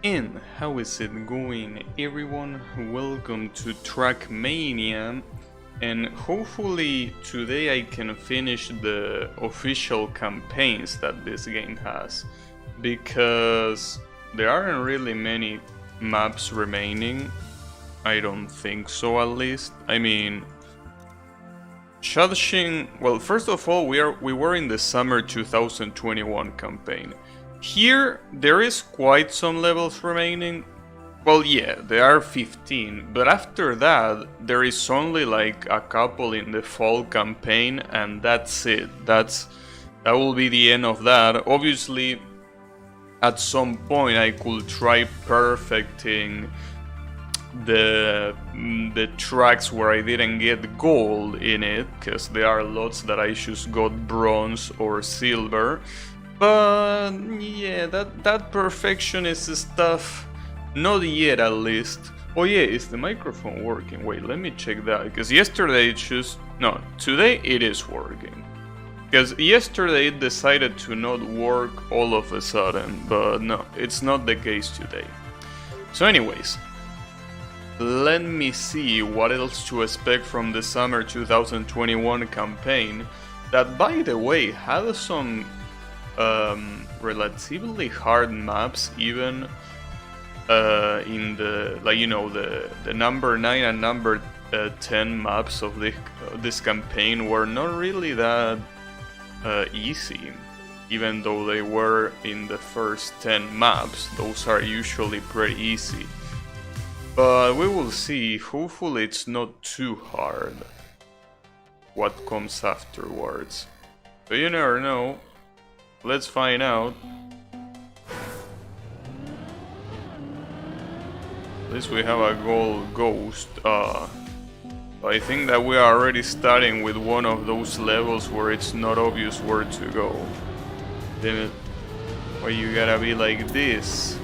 And how is it going, everyone? Welcome to Trackmania, and hopefully today I can finish the official campaigns that this game has, because there aren't really many maps remaining. I don't think so, at least. I mean, Shadshin. Well, first of all, we were in the summer 2021 campaign. Here, there is quite some levels remaining. Well, yeah, there are 15, but after that, there is only like a couple in the fall campaign, and that's it. That will be the end of that. Obviously, at some point, I could try perfecting the tracks where I didn't get gold in it, because there are lots that I just got bronze or silver. But yeah, that perfectionist stuff, not yet at least. Oh yeah, is the microphone working? Wait, let me check that, because yesterday it just... No, today it is working. Because yesterday it decided to not work all of a sudden, but no, it's not the case today. So anyways, let me see what else to expect from the summer 2021 campaign, that by the way had some relatively hard maps, even in the, like, you know, the number 9 and number 10 maps of this campaign were not really that easy, even though they were in the first 10 maps. Those are usually pretty easy, but we will see. Hopefully it's not too hard what comes afterwards, but you never know. Let's find out. At least we have a gold ghost. I think that we are already starting with one of those levels where it's not obvious where to go. Damn it. Why you gotta be like this?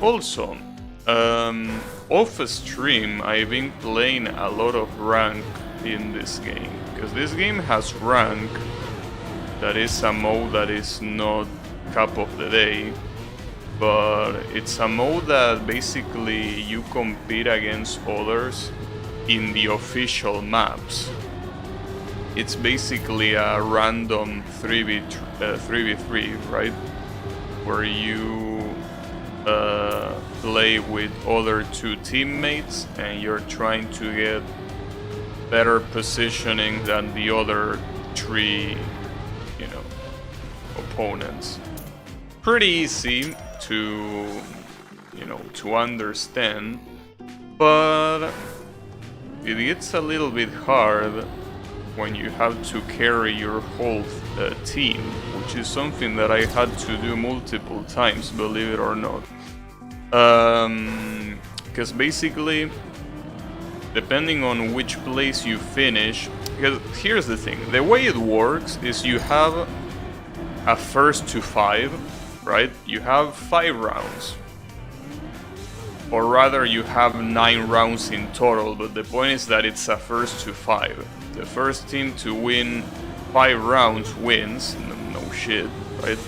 Also, off stream I've been playing a lot of rank in this game, because this game has rank. That is a mode that is not cup of the day, but it's a mode that basically you compete against others in the official maps. It's basically a random 3v3, right? Where you play with other two teammates and you're trying to get better positioning than the other three, you know, opponents. Pretty easy to, you know, to understand, but it gets a little bit hard when you have to carry your whole team, which is something that I had to do multiple times, believe it or not. Because basically, depending on which place you finish, because here's the thing, the way it works is you have a first to 5, right? You have 5 rounds. Or rather, you have 9 rounds in total, but the point is that it's a first to 5. The first team to win 5 rounds wins. No shit, right?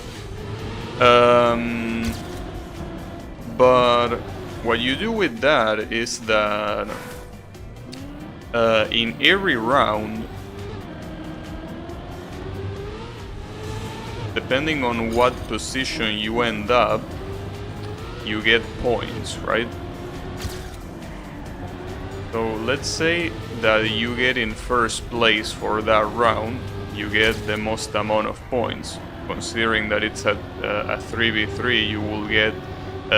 But what you do with that is that in every round, depending on what position you end up, you get points, right? So let's say that you get in first place for that round, you get the most amount of points. Considering that it's a 3v3, you will get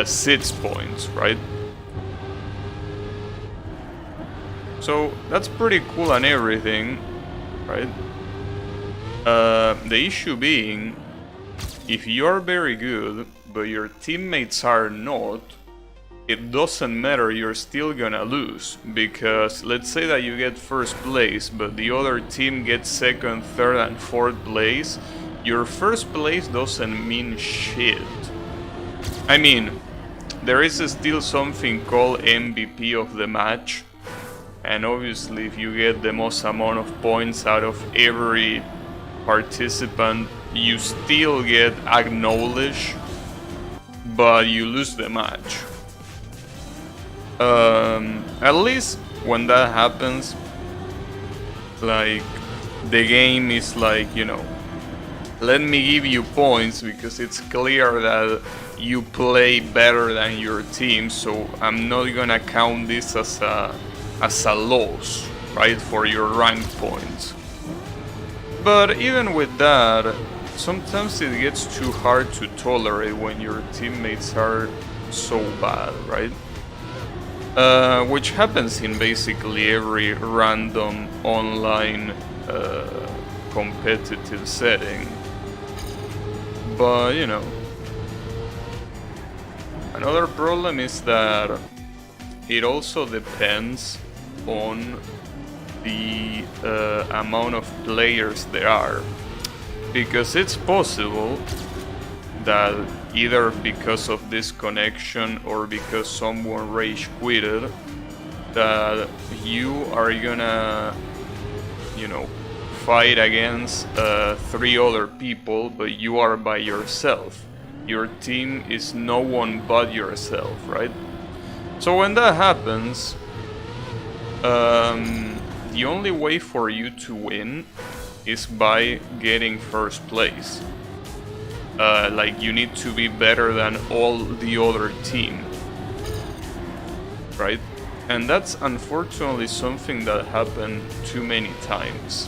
6 points, right? So that's pretty cool and everything, right? The issue being, if you're very good, but your teammates are not, it doesn't matter, you're still gonna lose. Because let's say that you get first place, but the other team gets second, third, and fourth place. Your first place doesn't mean shit. I mean, there is still something called MVP of the match. And obviously, if you get the most amount of points out of every participant, you still get acknowledged. but you lose the match. At least when that happens, like, the game is like, you know, let me give you points because it's clear that you play better than your team, so I'm not gonna count this as a loss, right, for your rank points. But even with that, sometimes it gets too hard to tolerate when your teammates are so bad, right? Which happens in basically every random online competitive setting. But, you know, another problem is that it also depends on the amount of players there are. Because it's possible that either because of disconnection or because someone rage quitted, that you are gonna, you know, fight against 3 other people, but you are by yourself. Your team is no one but yourself, right? So when that happens, the only way for you to win is by getting first place. Like, you need to be better than all the other team, right? And that's unfortunately something that happened too many times.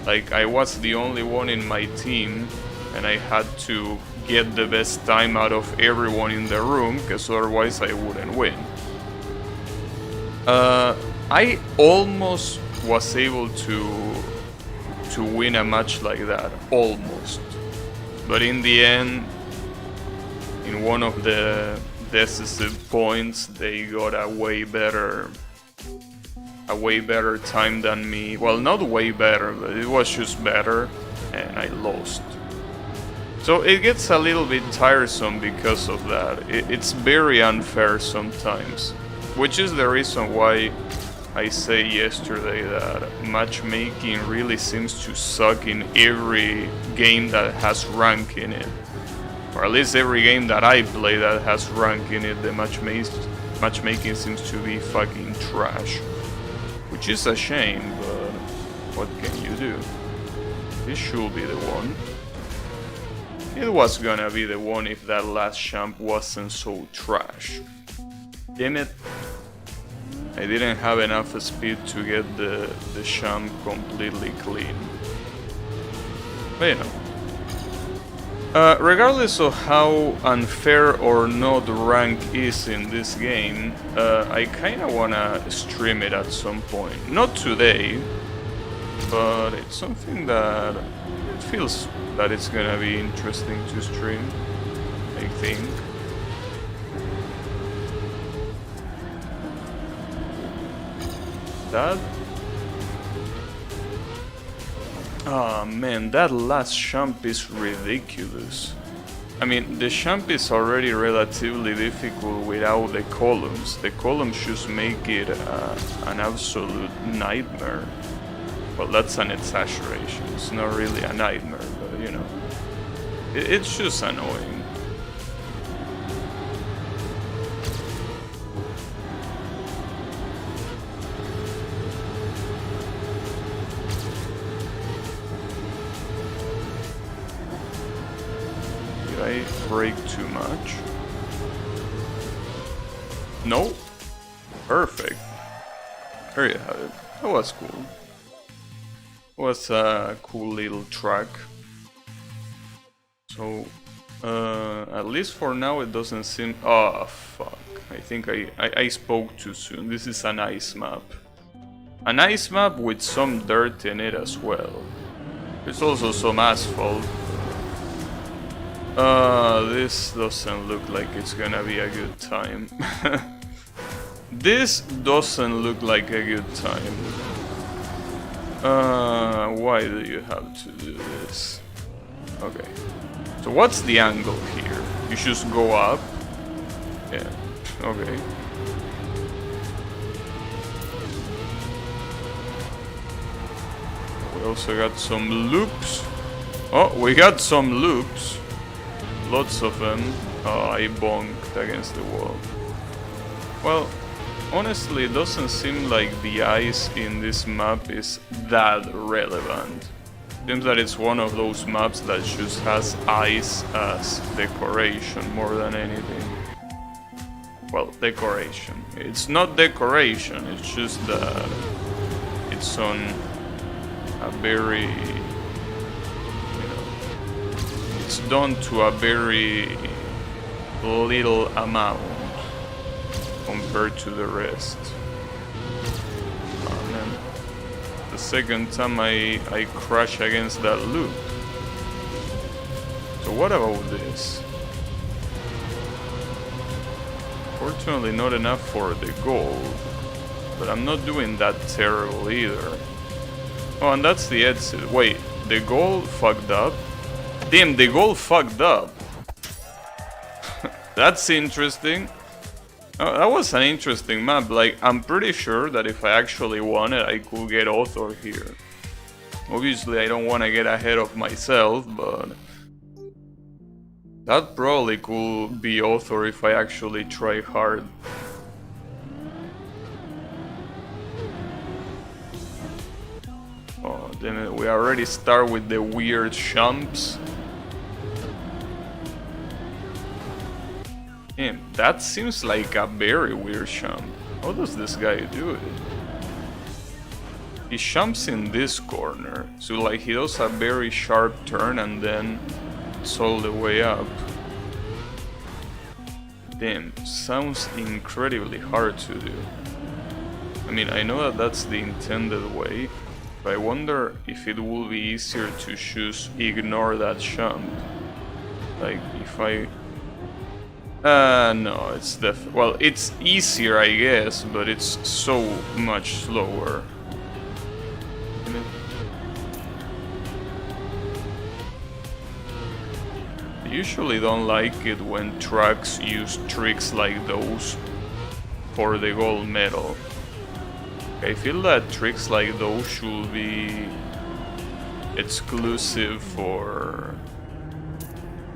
Like, I was the only one in my team, and I had to get the best time out of everyone in the room, because otherwise I wouldn't win. I almost was able to win a match like that, almost. But in the end, in one of the decisive points, they got a way better time than me. Well, not way better, but it was just better, and I lost. So it gets a little bit tiresome because of that. It's very unfair sometimes, which is the reason why I say yesterday that matchmaking really seems to suck in every game that has rank in it. Or at least every game that I play that has rank in it, the matchmaking seems to be fucking trash. Which is a shame, but what can you do? This should be the one. It was gonna be the one if that last champ wasn't so trash. Damn it. I didn't have enough speed to get the champ completely clean. But you know. Regardless of how unfair or not rank is in this game, I kinda wanna stream it at some point. Not today, but it's something that it feels that it's gonna be interesting to stream, I think. That... Oh man, that last champ is ridiculous. I mean, the champ is already relatively difficult without the columns. The columns just make it an absolute nightmare. Well, that's an exaggeration. It's not really a nightmare, but you know. It's just annoying. I break too much? No? Perfect. There you have it. That was cool. It was a cool little track. So, at least for now it doesn't seem... Oh, fuck. I think I spoke too soon. This is an ice map. An ice map with some dirt in it as well. There's also some asphalt. This doesn't look like it's gonna be a good time. This doesn't look like a good time. Why do you have to do this? Okay. So what's the angle here? You just go up? Yeah, okay. We also got some loops. Oh, we got some loops. Lots of them. Oh, I bonked against the wall. Well, honestly, it doesn't seem like the ice in this map is that relevant. Seems that it's one of those maps that just has ice as decoration more than anything. Well, decoration. It's not decoration, it's just that it's on a very, it's done to a very little amount compared to the rest. Oh man. The second time I crash against that loop. So what about this? Fortunately not enough for the gold, but I'm not doing that terrible either. Oh, and that's the exit. Wait, the gold fucked up? Damn, the gold fucked up. That's interesting. Oh, that was an interesting map. Like, I'm pretty sure that if I actually wanted, I could get author here. Obviously, I don't want to get ahead of myself, but that probably could be author if I actually try hard. Oh, then we already start with the weird shumps. Damn, that seems like a very weird shump. How does this guy do it? He shumps in this corner, so like he does a very sharp turn and then it's all the way up. Damn, sounds incredibly hard to do. I mean, I know that that's the intended way, but I wonder if it will be easier to just ignore that shump. Like, if I... no, it's well, it's easier, I guess, but it's so much slower. I usually don't like it when tracks use tricks like those for the gold medal. I feel that tricks like those should be exclusive for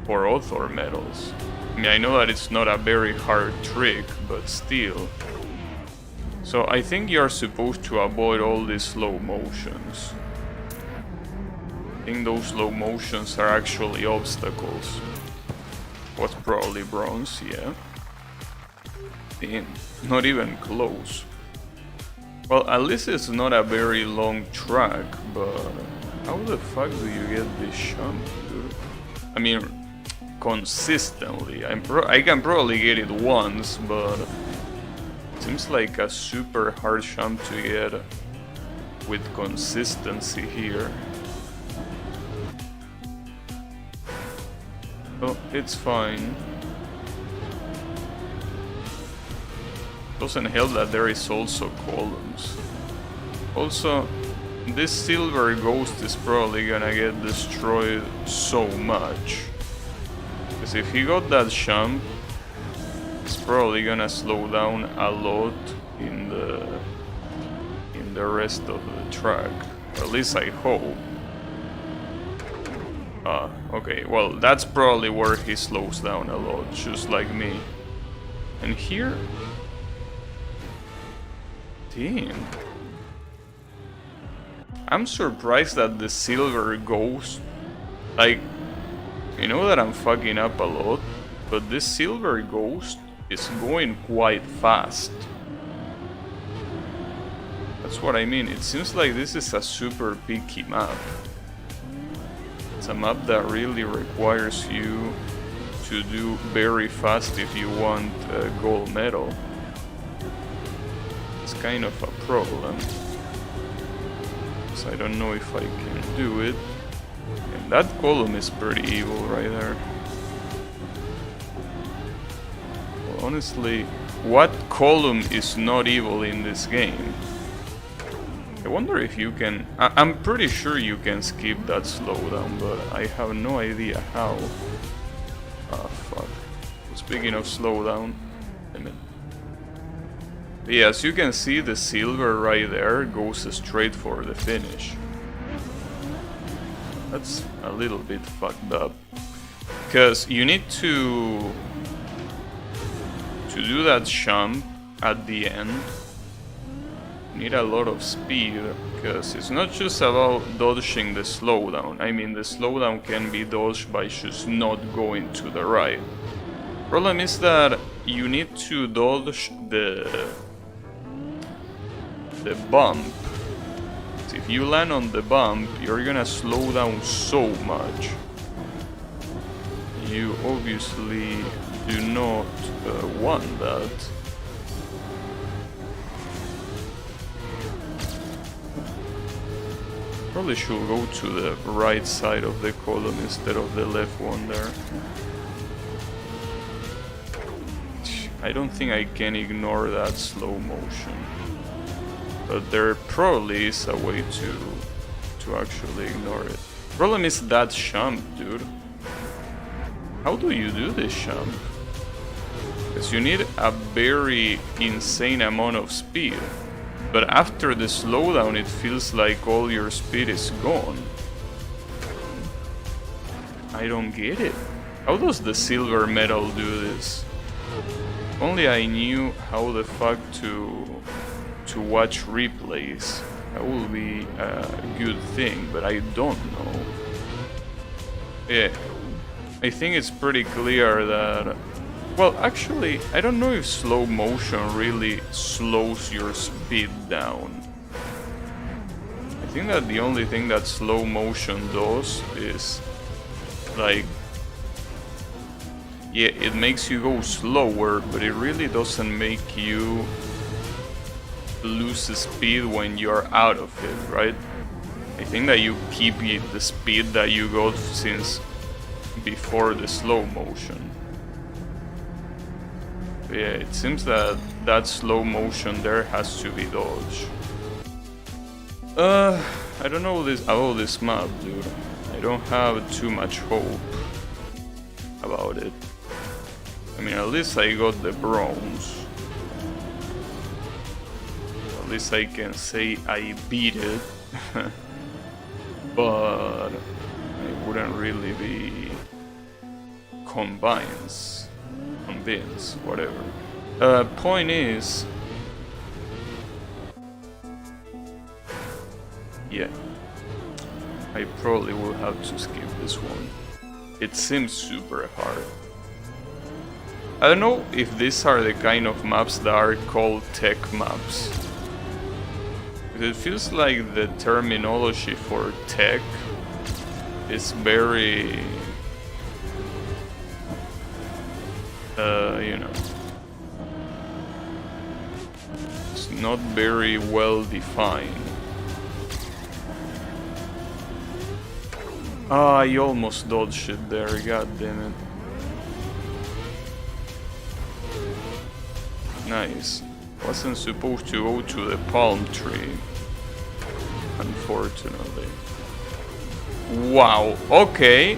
author medals. I mean, I know that it's not a very hard trick, but still. So I think you're supposed to avoid all these slow motions. I think those slow motions are actually obstacles. What's probably bronze, yeah. Damn, not even close. Well, at least it's not a very long track, but how the fuck do you get this shump, dude? I mean, consistently. I can probably get it once, but it seems like a super hard shump to get with consistency here. Oh, it's fine. Doesn't help that there is also columns. Also, this silver ghost is probably gonna get destroyed so much. Because if he got that shump, it's probably gonna slow down a lot in the rest of the track. Or at least I hope. Okay, well, that's probably where he slows down a lot, just like me. And here... Damn. I'm surprised that the silver ghost... Like, you know that I'm fucking up a lot, but this silver ghost is going quite fast. That's what I mean, it seems like this is a super picky map. It's a map that really requires you to do very fast if you want a gold medal. It's kind of a problem. So I don't know if I can do it. And that column is pretty evil right there. Well, honestly, what column is not evil in this game? I wonder if you can... I'm pretty sure you can skip that slowdown, but I have no idea how. Ah, fuck. Speaking of slowdown... Yeah, as you can see, the silver right there goes straight for the finish. That's a little bit fucked up. Because you need to to do that jump at the end, you need a lot of speed, because it's not just about dodging the slowdown. I mean, the slowdown can be dodged by just not going to the right. Problem is that you need to dodge the bump. So if you land on the bump, you're gonna slow down so much. You obviously do not want that. Probably should go to the right side of the column instead of the left one there. I don't think I can ignore that slow motion. But there probably is a way to actually ignore it. Problem is that jump, dude. How do you do this jump? Because you need a very insane amount of speed. But after the slowdown, it feels like all your speed is gone. I don't get it. How does the silver medal do this? If only I knew how the fuck to watch replays. That would be a good thing, but I don't know. Yeah, I think it's pretty clear that... Well, actually, I don't know if slow motion really slows your speed down. I think that the only thing that slow motion does is, like... Yeah, it makes you go slower, but it really doesn't make you lose speed when you're out of it, right? I think that you keep the speed that you got since before the slow motion. But yeah, it seems that that slow motion there has to be dodged. I don't know about this map, dude. I don't have too much hope about it. I mean, at least I got the bronze. At least I can say I beat it. But I wouldn't really be convinced, whatever. Point is, yeah, I probably will have to skip this one. It seems super hard. I don't know if these are the kind of maps that are called tech maps. It feels like the terminology for tech is very... you know... It's not very well defined. Ah, I almost dodged it there, god damn it. Nice. Wasn't supposed to go to the palm tree, unfortunately. Wow, okay.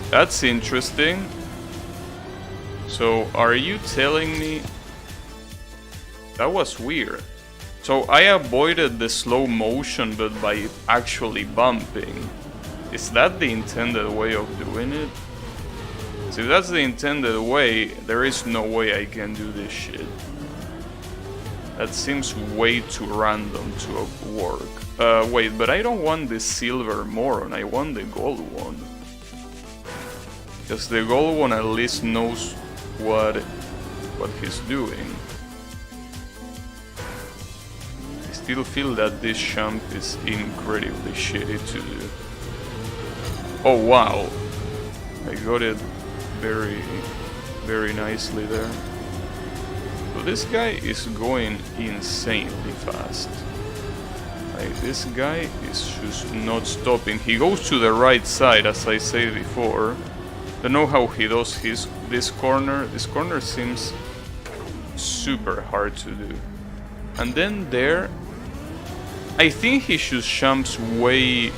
That's interesting. So, are you telling me... That was weird. So, I avoided the slow motion, but by actually bumping. Is that the intended way of doing it? So if that's the intended way, there is no way I can do this shit. That seems way too random to work. Wait, but I don't want the silver moron, I want the gold one. Because the gold one at least knows what he's doing. I still feel that this jump is incredibly shitty to do. Oh wow, I got it very, very nicely there. So this guy is going insanely fast. Like, this guy is just not stopping. He goes to the right side, as I said before. Don't know how he does this corner. This corner seems super hard to do. And then there, I think he just jumps way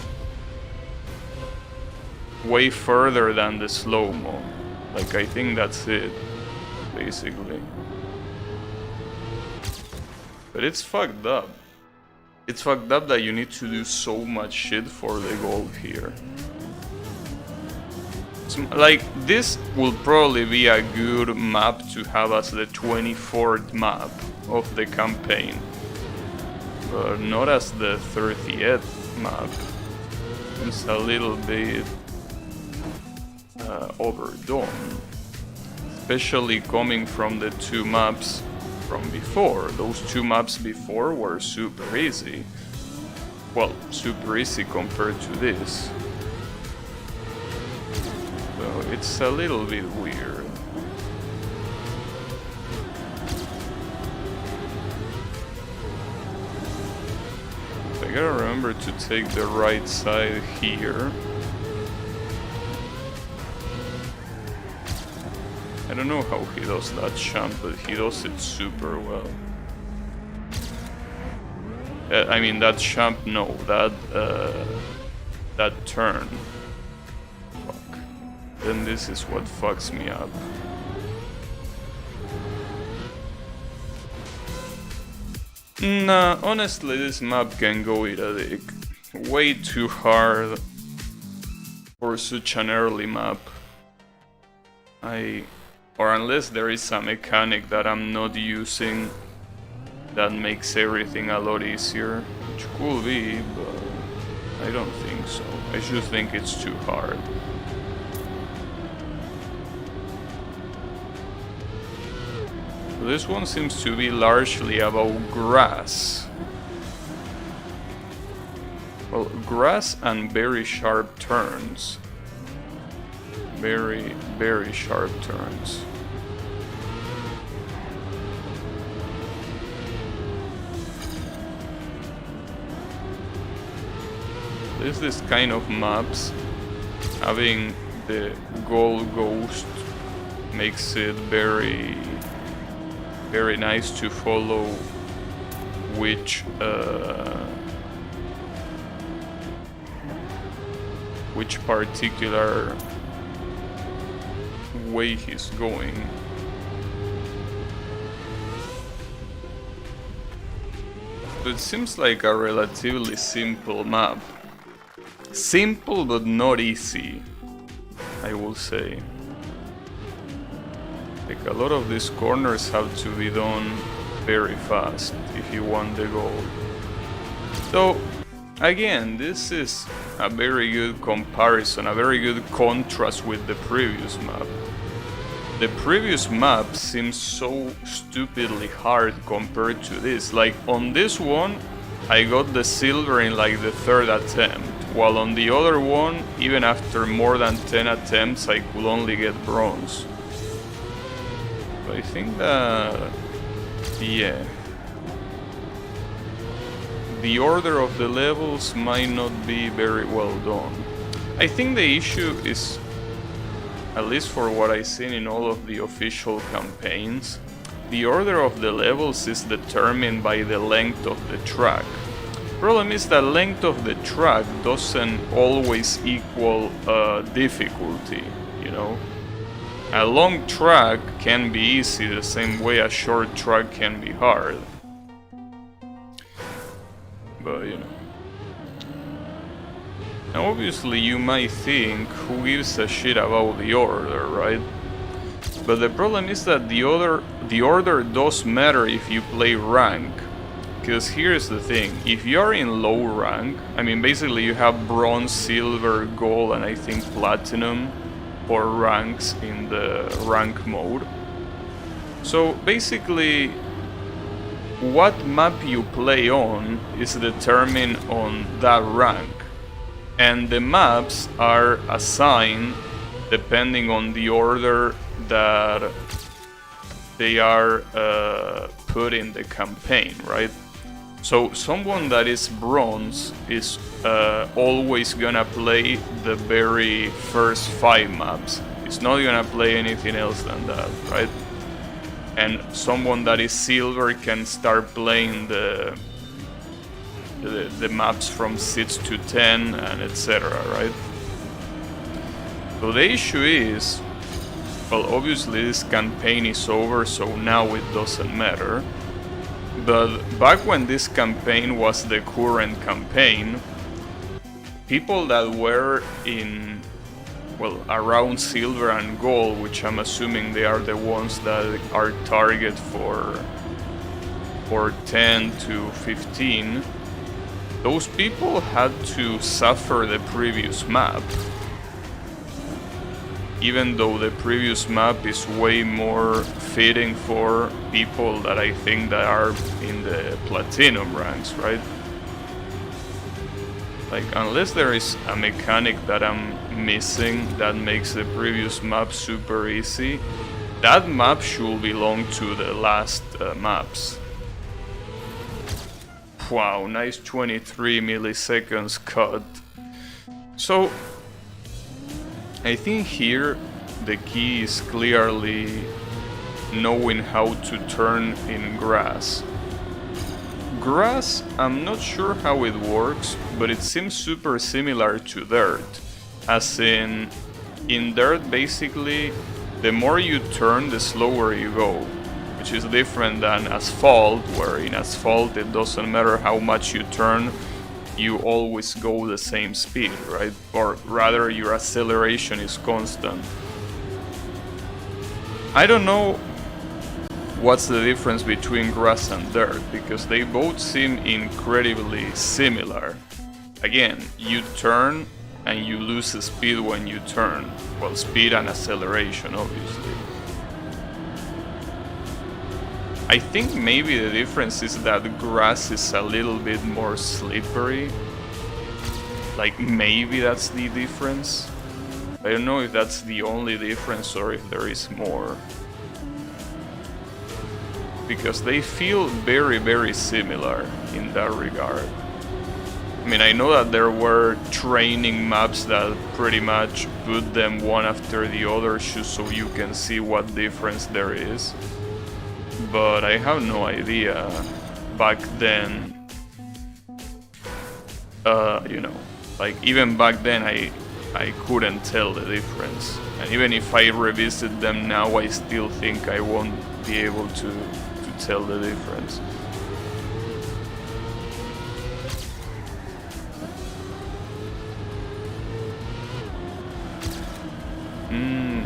further than the slow-mo. Like, I think that's it, basically. But it's fucked up. It's fucked up that you need to do so much shit for the gold here. Like, this will probably be a good map to have as the 24th map of the campaign, but not as the 30th map. It's a little bit overdone, especially coming from the two maps from before. Those two maps before were super easy. Well, super easy compared to this. So it's a little bit weird. I gotta remember to take the right side here. I don't know how he does that jump, but he does it super well. I mean, that jump, no, that turn. Fuck. Then this is what fucks me up. Nah, honestly, this map can go eat a dick. Way too hard for such an early map. Or unless there is a mechanic that I'm not using that makes everything a lot easier, which could be, but I don't think so. I just think it's too hard. This one seems to be largely about grass. Well, grass and very sharp turns. Very, very sharp turns. There's this kind of maps. Having the gold ghost makes it very nice to follow which particular way he's going. So it seems like a relatively simple map. Simple but not easy, I will say. Like, a lot of these corners have to be done very fast if you want the goal. So, again, this is a very good comparison, a very good contrast with the previous map. The previous map seems so stupidly hard compared to this. Like, on this one, I got the silver in like the third attempt, while on the other one, even after more than 10 attempts, I could only get bronze. I think that, yeah, the order of the levels might not be very well done. I think the issue is, at least for what I've seen in all of the official campaigns, the order of the levels is determined by the length of the track. Problem is that length of the track doesn't always equal difficulty, you know? A long track can be easy the same way a short track can be hard. But, you know. Now obviously you might think, who gives a shit about the order, right? But the problem is that the order does matter if you play rank. Because here's the thing, if you're in low rank, I mean basically you have bronze, silver, gold and I think platinum for ranks in the rank mode. So basically what map you play on is determined on that rank. And the maps are assigned depending on the order that they are put in the campaign, right? So someone that is bronze is always gonna play the very first 5 maps. It's not gonna play anything else than that, right? And someone that is silver can start playing the maps from 6 to 10 and etc, right? So the issue is, well, obviously this campaign is over, so now it doesn't matter. But back when this campaign was the current campaign, people that were in well, around silver and gold, which I'm assuming they are the ones that are target for 10 to 15, those people had to suffer the previous map. Even though the previous map is way more fitting for people that I think that are in the platinum ranks, right? Like, unless there is a mechanic that I'm missing that makes the previous map super easy, that map should belong to the last maps. Wow, nice 23 milliseconds cut. So, I think here the key is clearly knowing how to turn in grass. Grass, I'm not sure how it works, but it seems super similar to dirt. As in dirt basically, the more you turn, the slower you go. Which is different than asphalt, where in asphalt it doesn't matter how much you turn, you always go the same speed, right? Or rather, your acceleration is constant. I don't know what's the difference between grass and dirt, because they both seem incredibly similar. Again, you turn and you lose speed when you turn. Well, speed and acceleration, obviously. I think maybe the difference is that grass is a little bit more slippery. Like, maybe that's the difference. I don't know if that's the only difference or if there is more. Because they feel very, very similar in that regard. I mean, I know that there were training maps that pretty much put them one after the other just so you can see what difference there is. But I have no idea back then. You know, like even back then I couldn't tell the difference. And even if I revisit them now, I still think I won't be able to tell the difference.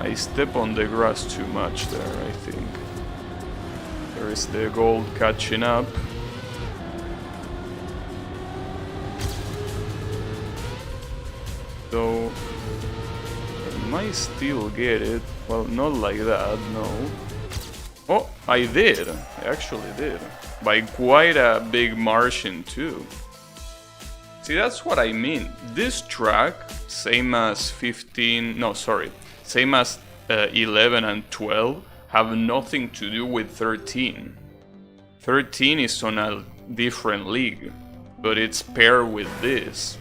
I step on the grass too much there, I think. There is the gold catching up. So I might still get it. Well, not like that, no. Oh, I did. I actually did. By quite a big margin too. See, that's what I mean. This track, same as 15, no, sorry, same as 11 and 12, have nothing to do with 13. 13 is on a different league, but it's paired with this.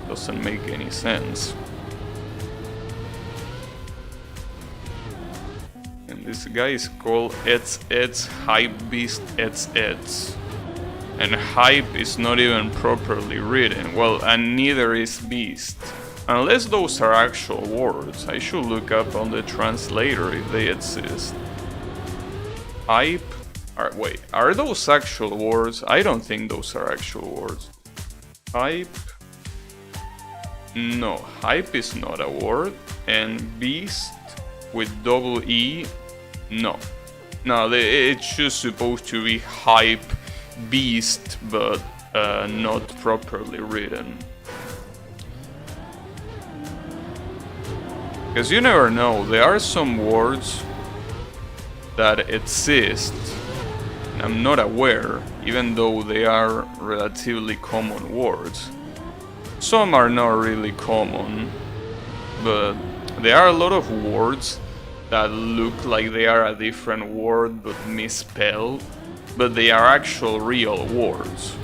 Doesn't make any sense. And this guy is called Eds Hype Beast Eds. And hype is not even properly written. Well, and neither is beast. Unless those are actual words. I should look up on the translator if they exist. Hype? Wait, are those actual words? I don't think those are actual words. Hype? No, hype is not a word. And beast with double E? No. No, it's just supposed to be hype beast, but not properly written. Because you never know, there are some words that exist, and I'm not aware, even though they are relatively common words. Some are not really common, but there are a lot of words that look like they are a different word but misspelled, but they are actual real words.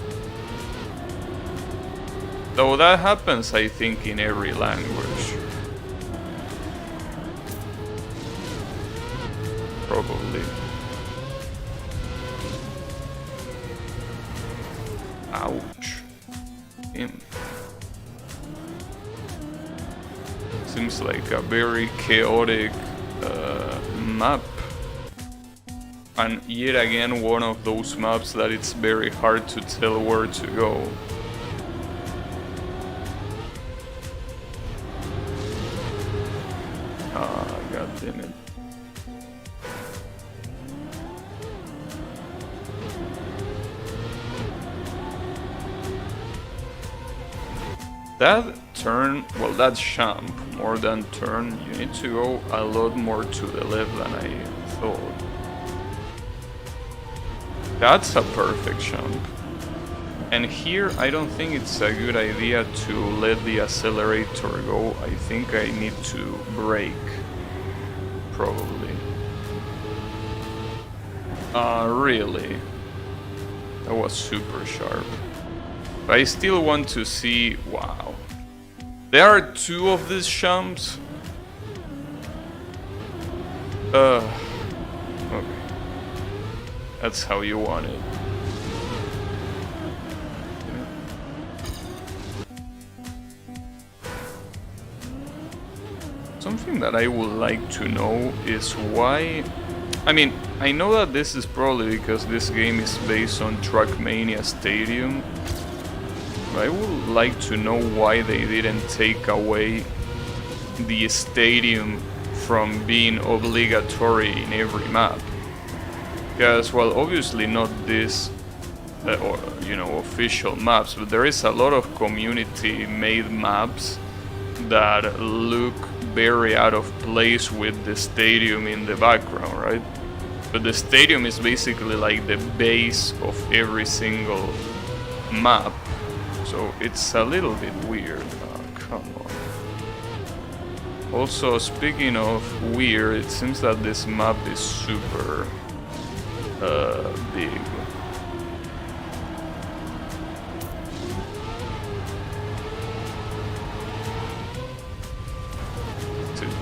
Though that happens, I think, in every language. Probably. Ouch. Seems like a very chaotic map. And yet again, one of those maps that it's very hard to tell where to go. Ah, god damn it. That turn, well, that jump, more than turn, you need to go a lot more to the left than I thought. That's a perfect jump. And here, I don't think it's a good idea to let the accelerator go. I think I need to brake. Probably. Really? That was super sharp. But I still want to see... Wow. There are two of these jumps. Okay. That's how you want it. Something that I would like to know is why... I mean, I know that this is probably because this game is based on Trackmania Stadium. But I would like to know why they didn't take away the stadium from being obligatory in every map. Because, well, obviously not this, or, you know, official maps, but there is a lot of community-made maps that look very out of place with the stadium in the background, right? But the stadium is basically like the base of every single map, so it's a little bit weird. Oh, come on. Also, speaking of weird, it seems that this map is super big.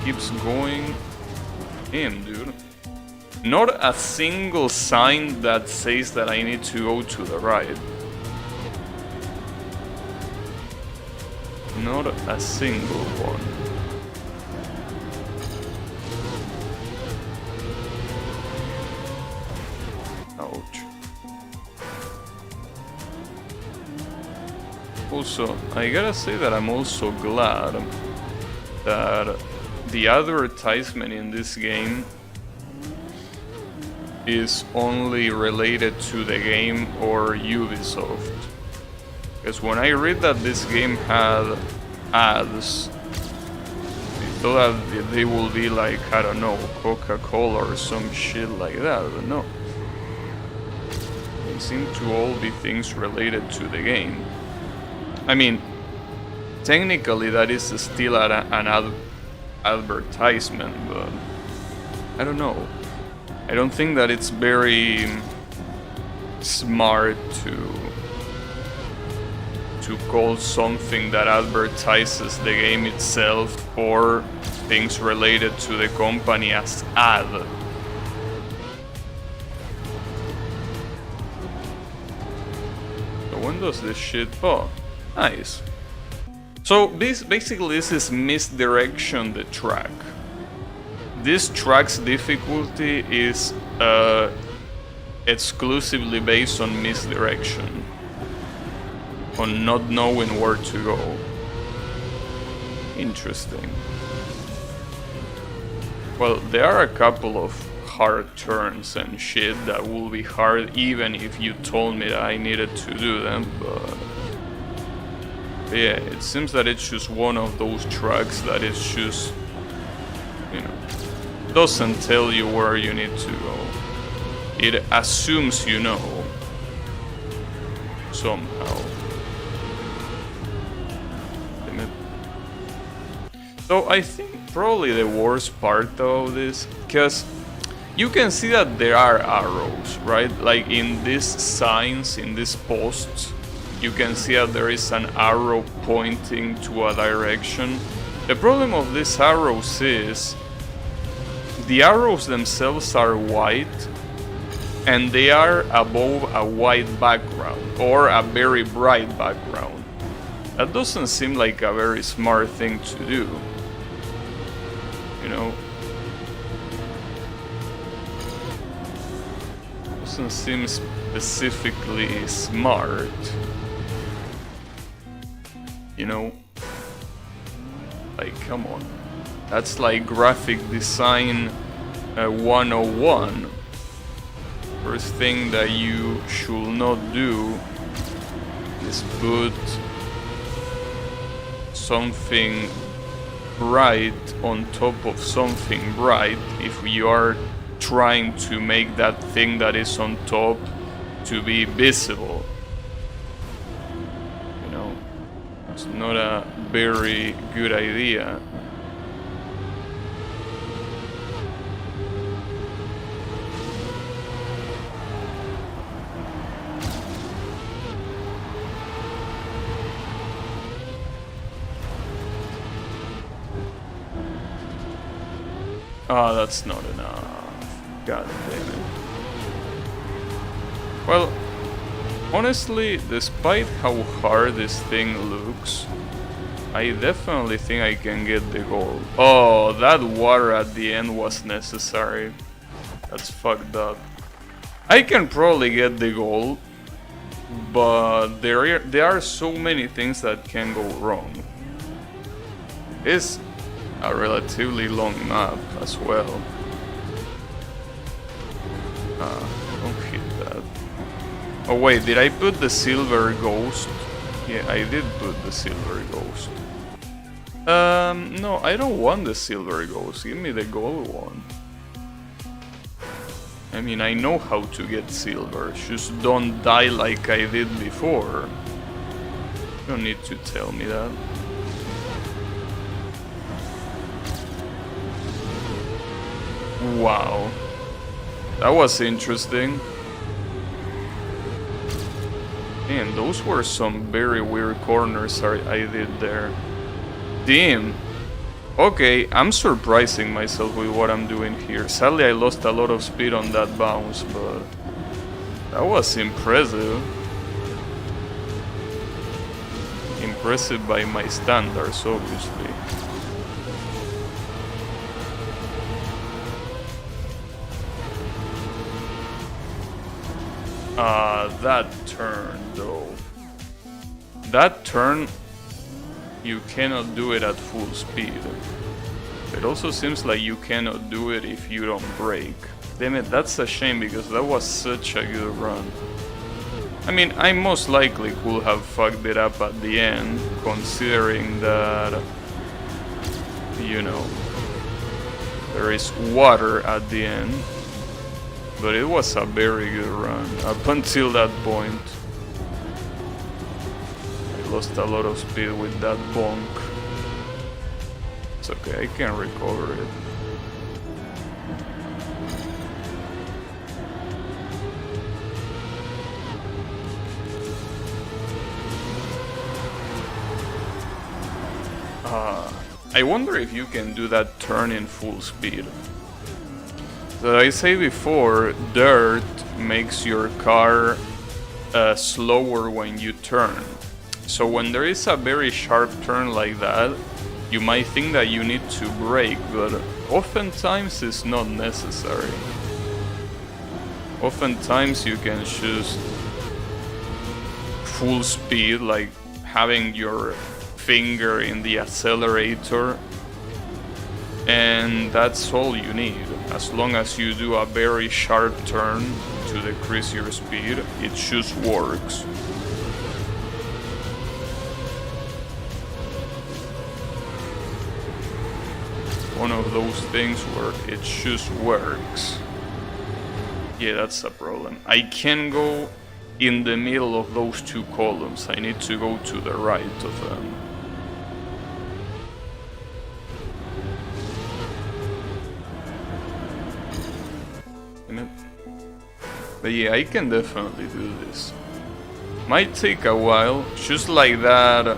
Keeps going in, dude. Not a single sign that says that I need to go to the right. Not a single one. Ouch. Also, I gotta say that I'm also glad that the advertisement in this game is only related to the game or Ubisoft. Because when I read that this game had ads, I thought that they will be like, I don't know, Coca-Cola or some shit like that, but no. They seem to all be things related to the game. I mean, technically that is still an advertisement, but I don't know. I don't think that it's very smart to call something that advertises the game itself or things related to the company as ad. So when does this shit... Oh, nice. So basically this is misdirection the track. This track's difficulty is exclusively based on misdirection, on not knowing where to go. Interesting. Well, there are a couple of hard turns and shit that will be hard even if you told me that I needed to do them, but yeah, it seems that it's just one of those tracks that is just, you know, doesn't tell you where you need to go. It assumes you know, somehow. Damn it. So I think probably the worst part of this, because you can see that there are arrows, right? Like in these signs, in these posts, you can see that there is an arrow pointing to a direction. The problem of these arrows is the arrows themselves are white and they are above a white background or a very bright background. That doesn't seem like a very smart thing to do, you know? Doesn't seem specifically smart. You know, like, come on. That's like graphic design 101. First thing that you should not do is put something bright on top of something bright if you are trying to make that thing that is on top to be visible. You know, it's not a very good idea. Oh, that's not enough. God damn it. Well, honestly, despite how hard this thing looks, I definitely think I can get the gold. Oh, that water at the end was necessary. That's fucked up. I can probably get the gold, but there are so many things that can go wrong. It's a relatively long map as well. Don't hit that. Oh wait, did I put the silver ghost? Yeah, I did put the silver ghost. No, I don't want the silver ghost. Give me the gold one. I mean, I know how to get silver. Just don't die like I did before. You don't need to tell me that. Wow, that was interesting. Man, those were some very weird corners I did there. Damn. Okay, I'm surprising myself with what I'm doing here. Sadly, I lost a lot of speed on that bounce, but that was impressive. Impressive by my standards, obviously. That turn though. That turn, you cannot do it at full speed. It also seems like you cannot do it if you don't brake. Damn it, that's a shame because that was such a good run. I mean, I most likely could have fucked it up at the end, considering that, you know, there is water at the end. But it was a very good run, up until that point. I lost a lot of speed with that bonk. It's okay, I can recover it. I wonder if you can do that turn in full speed. As I say before, dirt makes your car slower when you turn. So when there is a very sharp turn like that, you might think that you need to brake, but oftentimes it's not necessary. Oftentimes you can just full speed, like having your finger in the accelerator, and that's all you need. As long as you do a very sharp turn to decrease your speed, it just works. One of those things where it just works. Yeah, that's a problem. I can't go in the middle of those two columns. I need to go to the right of them. But yeah, I can definitely do this. Might take a while, just like that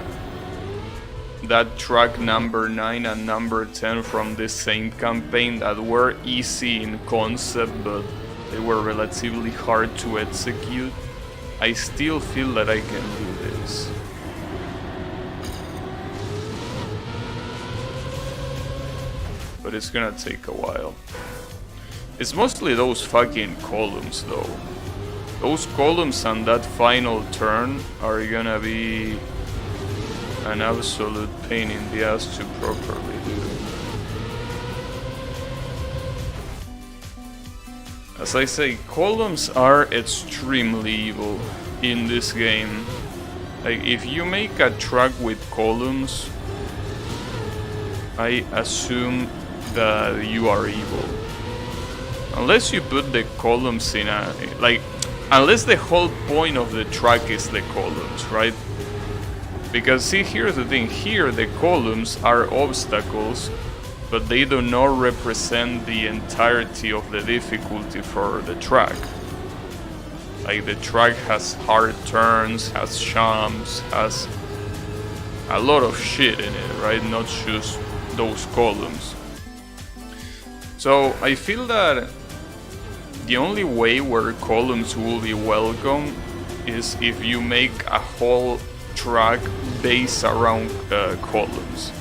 track number 9 and number 10 from the same campaign that were easy in concept, but they were relatively hard to execute. I still feel that I can do this. But it's gonna take a while. It's mostly those fucking columns though. Those columns and that final turn are gonna be an absolute pain in the ass to properly do. As I say, columns are extremely evil in this game. Like, if you make a track with columns, I assume that you are evil. Unless you put the columns in a... like, unless the whole point of the track is the columns, right? Because see, here's the thing, here the columns are obstacles, but they do not represent the entirety of the difficulty for the track. Like, the track has hard turns, has jumps, has a lot of shit in it, right? Not just those columns. So I feel that the only way where columns will be welcome is if you make a whole track based around columns.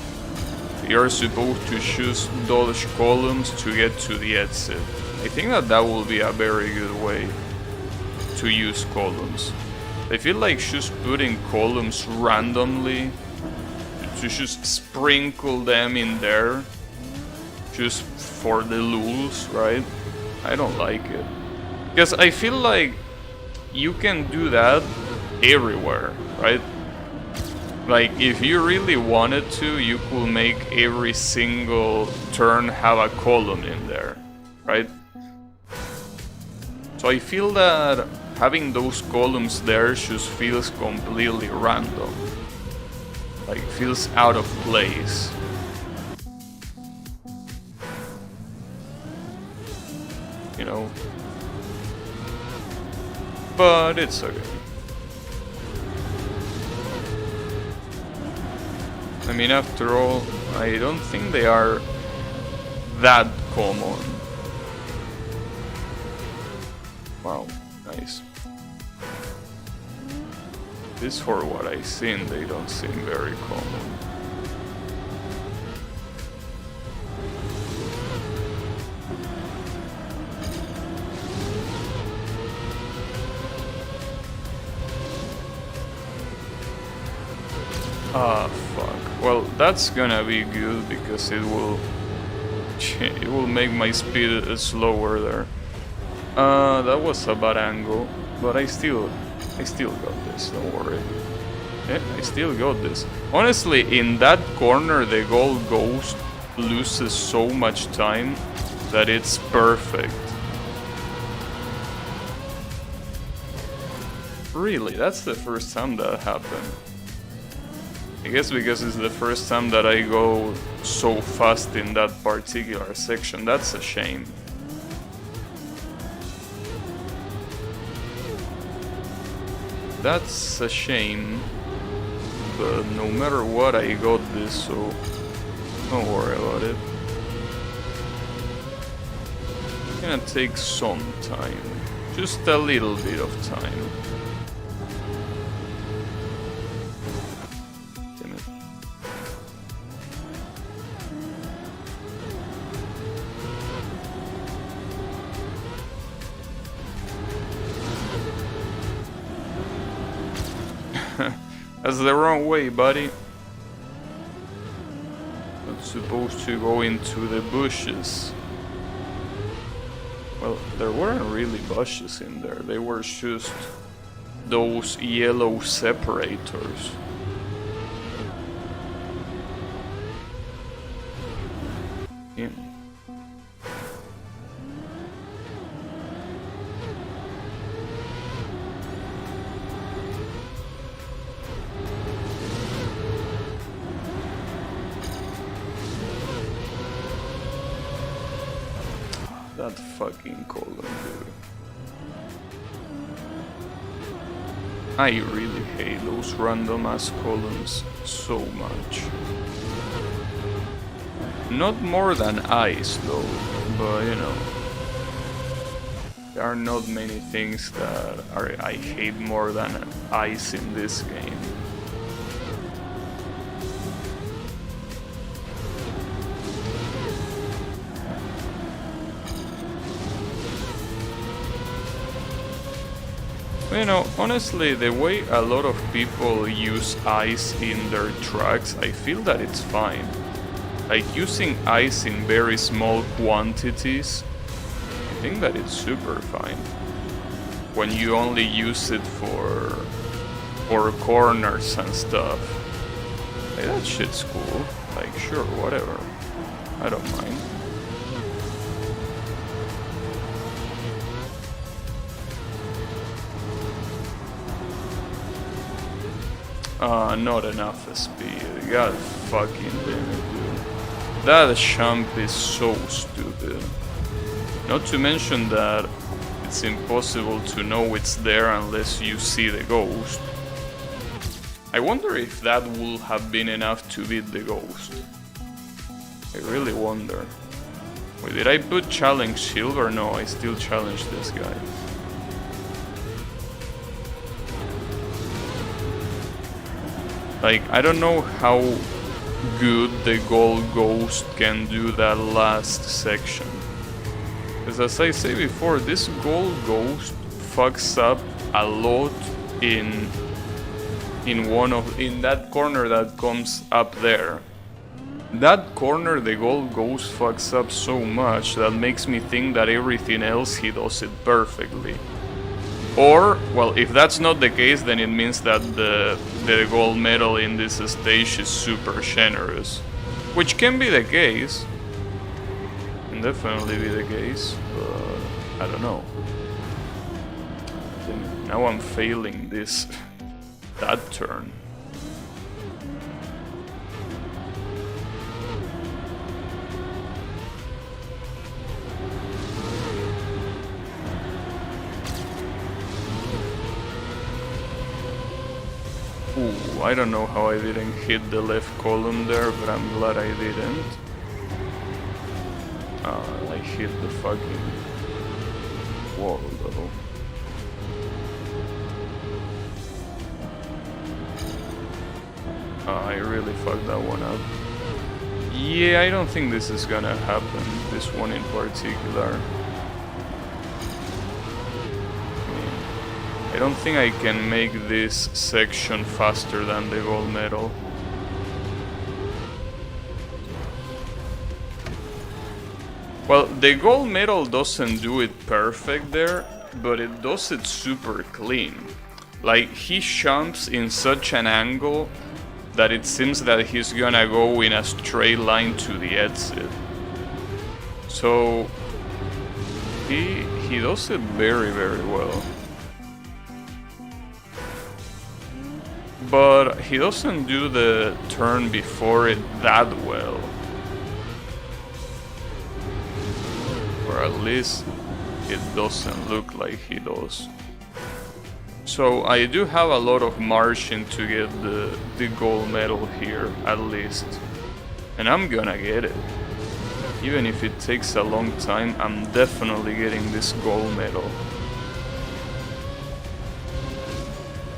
You're supposed to choose dodge columns to get to the exit. I think that will be a very good way to use columns. I feel like just putting columns randomly, to just sprinkle them in there just for the lulz, right? I don't like it. Because I feel like you can do that everywhere, right? Like, if you really wanted to, you could make every single turn have a column in there, right? So I feel that having those columns there just feels completely random. Like, feels out of place. You know? But it's okay. I mean, after all, I don't think they are that common. Wow, nice. This, for what I've seen, they don't seem very common. Ah, fuck. Well, that's gonna be good because it will make my speed slower there. That was a bad angle, but I still got this, don't worry. Yeah, I still got this. Honestly, in that corner the gold ghost loses so much time that it's perfect. Really, that's the first time that happened. I guess because it's the first time that I go so fast in that particular section. That's a shame. That's a shame. But no matter what, I got this, so don't worry about it. It's gonna take some time. Just a little bit of time. That's the wrong way, buddy. Not supposed to go into the bushes. Well, there weren't really bushes in there. They were just those yellow separators. Yeah. That fucking column, dude. I really hate those random ass columns so much. Not more than ice though, but you know. There are not many things that I hate more than ice in this game. You know, honestly, the way a lot of people use ice in their tracks, I feel that it's fine. Like, using ice in very small quantities think that it's super fine when you only use it for corners and stuff. Like, that shit's cool. Like, sure, whatever. I don't mind. Not enough speed. God fucking damn it, dude. That jump is so stupid. Not to mention that it's impossible to know it's there unless you see the ghost. I wonder if that would have been enough to beat the ghost. I really wonder. Wait, did I put challenge silver? No, I still challenge this guy. Like, I don't know how good the gold ghost can do that last section. Because as I say before, this gold ghost fucks up a lot in that corner that comes up there. That corner the gold ghost fucks up so much that makes me think that everything else he does it perfectly. Or, well, if that's not the case, then it means that the gold medal in this stage is super generous. Which can be the case. Can definitely be the case, but I don't know. Now I'm failing that turn. Ooh, I don't know how I didn't hit the left column there, but I'm glad I didn't. I hit the fucking wall though. I really fucked that one up. Yeah, I don't think this is gonna happen, this one in particular. I don't think I can make this section faster than the gold medal. Well, the gold medal doesn't do it perfect there, but it does it super clean. Like, he jumps in such an angle that it seems that he's gonna go in a straight line to the exit. So he does it very, very well. But he doesn't do the turn before it that well. Or at least it doesn't look like he does. So I do have a lot of margin to get the gold medal here, at least. And I'm gonna get it. Even if it takes a long time, I'm definitely getting this gold medal.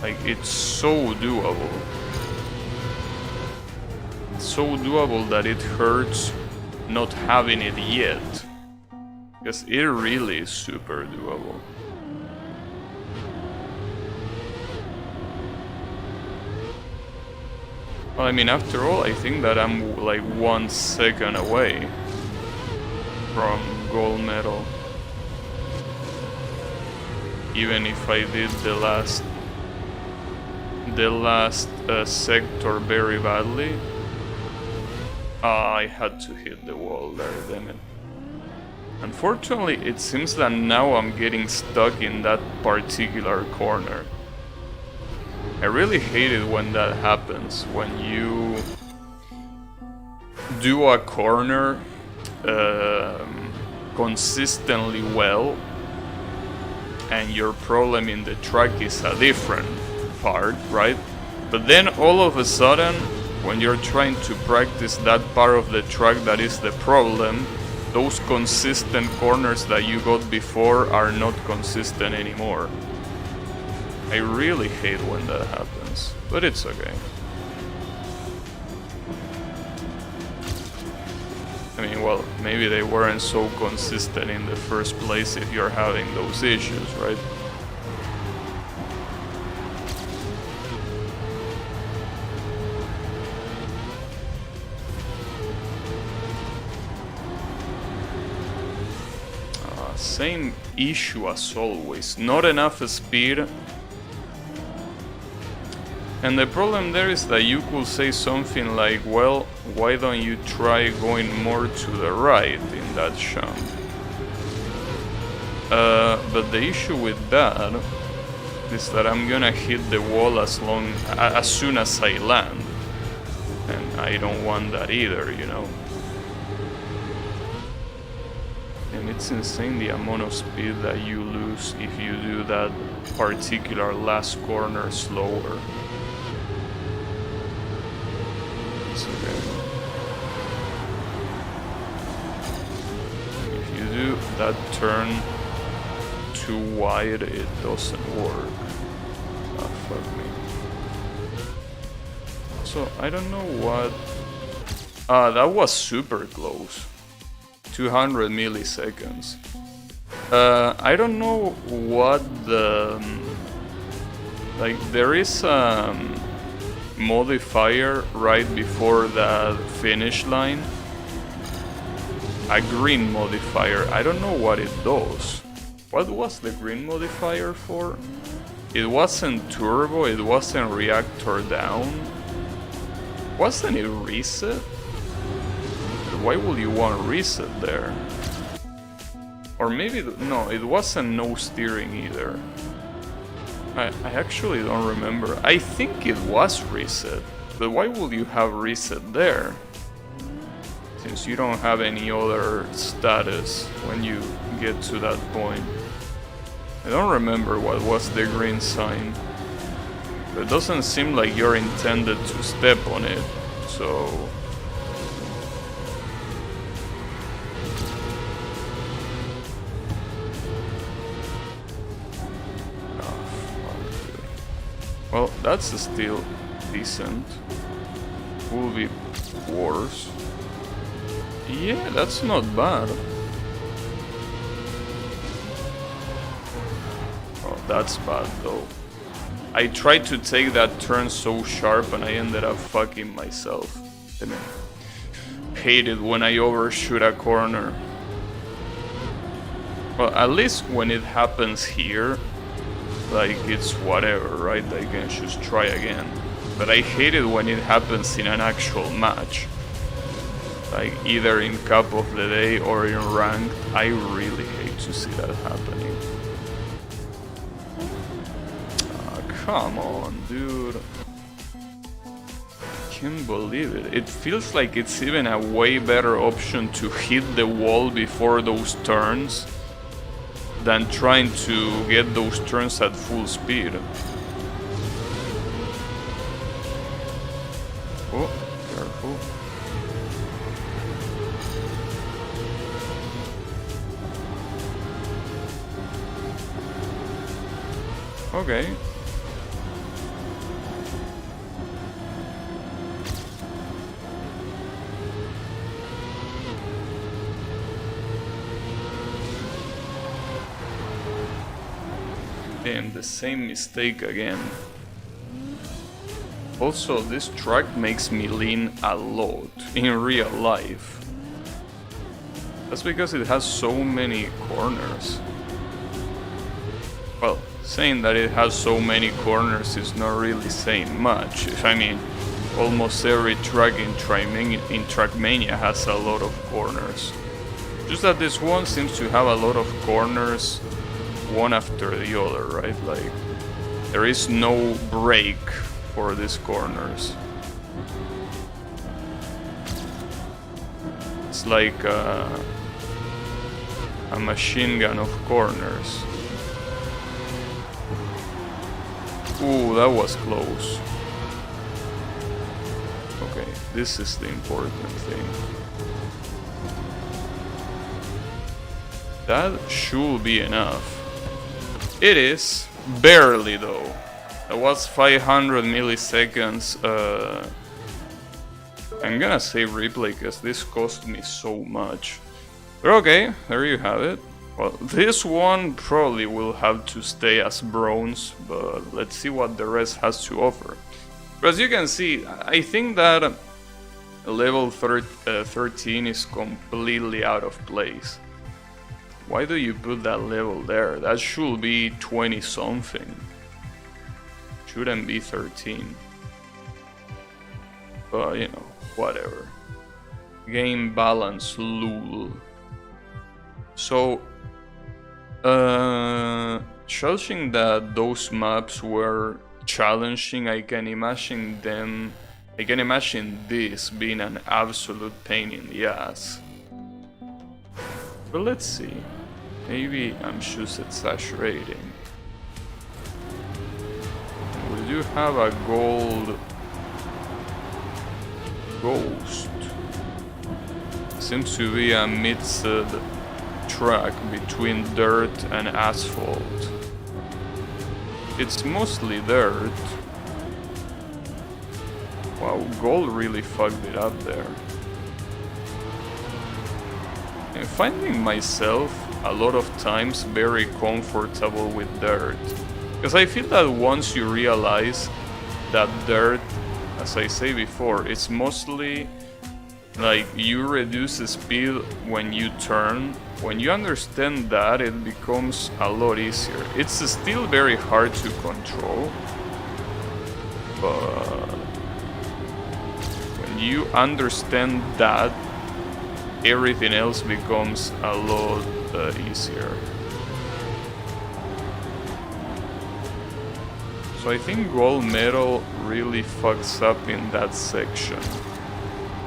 Like, it's so doable. It's so doable that it hurts not having it yet. Because it really is super doable. Well, I mean, after all, I think that I'm like 1 second away from gold medal. Even if I did the last sector very badly. I had to hit the wall there, damn it. Unfortunately, it seems that now I'm getting stuck in that particular corner. I really hate it when that happens, when you do a corner consistently well and your problem in the track is a different part, right? But then all of a sudden, when you're trying to practice that part of the track that is the problem, those consistent corners that you got before are not consistent anymore. I really hate when that happens, but it's okay. I mean, well, maybe they weren't so consistent in the first place if you're having those issues, right? Same issue as always, not enough speed. And the problem there is that you could say something like, well, why don't you try going more to the right in that jump? But the issue with that is that I'm gonna hit the wall as soon as I land. And I don't want that either, you know? And it's insane the amount of speed that you lose if you do that particular last corner slower. It's okay. If you do that turn too wide, it doesn't work. Ah, fuck me. So, I don't know what... Ah, that was super close. 200 milliseconds. I don't know what the... Like, there is a modifier right before the finish line. A green modifier. I don't know what it does. What was the green modifier for? It wasn't turbo, it wasn't reactor down. Wasn't it reset? Why would you want reset there? Or maybe, no, it wasn't no steering either. I actually don't remember. I think it was reset, but why would you have reset there? Since you don't have any other status when you get to that point. I don't remember what was the green sign. But it doesn't seem like you're intended to step on it, so... Well, that's still decent. Will be worse. Yeah, that's not bad. Oh, that's bad though. I tried to take that turn so sharp and I ended up fucking myself. And I hate it when I overshoot a corner. Well, at least when it happens here, like, it's whatever, right? I can just try again. But I hate it when it happens in an actual match. Like, either in Cup of the Day or in Ranked. I really hate to see that happening. Come on, dude. Can't believe it. It feels like it's even a way better option to hit the wall before those turns than trying to get those turns at full speed. Oh, careful. Okay. Damn, the same mistake again. Also, this track makes me lean a lot in real life. That's because it has so many corners. Well, saying that it has so many corners is not really saying much. I mean, almost every track in Trackmania has a lot of corners. Just that this one seems to have a lot of corners, one after the other, right? Like, there is no break for these corners. It's like a machine gun of corners. Ooh, that was close. Okay, this is the important thing. That should be enough. It is, barely though. That was 500 milliseconds. I'm gonna save replay because this cost me so much. But okay, there you have it. Well, this one probably will have to stay as bronze, but let's see what the rest has to offer. But as you can see, I think that level 13 is completely out of place. Why do you put that level there? That should be 20 something. Shouldn't be 13. But you know, whatever. Game balance lul. So judging that those maps were challenging, I can imagine this being an absolute pain in the ass. But let's see. Maybe I'm just exaggerating. We do have a gold ghost. Seems to be a mixed track between dirt and asphalt. It's mostly dirt. Wow, gold really fucked it up there. I'm finding myself a lot of times very comfortable with dirt. Because I feel that once you realize that dirt, as I say before, it's mostly like you reduce the speed when you turn. When you understand that, it becomes a lot easier. It's still very hard to control, but when you understand that, everything else becomes a lot easier. So I think gold medal really fucks up in that section,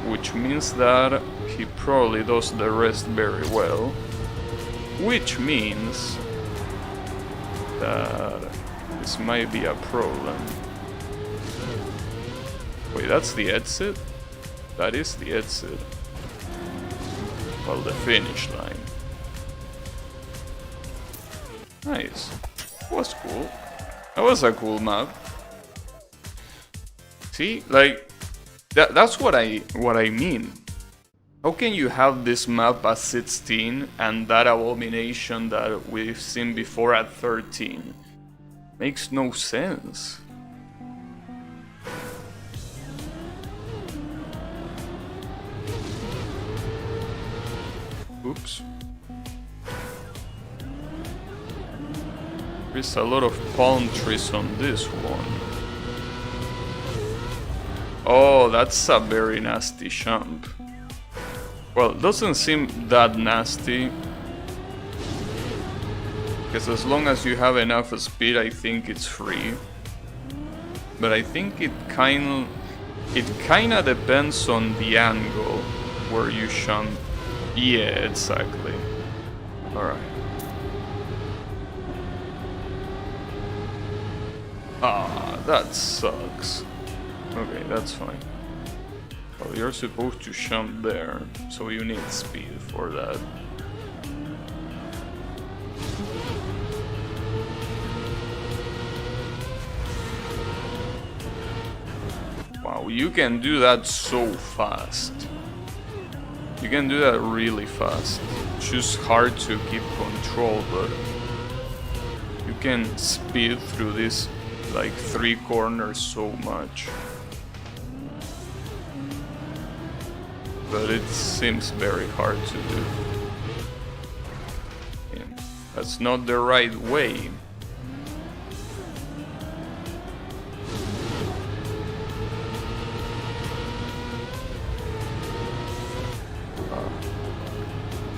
which means that he probably does the rest very well, which means that this might be a problem. Wait, that's the exit? That is the exit. Well, the finish line. Nice. That was cool. That was a cool map. See, like that's what I mean. How can you have this map at 16 and that abomination that we've seen before at 13? Makes no sense. Oops. There's a lot of palm trees on this one. Oh, that's a very nasty jump. Well, it doesn't seem that nasty. Because as long as you have enough speed, I think it's free. But I think it kinda depends on the angle where you jump. Yeah, exactly. Alright. Ah, that sucks. Okay, that's fine. Well, you're supposed to jump there, so you need speed for that. Wow, you can do that so fast. You can do that really fast. It's just hard to keep control, but you can speed through this like 3 corners so much. But it seems very hard to do. Yeah, that's not the right way.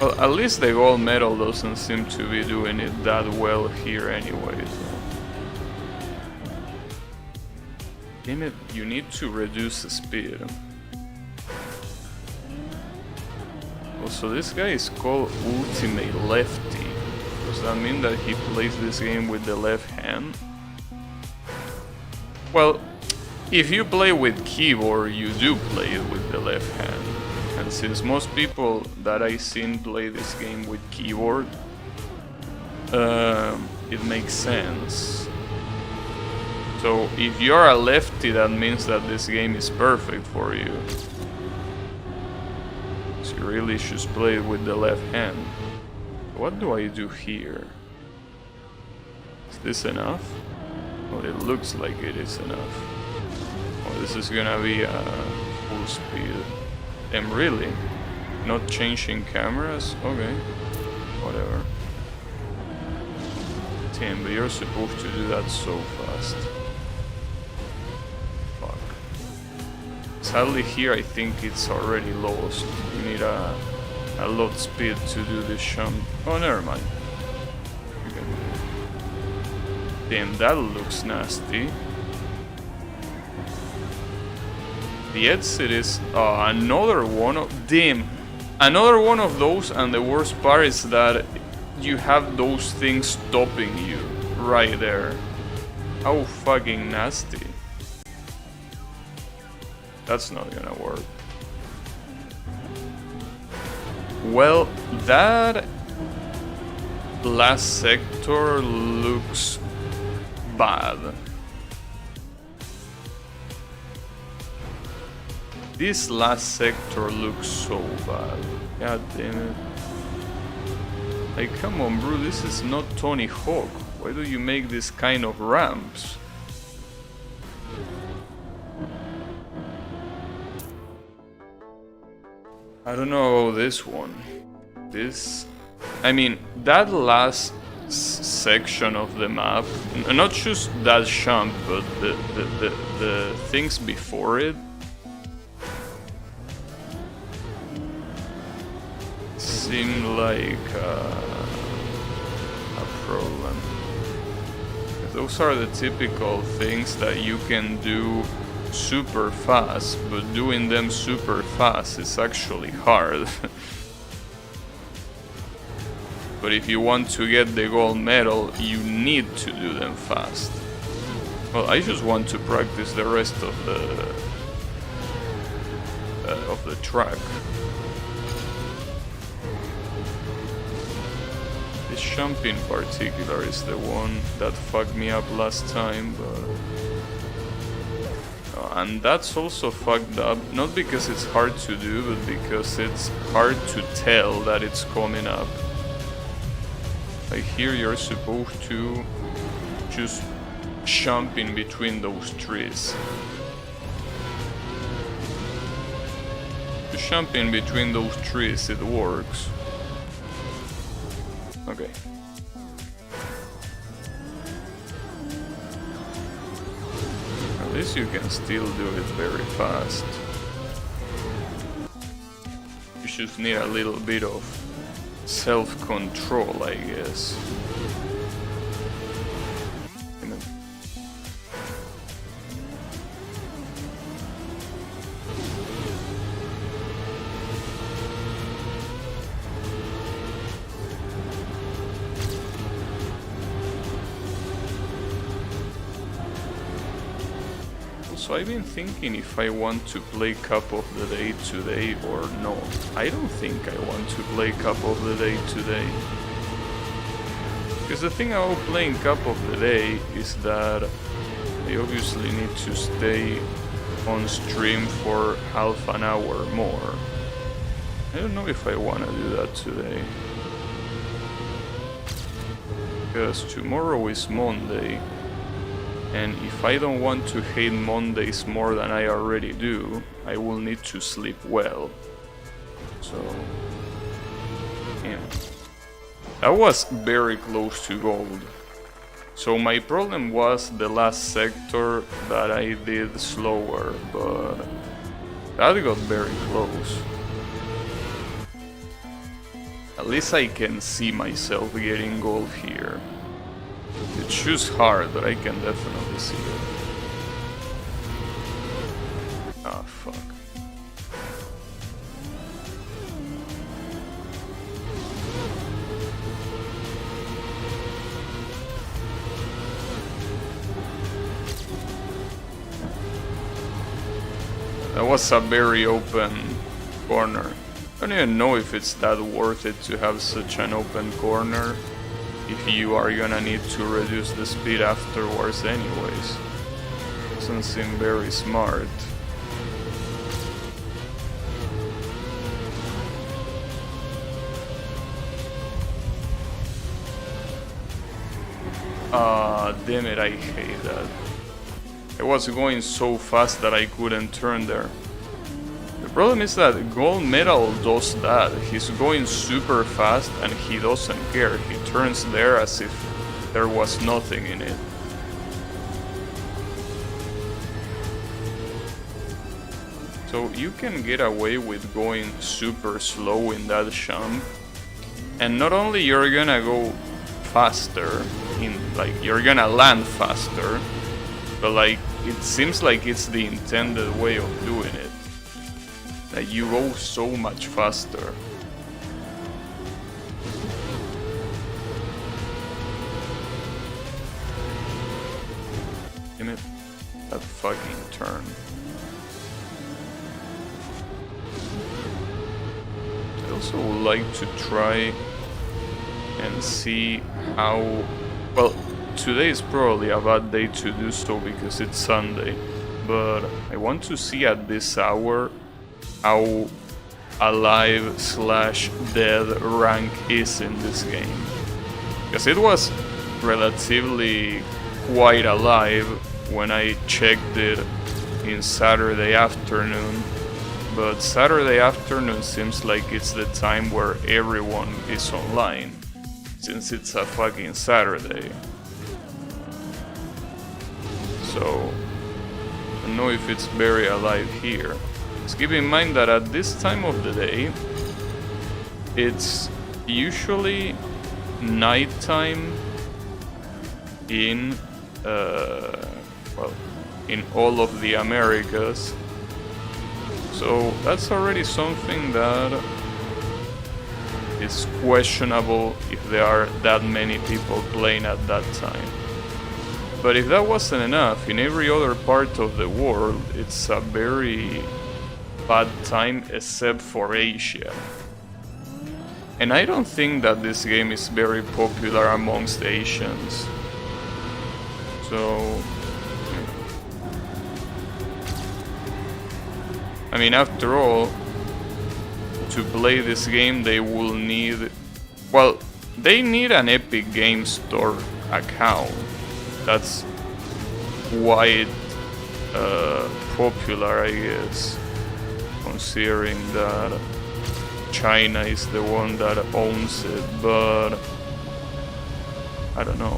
Well, at least the gold medal doesn't seem to be doing it that well here anyway. So. Damn it, you need to reduce the speed. Also, this guy is called Ultimate Lefty. Does that mean that he plays this game with the left hand? Well, if you play with keyboard, you do play it with the left hand. And since most people that I've seen play this game with keyboard, it makes sense. So if you're a lefty, that means that this game is perfect for you. So you really should play it with the left hand. What do I do here? Is this enough? Well, it looks like it is enough. Oh, this is gonna be full speed. And really? Not changing cameras? Okay. Whatever. Damn, but you're supposed to do that so fast. Fuck. Sadly here I think it's already lost. You need a lot speed to do this jump. Oh, never mind. You can... Damn, that looks nasty. The exit is another one of... Damn! Another one of those, and the worst part is that you have those things stopping you right there. How fucking nasty. That's not gonna work. Well, that last sector looks bad. This last sector looks so bad. God damn it. Like, come on, bro, this is not Tony Hawk. Why do you make this kind of ramps? I don't know about this one. I mean, that last section of the map, not just that jump, but the things before it, seem like a problem. Those are the typical things that you can do super fast, but doing them super fast is actually hard. But if you want to get the gold medal, you need to do them fast. Well, I just want to practice the rest of the track. This jump in particular is the one that fucked me up last time, but... and that's also fucked up, not because it's hard to do, but because it's hard to tell that it's coming up. Like here you're supposed to just jump in between those trees. To jump in between those trees, it works. Okay. At least you can still do it very fast. You just need a little bit of self-control, I guess. So I've been thinking if I want to play Cup of the Day today or not. I don't think I want to play Cup of the Day today. Because the thing about playing Cup of the Day is that I obviously need to stay on stream for half an hour more. I don't know if I want to do that today. Because tomorrow is Monday. And if I don't want to hate Mondays more than I already do, I will need to sleep well. So... yeah. That was very close to gold. So my problem was the last sector that I did slower, but... that got very close. At least I can see myself getting gold here. It's just hard, but I can definitely see it. Ah, fuck. That was a very open corner. I don't even know if it's that worth it to have such an open corner. If you are gonna need to reduce the speed afterwards anyways. Doesn't seem very smart. Damn it, I hate that. I was going so fast that I couldn't turn there. The problem is that gold medal does that. He's going super fast and he doesn't care. He turns there as if there was nothing in it. So you can get away with going super slow in that jump. And not only you're gonna go faster, you're gonna land faster, but like it seems like it's the intended way of doing it. That you go so much faster. Damn it. That fucking turn. I also would like to try and see how... Well, today is probably a bad day to do so because it's Sunday, but I want to see at this hour how alive/dead rank is in this game. Because it was relatively quite alive when I checked it in Saturday afternoon, but Saturday afternoon seems like it's the time where everyone is online, since it's a fucking Saturday. So, I don't know if it's very alive here. Just keep in mind that at this time of the day, it's usually nighttime in, in all of the Americas. So that's already something that is questionable if there are that many people playing at that time. But if that wasn't enough, in every other part of the world, it's a very bad time except for Asia. And I don't think that this game is very popular amongst Asians. So... I mean, after all, to play this game they will need... Well, they need an Epic Games Store account. That's quite popular, I guess, considering that China is the one that owns it, but I don't know.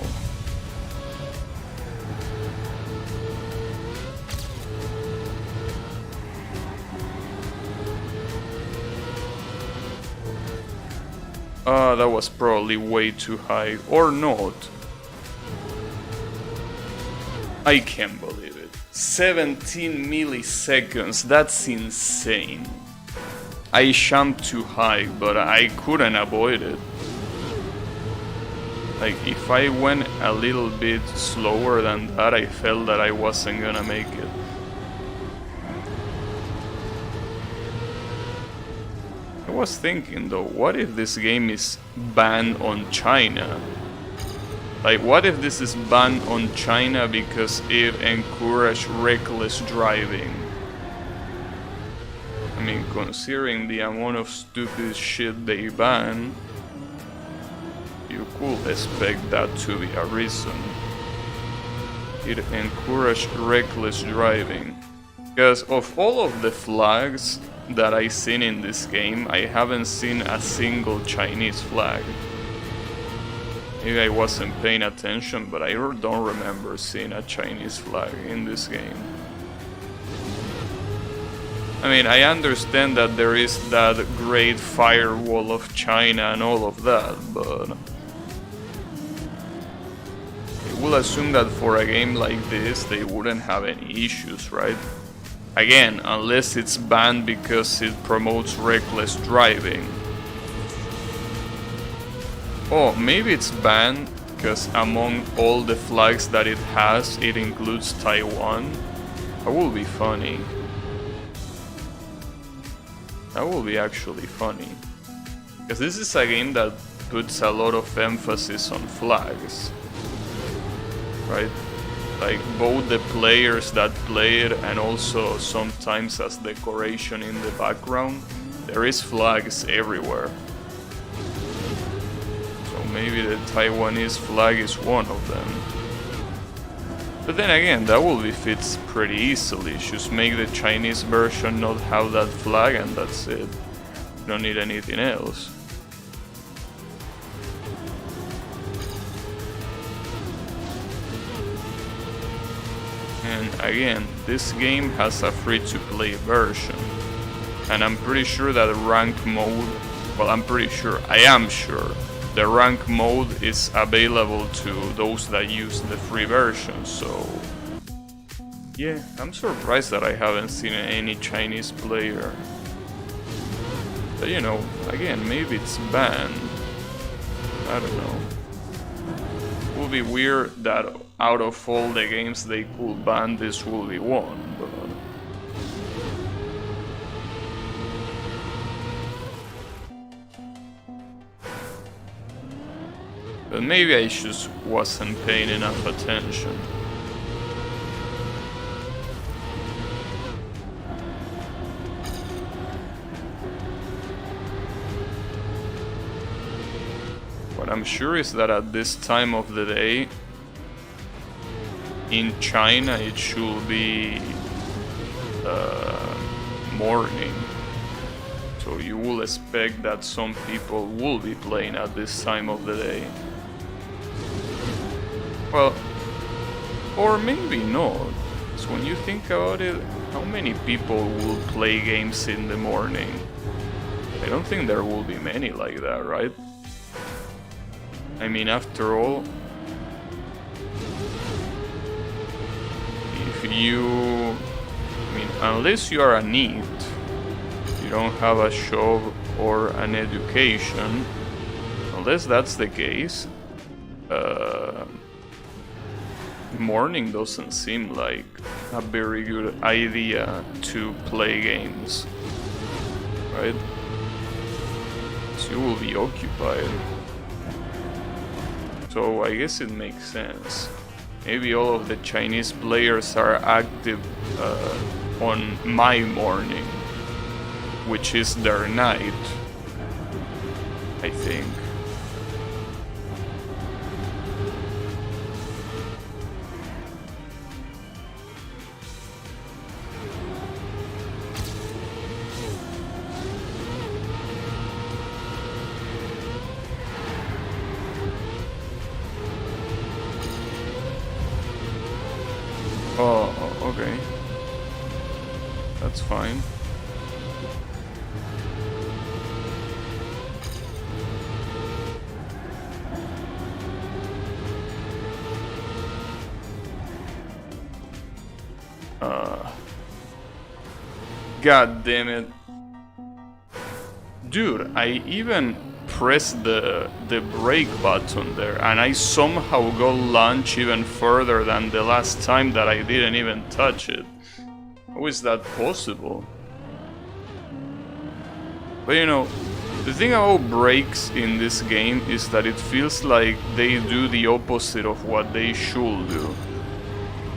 That was probably way too high, or not. I can't believe it. 17 milliseconds, that's insane. I jumped too high, but I couldn't avoid it. Like, if I went a little bit slower than that, I felt that I wasn't gonna make it. I was thinking though, what if this game is banned on China? Like, what if this is banned on China because it encourages reckless driving? I mean, considering the amount of stupid shit they ban, you could expect that to be a reason. It encourages reckless driving. Because of all of the flags that I've seen in this game, I haven't seen a single Chinese flag. Maybe I wasn't paying attention, but I don't remember seeing a Chinese flag in this game. I mean, I understand that there is that great firewall of China and all of that, but I will assume that for a game like this, they wouldn't have any issues, right? Again, unless it's banned because it promotes reckless driving. Oh, maybe it's banned because among all the flags that it has, it includes Taiwan. That will be funny. That will be actually funny. Because this is a game that puts a lot of emphasis on flags. Right? Like, both the players that play it and also sometimes as decoration in the background, there is flags everywhere. So maybe the Taiwanese flag is one of them. But then again, that will be fixed pretty easily. Just make the Chinese version not have that flag and that's it. You don't need anything else. And again, this game has a free-to-play version. And I'm pretty sure that rank mode, well, I am sure, the rank mode is available to those that use the free version, so... Yeah, I'm surprised that I haven't seen any Chinese player. But you know, again, maybe it's banned. I don't know. It would be weird that out of all the games they could ban, this will be one, but... But maybe I just wasn't paying enough attention. What I'm sure is that at this time of the day, in China it should be morning. So you will expect that some people will be playing at this time of the day. Well, or maybe not. So when you think about it, how many people will play games in the morning? I don't think there will be many like that, right? I mean, after all, if you... I mean, unless you are a NEET, you don't have a job or an education, unless that's the case, morning doesn't seem like a very good idea to play games, right? So you will be occupied. So I guess it makes sense. Maybe all of the Chinese players are active on my morning, which is their night, I think. Oh, okay. That's fine. God damn it. Dude, I even pressed the brake button there and I somehow got launched even further than the last time that I didn't even touch it. How is that possible? But you know, the thing about brakes in this game is that it feels like they do the opposite of what they should do.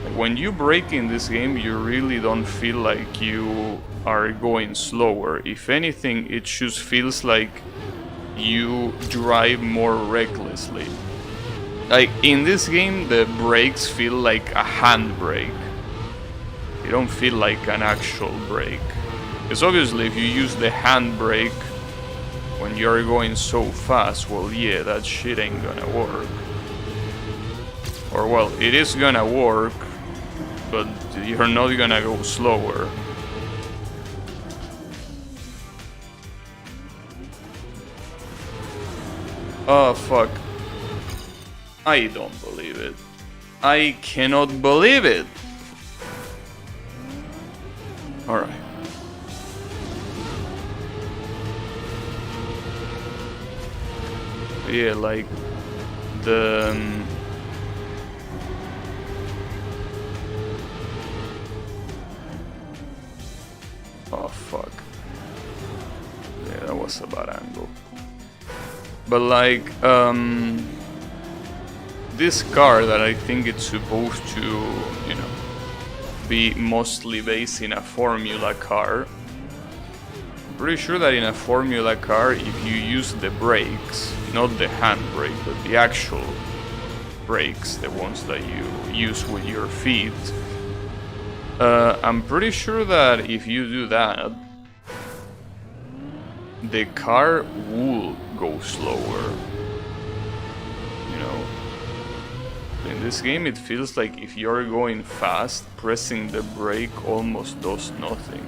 Like when you brake in this game, you really don't feel like you are going slower. If anything, it just feels like you drive more recklessly. Like in this game, the brakes feel like a handbrake. They don't feel like an actual brake. Because obviously if you use the handbrake when you're going so fast, well yeah, that shit ain't gonna work. Or well, it is gonna work, but you're not gonna go slower. Oh fuck. I don't believe it. I cannot believe it. Alright. Yeah, like the oh fuck. Yeah, that was a bad angle. But like, this car that I think it's supposed to, you know, be mostly based in a Formula car. I'm pretty sure that in a Formula car, if you use the brakes, not the handbrake, but the actual brakes, the ones that you use with your feet. I'm pretty sure that if you do that, the car will go slower. You know, in this game it feels like if you're going fast, pressing the brake almost does nothing.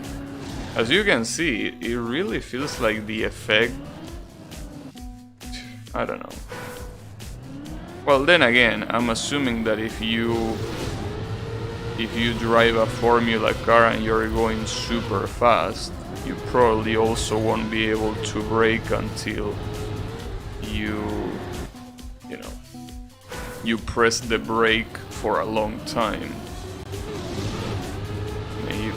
As you can see, it really feels like the effect, I don't know. Well, then again, I'm assuming that if you drive a Formula car and you're going super fast, you probably also won't be able to brake until you press the brake for a long time. Maybe.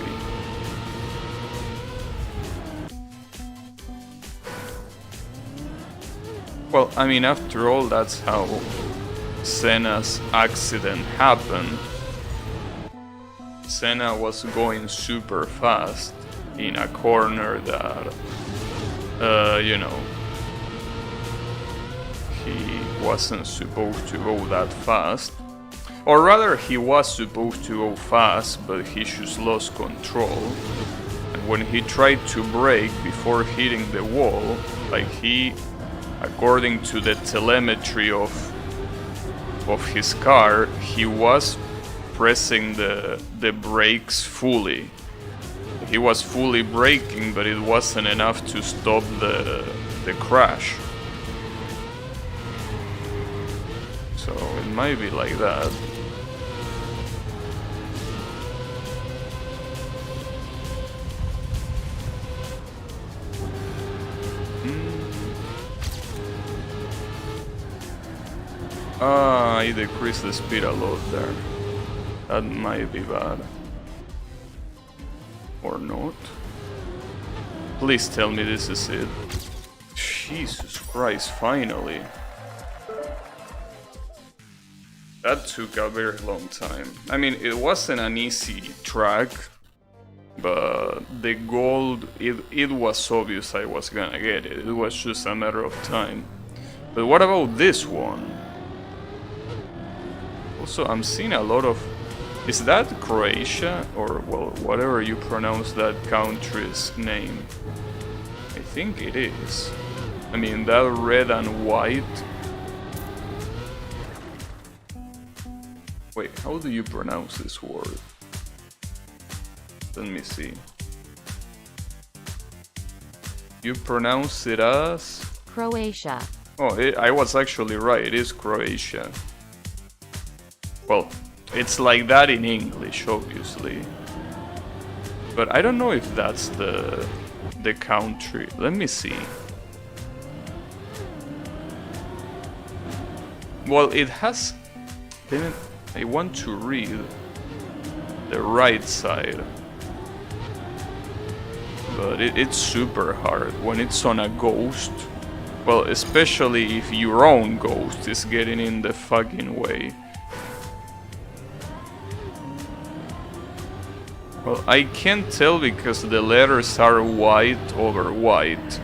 Well, I mean, after all, that's how Senna's accident happened. Senna was going super fast in a corner that, he wasn't supposed to go that fast. Or rather, he was supposed to go fast, but he just lost control. And when he tried to brake before hitting the wall, like according to the telemetry of his car, he was pressing the brakes fully. He was fully braking, but it wasn't enough to stop the crash. So it might be like that. I decreased the speed a lot there. That might be bad. Or not. Please tell me this is it. Jesus Christ, finally. That took a very long time. I mean, it wasn't an easy track, but the gold, it was obvious I was gonna get it. It was just a matter of time. But what about this one? Also, I'm seeing a lot of... Is that Croatia? Or, well, whatever you pronounce that country's name. I think it is. I mean, that red and white... Wait, how do you pronounce this word? Let me see. You pronounce it as... Croatia. Oh, I was actually right, it is Croatia. Well, it's like that in English, obviously. But I don't know if that's the country. Let me see. Well, it has... Then I want to read the right side. But it's super hard when it's on a ghost. Well, especially if your own ghost is getting in the fucking way. Well, I can't tell because the letters are white over white.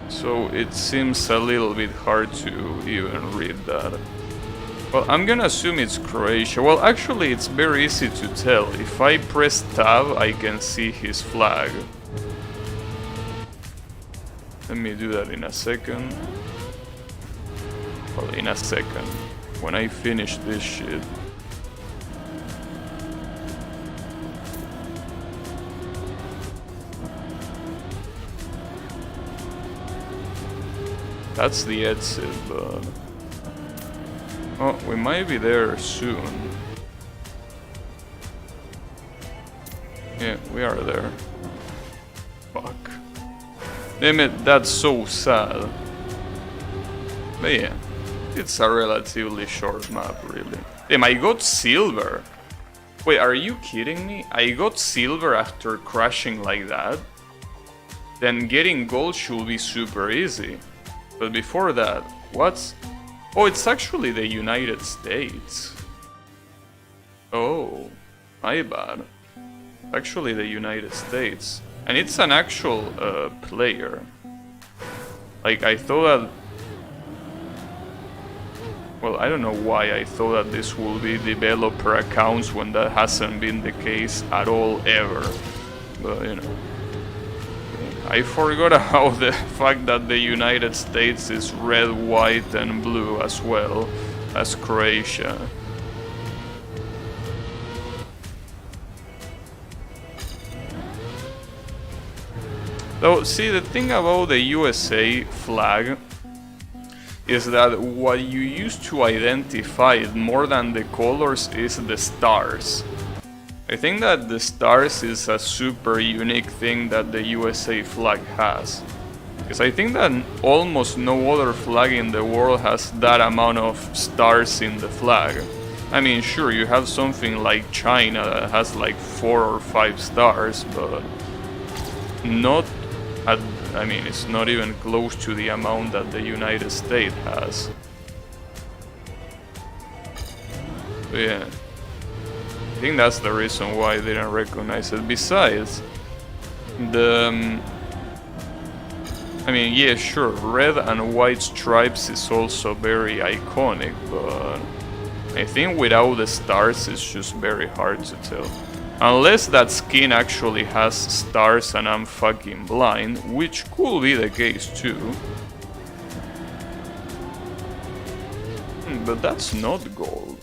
So it seems a little bit hard to even read that. Well, I'm gonna assume it's Croatia. Well, actually, it's very easy to tell. If I press tab, I can see his flag. Let me do that in a second. Well, in a second. When I finish this shit. That's the exit, but... Oh, we might be there soon. Yeah, we are there. Fuck. Damn it, that's so sad. But yeah, it's a relatively short map, really. Damn, I got silver! Wait, are you kidding me? I got silver after crashing like that? Then getting gold should be super easy. But before that, what's... Oh, it's actually the United States. Oh, my bad. Actually the United States. And it's an actual player. Like, I thought that... Well, I don't know why I thought that this will be developer accounts when that hasn't been the case at all ever. But, you know. I forgot about the fact that the United States is red, white and blue as well as Croatia. Though, see, the thing about the USA flag is that what you use to identify it more than the colors is the stars. I think that the stars is a super unique thing that the USA flag has. Because I think that almost no other flag in the world has that amount of stars in the flag. I mean, sure, you have something like China that has like 4 or 5 stars, but not at, I mean, it's not even close to the amount that the United States has. But yeah. I think that's the reason why I didn't recognize it. Besides, I mean, yeah, sure, red and white stripes is also very iconic, but I think without the stars it's just very hard to tell. Unless that skin actually has stars and I'm fucking blind, which could be the case too. But that's not gold.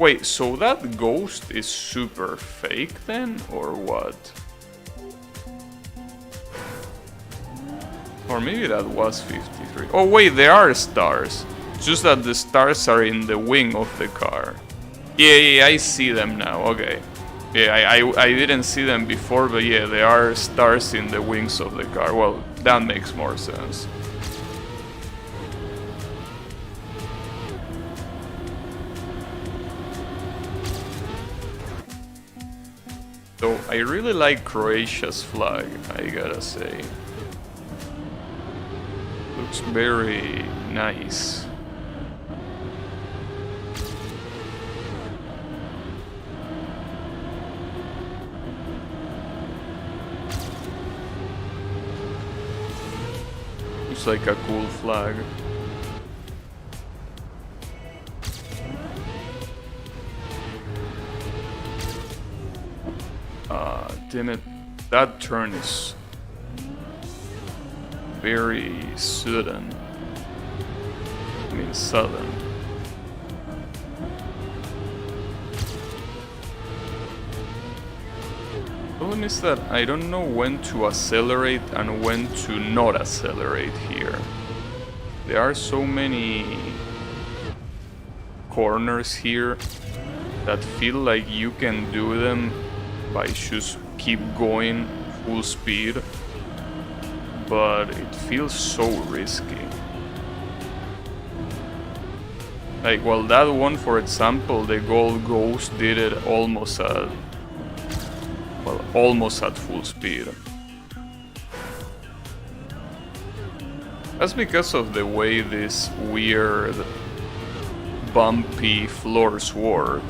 Wait, so that ghost is super fake then, or what? Or maybe that was 53. Oh wait, there are stars. It's just that the stars are in the wing of the car. Yeah, I see them now, okay. Yeah, I didn't see them before, but yeah, there are stars in the wings of the car. Well, that makes more sense. So, I really like Croatia's flag, I gotta say. Looks very nice. Looks like a cool flag. Damn it, that turn is very sudden. I mean, sudden. The problem is that I don't know when to accelerate and when to not accelerate here. There are so many corners here that feel like you can do them by just keep going full speed, but it feels so risky. Like, well, that one, for example, the Gold Ghost did it almost at, well, almost at full speed. That's because of the way these weird bumpy floors work.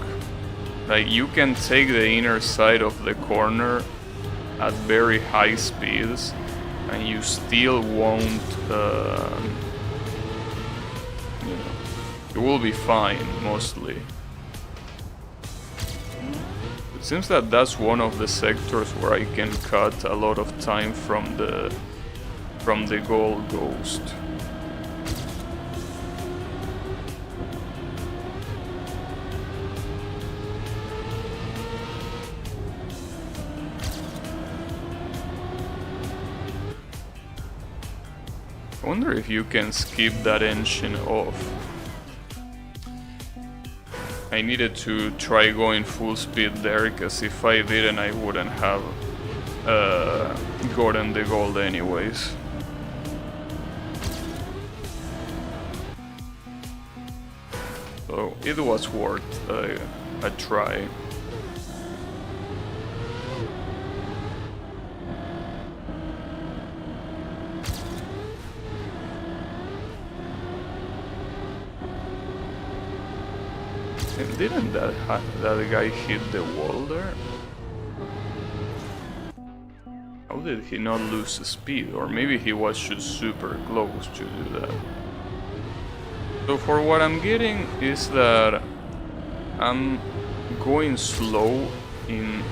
Like, you can take the inner side of the corner at very high speeds and you still won't, you know, you will be fine, mostly. It seems that that's one of the sectors where I can cut a lot of time from the Gold Ghost. I wonder if you can skip that engine off. I needed to try going full speed there, because if I didn't, I wouldn't have gotten the gold anyways. So it was worth a try. And didn't that guy hit the wall there? How did he not lose speed? Or maybe he was just super close to do that. So for what I'm getting is that I'm going slow in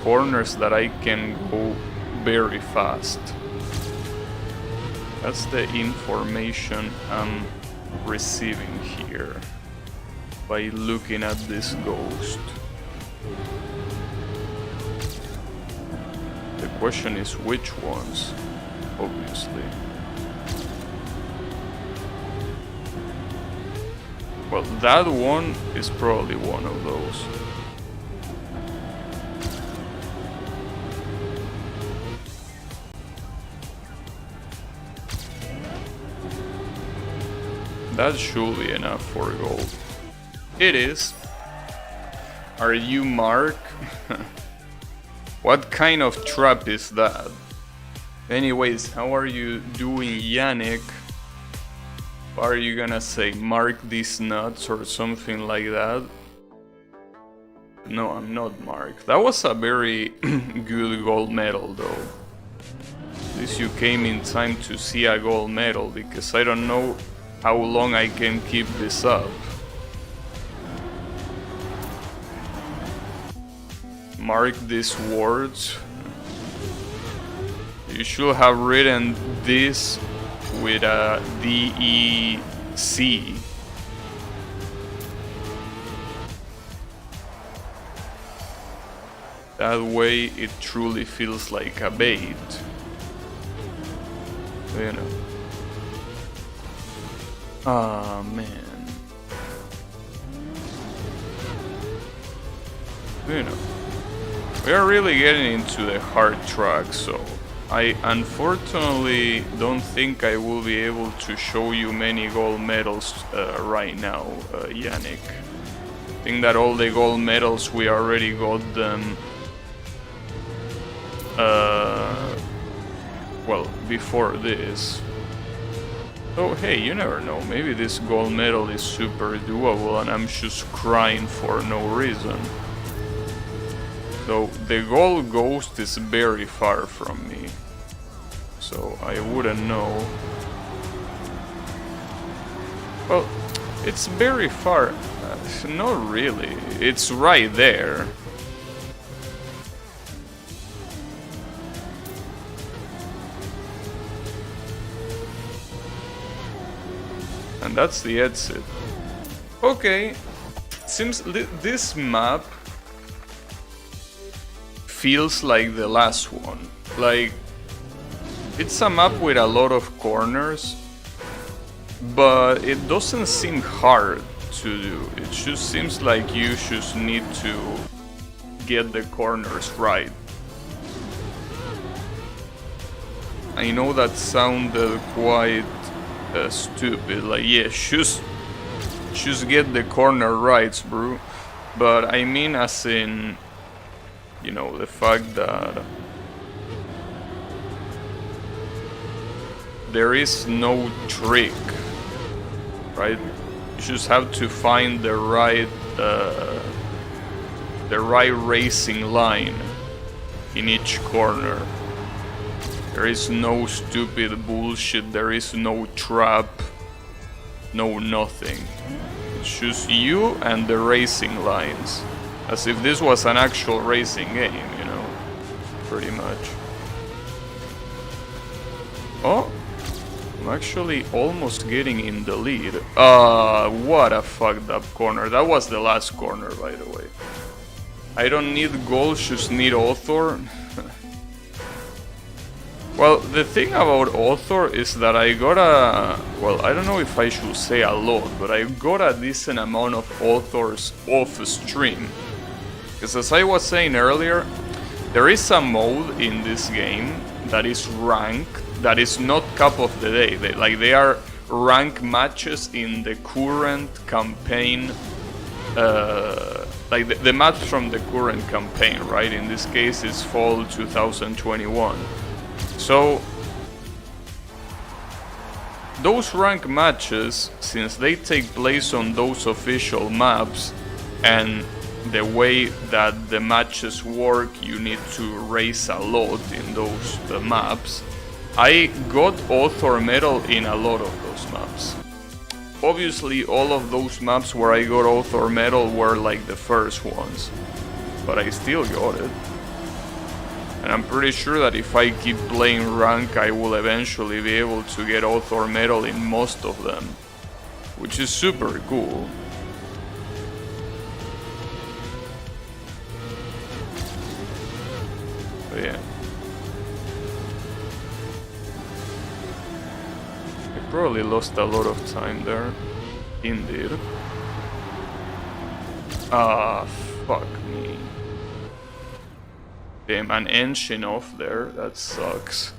corners that I can go very fast. That's the information I'm receiving here by looking at this ghost. The question is which ones, obviously. Well, that one is probably one of those. That should be enough for gold. It is. Are you Mark? What kind of trap is that? Anyways, how are you doing, Yannick? Are you gonna say mark these nuts or something like that? No, I'm not Mark. That was a very good gold medal though. At least you came in time to see a gold medal, because I don't know how long I can keep this up. Mark these words. You should have written this with a DEC. That way it truly feels like a bait. You know. Ah, man. You know. We are really getting into the hard track, so I unfortunately don't think I will be able to show you many gold medals right now, Yannick. I think that all the gold medals we already got them well, before this. So hey, you never know, maybe this gold medal is super doable and I'm just crying for no reason. Though the gold ghost is very far from me, so I wouldn't know. Well, it's very far. Not really. It's right there. And that's the exit. Okay. Seems this map feels like the last one. Like, it's a map with a lot of corners, but it doesn't seem hard to do. It just seems like you just need to get the corners right. I know that sounded quite stupid, like yeah, just get the corner right, bro. But I mean as in, you know, the fact that there is no trick, right? You just have to find the right racing line in each corner. There is no stupid bullshit, there is no trap, no nothing. It's just you and the racing lines. As if this was an actual racing game, you know, pretty much. Oh, I'm actually almost getting in the lead. What a fucked up corner. That was the last corner, by the way. I don't need gold, just need author. Well, the thing about author is that I got a... Well, I don't know if I should say a lot, but I got a decent amount of authors off stream. Because as I was saying earlier, there is a mode in this game that is ranked, that is not Cup of the Day. They are rank matches in the current campaign, like the match from the current campaign, right? In this case, it's fall 2021. So those rank matches, since they take place on those official maps, and the way that the matches work, you need to race a lot in those maps. I got author medal in a lot of those maps. obviously all of those maps where I got author medal were like the first ones, but I still got it. And I'm pretty sure that if I keep playing rank, I will eventually be able to get author medal in most of them, which is super cool. But yeah. I probably lost a lot of time there. Indeed. Ah, fuck me. Damn, an engine off there. That sucks.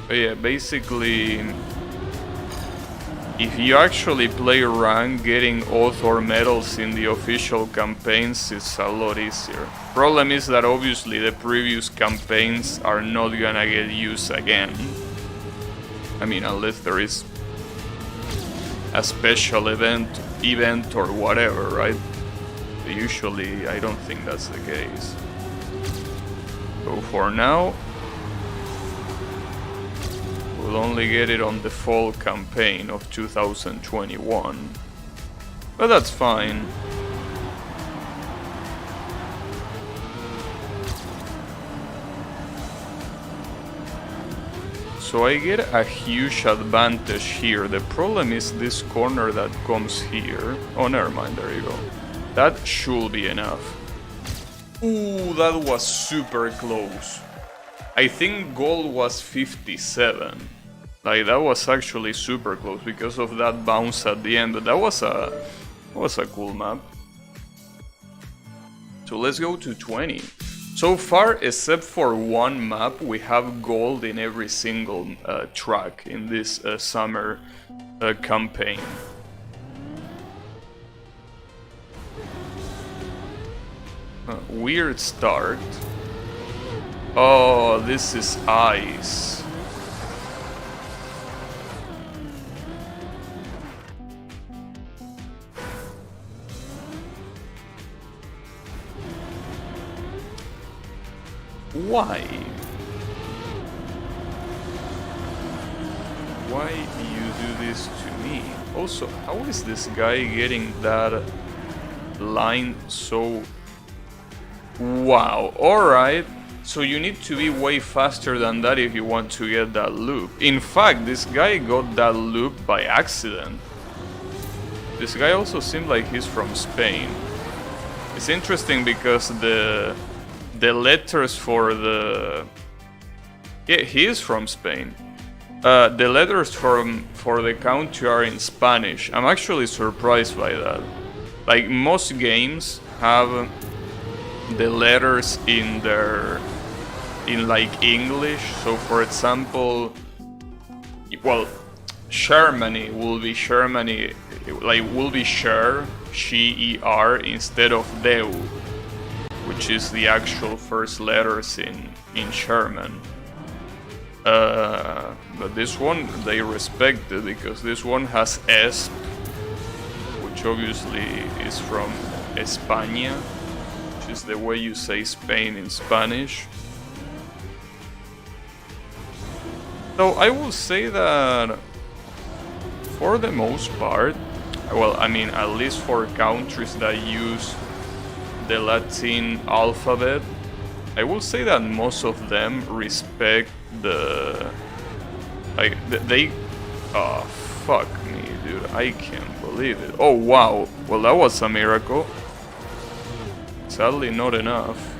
But yeah, basically, if you actually play rank, getting author medals in the official campaigns is a lot easier. Problem is that obviously the previous campaigns are not gonna get used again. I mean, unless there is a special event or whatever, right? Usually, I don't think that's the case. So for now, we'll only get it on the fall campaign of 2021. But that's fine. So I get a huge advantage here. The problem is this corner that comes here. Oh, never mind, there you go. That should be enough. Ooh, that was super close. I think goal was 57. Like, that was actually super close because of that bounce at the end. But that was a cool map. So let's go to 20. So far, except for one map, we have gold in every single track in this summer campaign. Weird start. Oh, this is ice. Why? Why do you do this to me? Also, how is this guy getting that line so... Wow, alright. So you need to be way faster than that if you want to get that loop. In fact, this guy got that loop by accident. This guy also seemed like he's from Spain. It's interesting because the letters for the... Yeah, he is from Spain. The letters for the country are in Spanish. I'm actually surprised by that. Like, most games have the letters in like English. So for example, well, Germany will be Germany, like will be Sher, She-E-R instead of Deu, which is the actual first letters in German. But this one they respected because this one has S, which obviously is from España, which is the way you say Spain in Spanish. So I will say that for the most part, well, I mean, at least for countries that use the Latin alphabet, I will say that most of them respect the... like, they... Oh, fuck me, dude. I can't believe it. Oh, wow. Well, that was a miracle. Sadly, not enough.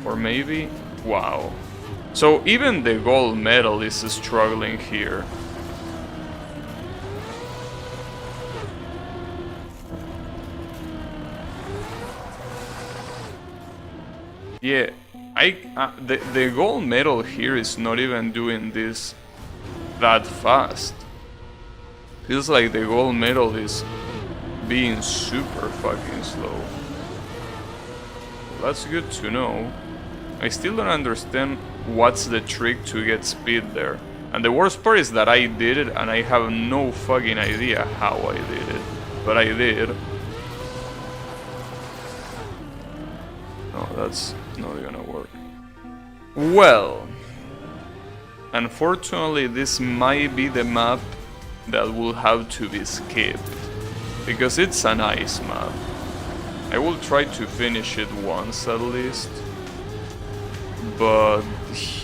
Or maybe... Wow. So even the gold medal is struggling here. Yeah, the gold medal here is not even doing this that fast. Feels like the gold medal is being super fucking slow. That's good to know. I still don't understand what's the trick to get speed there. And the worst part is that I did it and I have no fucking idea how I did it. But I did. No, that's not gonna work. Well, unfortunately this might be the map that will have to be skipped, because it's an ice map. I will try to finish it once at least, but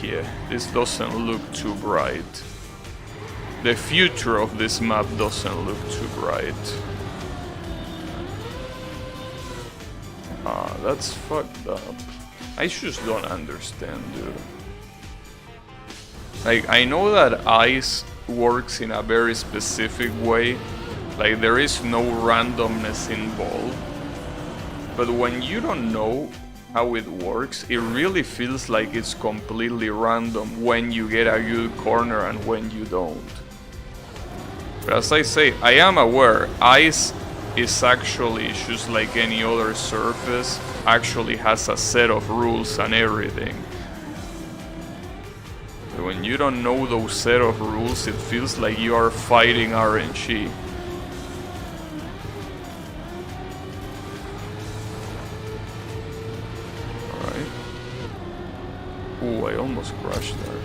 yeah, this doesn't look too bright. The future of this map doesn't look too bright. Ah, that's fucked up. I just don't understand, dude. Like, I know that ice works in a very specific way, like there is no randomness involved, but when you don't know how it works, it really feels like it's completely random when you get a good corner and when you don't. But as I say, I am aware ice is actually just like any other surface, actually has a set of rules and everything. But when you don't know those set of rules, it feels like you are fighting RNG. Alright. Ooh, I almost crashed there.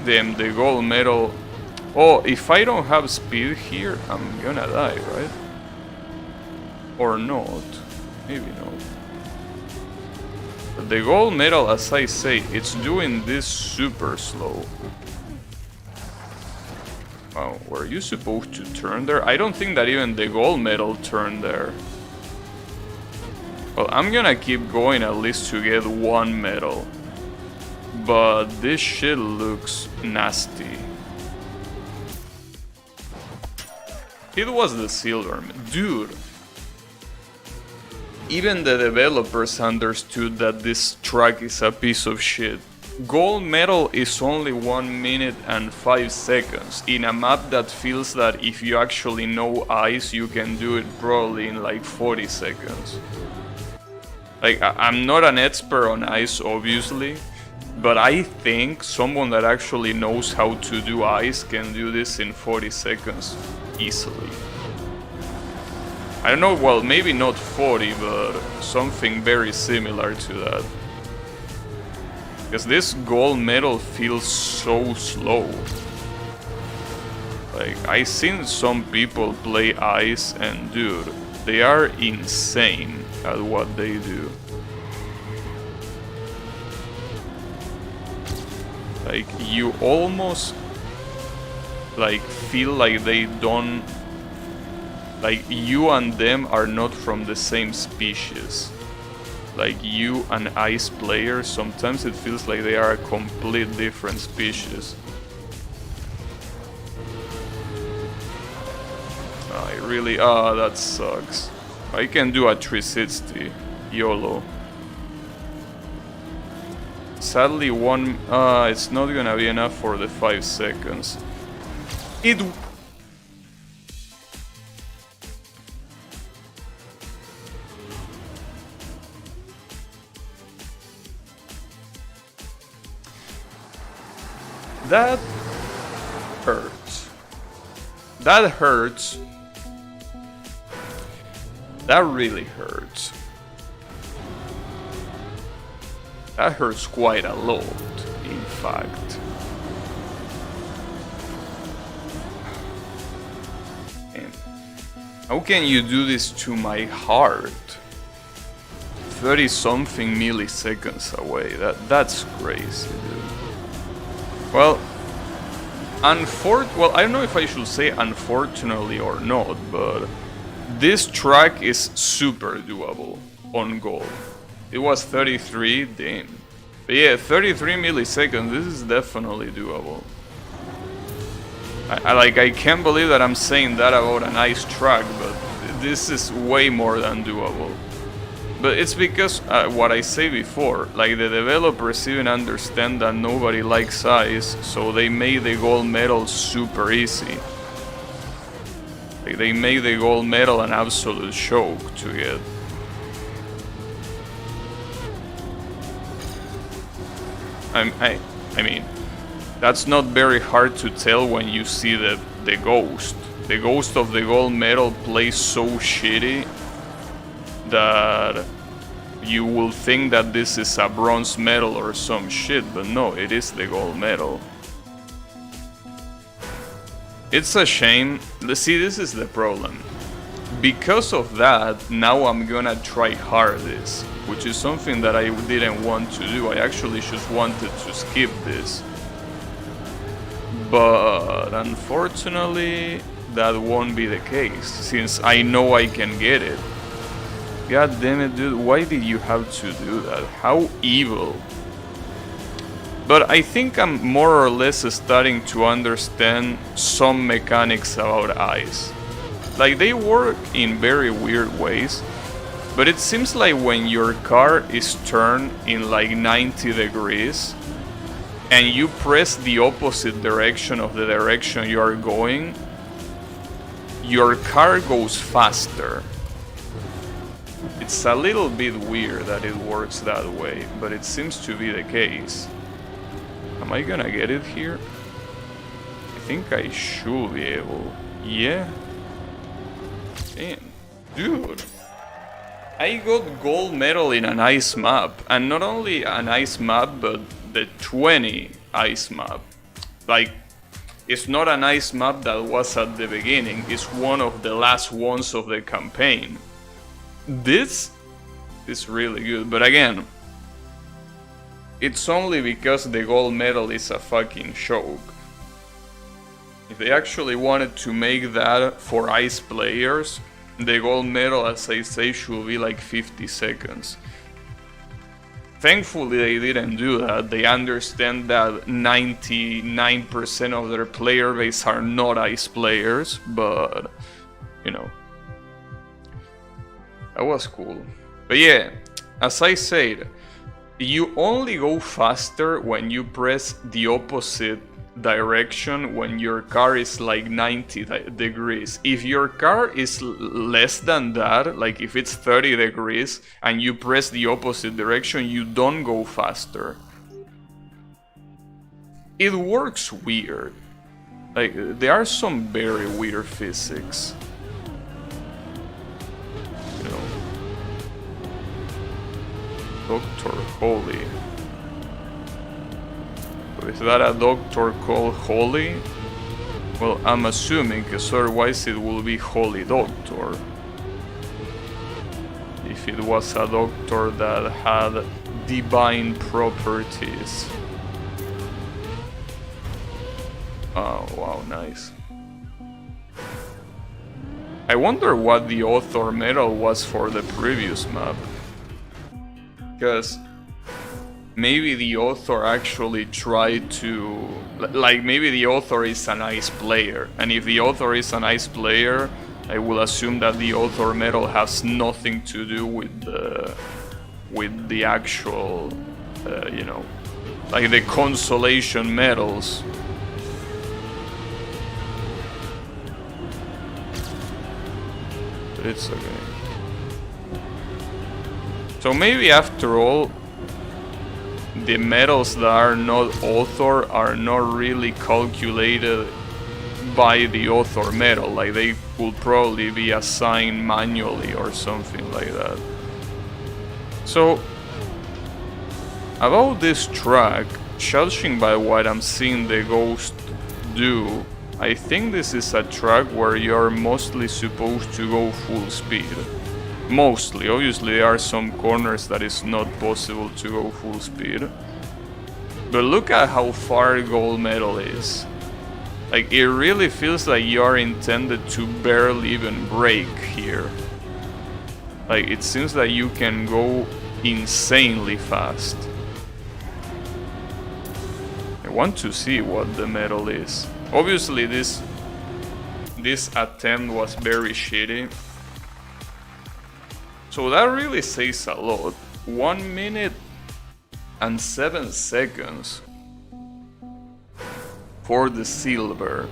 Damn, the gold medal. Oh, if I don't have speed here, I'm gonna die, right? Or not. Maybe not. But the gold medal, as I say, it's doing this super slow. Oh, were you supposed to turn there? I don't think that even the gold medal turned there. Well, I'm gonna keep going at least to get one medal. But this shit looks nasty. It was the silver, dude. Even the developers understood that this track is a piece of shit. Gold medal is only 1 minute and 5 seconds in a map that feels that if you actually know ice, you can do it probably in like 40 seconds. Like, I'm not an expert on ice, obviously, but I think someone that actually knows how to do ice can do this in 40 seconds easily. I don't know, well, maybe not 40, but something very similar to that. Because this gold medal feels so slow. Like, I've seen some people play ice and dude, they are insane at what they do. Like, you almost like feel like they don't, like you and them are not from the same species. Like you and ice players, sometimes it feels like they are a complete different species. I really, that sucks. I can do a 360, YOLO. Sadly, it's not gonna be enough for the 5 seconds. That hurts. That hurts. That really hurts. That hurts quite a lot, in fact. And how can you do this to my heart? 30 something milliseconds away. That's crazy, dude. Well, I don't know if I should say unfortunately or not, but this track is super doable on gold. It was 33, damn. But yeah, 33 milliseconds, this is definitely doable. I can't believe that I'm saying that about a nice track, but this is way more than doable. But it's because, what I say before, like the developers even understand that nobody likes ice, so they made the gold medal super easy. Like they made the gold medal an absolute joke to get. I mean, that's not very hard to tell when you see the ghost. The ghost of the gold medal plays so shitty that You will think that this is a bronze medal or some shit, but no, it is the gold medal. It's a shame. See, this is the problem. Because of that, now I'm gonna try hard this, which is something that I didn't want to do. I actually just wanted to skip this. But unfortunately, that won't be the case, since I know I can get it. God damn it, dude, why did you have to do that? How evil. But I think I'm more or less starting to understand some mechanics about ice. Like, they work in very weird ways, but it seems like when your car is turned in like 90 degrees and you press the opposite direction of the direction you are going, your car goes faster. It's a little bit weird that it works that way, but it seems to be the case. Am I gonna get it here? I think I should be able. Yeah. Damn. Dude. I got gold medal in an ice map. And not only an ice map, but the 20 ice map. Like, it's not an ice map that was at the beginning. It's one of the last ones of the campaign. This is really good. But again, it's only because the gold medal is a fucking joke. If they actually wanted to make that for ice players, the gold medal, as I say, should be like 50 seconds. Thankfully they didn't do that. They understand that 99% of their player base are not ice players, but, you know, that was cool. But yeah, as I said, you only go faster when you press the opposite direction when your car is like 90 degrees. If your car is less than that, like if it's 30 degrees and you press the opposite direction, you don't go faster. It works weird. Like, there are some very weird physics. You know. Dr. Holy. Is that a doctor called Holy? Well, I'm assuming, because otherwise it will be Holy Doctor. If it was a doctor that had divine properties. Oh, wow, nice. I wonder what the author medal was for the previous map. Because maybe the author actually tried to... Like, maybe the author is an ice player. And if the author is an ice player, I will assume that the author medal has nothing to do with the actual, you know, like the consolation medals. But it's okay. So maybe after all, the medals that are not author are not really calculated by the author medal, like they will probably be assigned manually or something like that. So, about this track, judging by what I'm seeing the Ghost do, I think this is a track where you're mostly supposed to go full speed. Mostly, obviously there are some corners that is not possible to go full speed. But look at how far gold medal is. Like, it really feels like you are intended to barely even brake here. Like, it seems that you can go insanely fast. I want to see what the medal is. Obviously this attempt was very shitty. So that really says a lot. 1 minute and 7 seconds for the silver.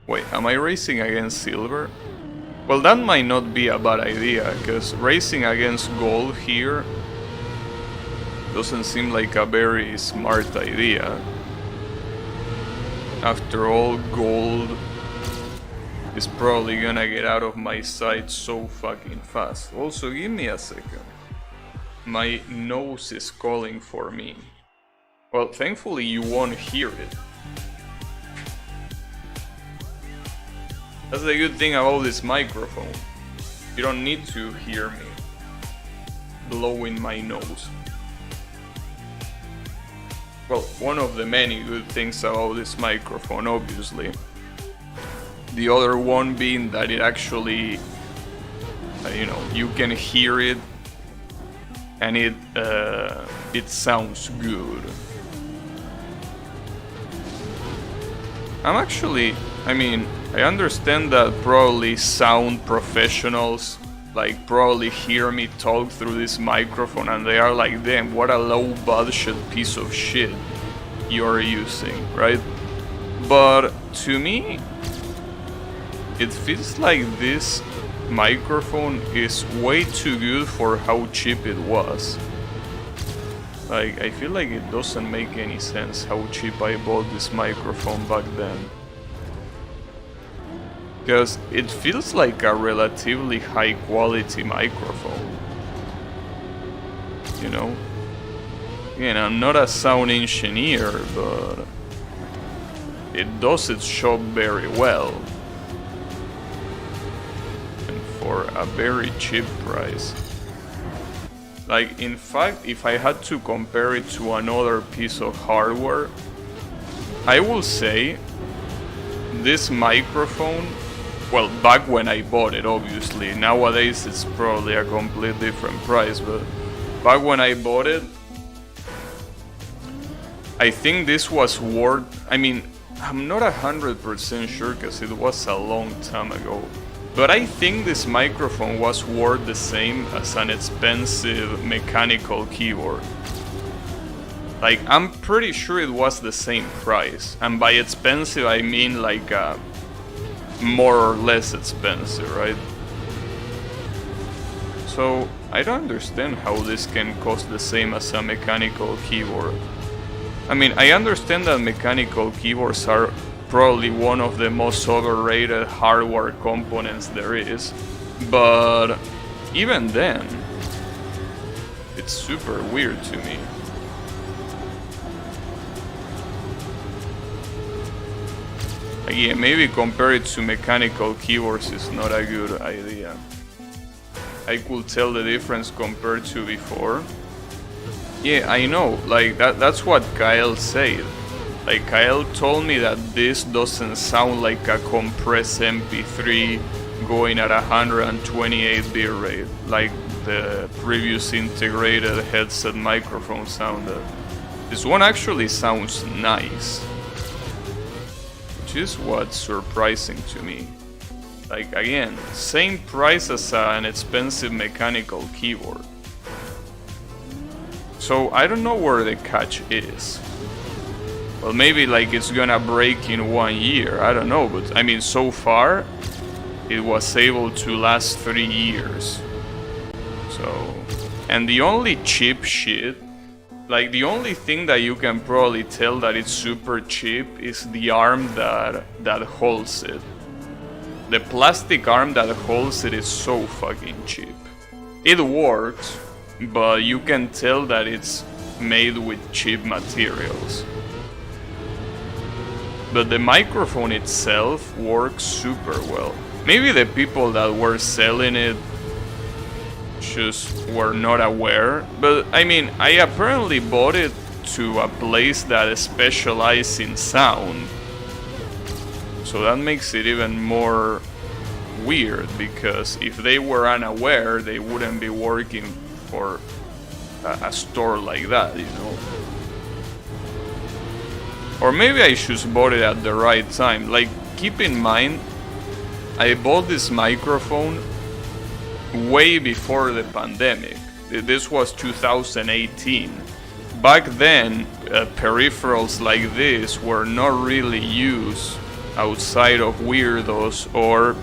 Wait, am I racing against silver? Well, that might not be a bad idea, because racing against gold here doesn't seem like a very smart idea. After all, gold is probably gonna get out of my sight so fucking fast. Also, give me a second. My nose is calling for me. Well, thankfully you won't hear it. That's the good thing about this microphone. You don't need to hear me blowing my nose. Well, one of the many good things about this microphone, obviously. The other one being that it actually, you can hear it and it sounds good. I understand that probably sound professionals probably hear me talk through this microphone and they are like, damn, what a low budget piece of shit you're using, right? But to me, it feels like this microphone is way too good for how cheap it was. I feel like it doesn't make any sense how cheap I bought this microphone back then. Because it feels like a relatively high quality microphone. You know? Again, I'm not a sound engineer, but it does its job very well. And for a very cheap price. In fact, if I had to compare it to another piece of hardware, I will say this microphone, well, back when I bought it, obviously, nowadays it's probably a complete different price, but back when I bought it, I think this was worth, I'm not 100% sure because it was a long time ago, but I think this microphone was worth the same as an expensive mechanical keyboard. I'm pretty sure it was the same price, and by expensive I mean more or less expensive, right? So I don't understand how this can cost the same as a mechanical keyboard. I understand that mechanical keyboards are probably one of the most overrated hardware components there is, but even then, it's super weird to me. Yeah, maybe compare it to mechanical keyboards is not a good idea. I could tell the difference compared to before. Yeah, I know, that's what Kyle said. Kyle told me that this doesn't sound like a compressed MP3 going at 128 bitrate, like the previous integrated headset microphone sounded. This one actually sounds nice, which is what's surprising to me. Again, same price as an expensive mechanical keyboard. So I don't know where the catch is. Well, maybe it's gonna break in 1 year, I don't know, but so far it was able to last 3 years. So, and the only cheap shit, the only thing that you can probably tell that it's super cheap is the arm that holds it. The plastic arm that holds it is so fucking cheap. It works, but you can tell that it's made with cheap materials. But the microphone itself works super well. Maybe the people that were selling it just were not aware, but I apparently bought it to a place that specializes in sound. So that makes it even more weird, because if they were unaware, they wouldn't be working for a store like that, you know? Or maybe I just bought it at the right time. Keep in mind, I bought this microphone way before the pandemic. This was 2018. Back then, peripherals like this were not really used outside of weirdos or,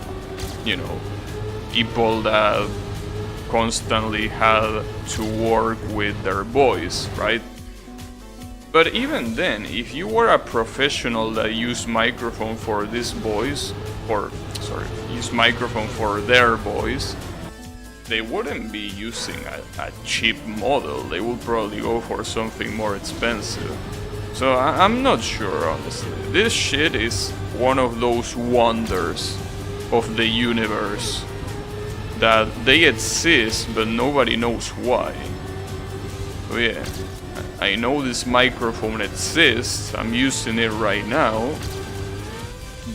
people that constantly had to work with their voice, right? But even then, if you were a professional that used microphone for this voice, or sorry, use microphone for their voice, they wouldn't be using a cheap model. They would probably go for something more expensive. So I'm not sure, honestly. This shit is one of those wonders of the universe that they exist, but nobody knows why. So yeah, I know this microphone exists, I'm using it right now,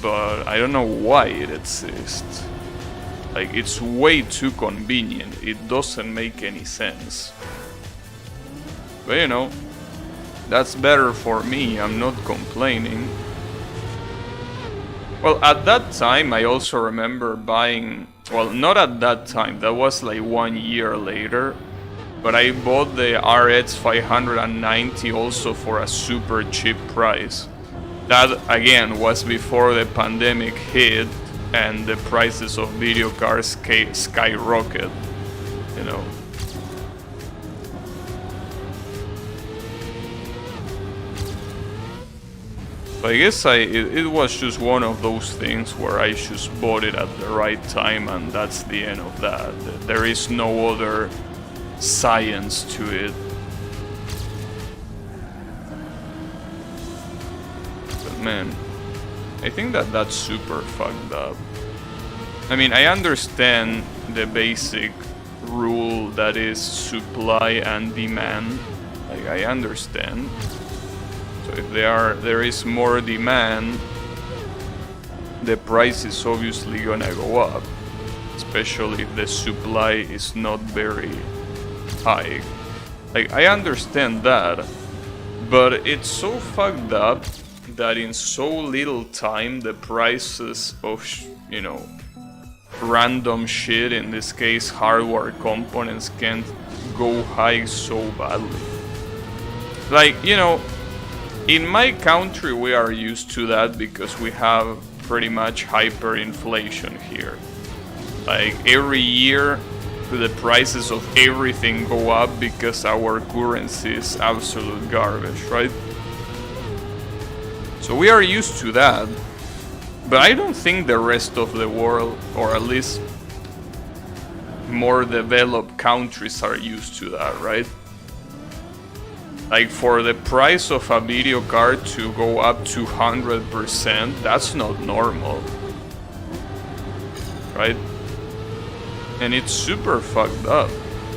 but I don't know why it exists. Like, it's way too convenient, it doesn't make any sense. But you know, that's better for me, I'm not complaining. Well, at that time I also remember buying, well, not at that time, that was like 1 year later, but I bought the RX 590 also for a super cheap price. That again was before the pandemic hit and the prices of video cards skyrocket, you know. So I guess it was just one of those things where I just bought it at the right time and that's the end of that. There is no other science to it. But man, I think that that's super fucked up. I mean, I understand the basic rule that is supply and demand. Like, I understand. So if there is more demand, the price is obviously gonna go up, especially if the supply is not very high. Like, I understand that, but it's so fucked up that in so little time the prices of, you know, random shit, in this case hardware components, can go high so badly. Like, you know, in my country we are used to that because we have pretty much hyperinflation here. Like, every year the prices of everything go up because our currency is absolute garbage, right? So we are used to that, but I don't think the rest of the world, or at least more developed countries, are used to that, right? Like, for the price of a video card to go up 200%, that's not normal, right? And it's super fucked up,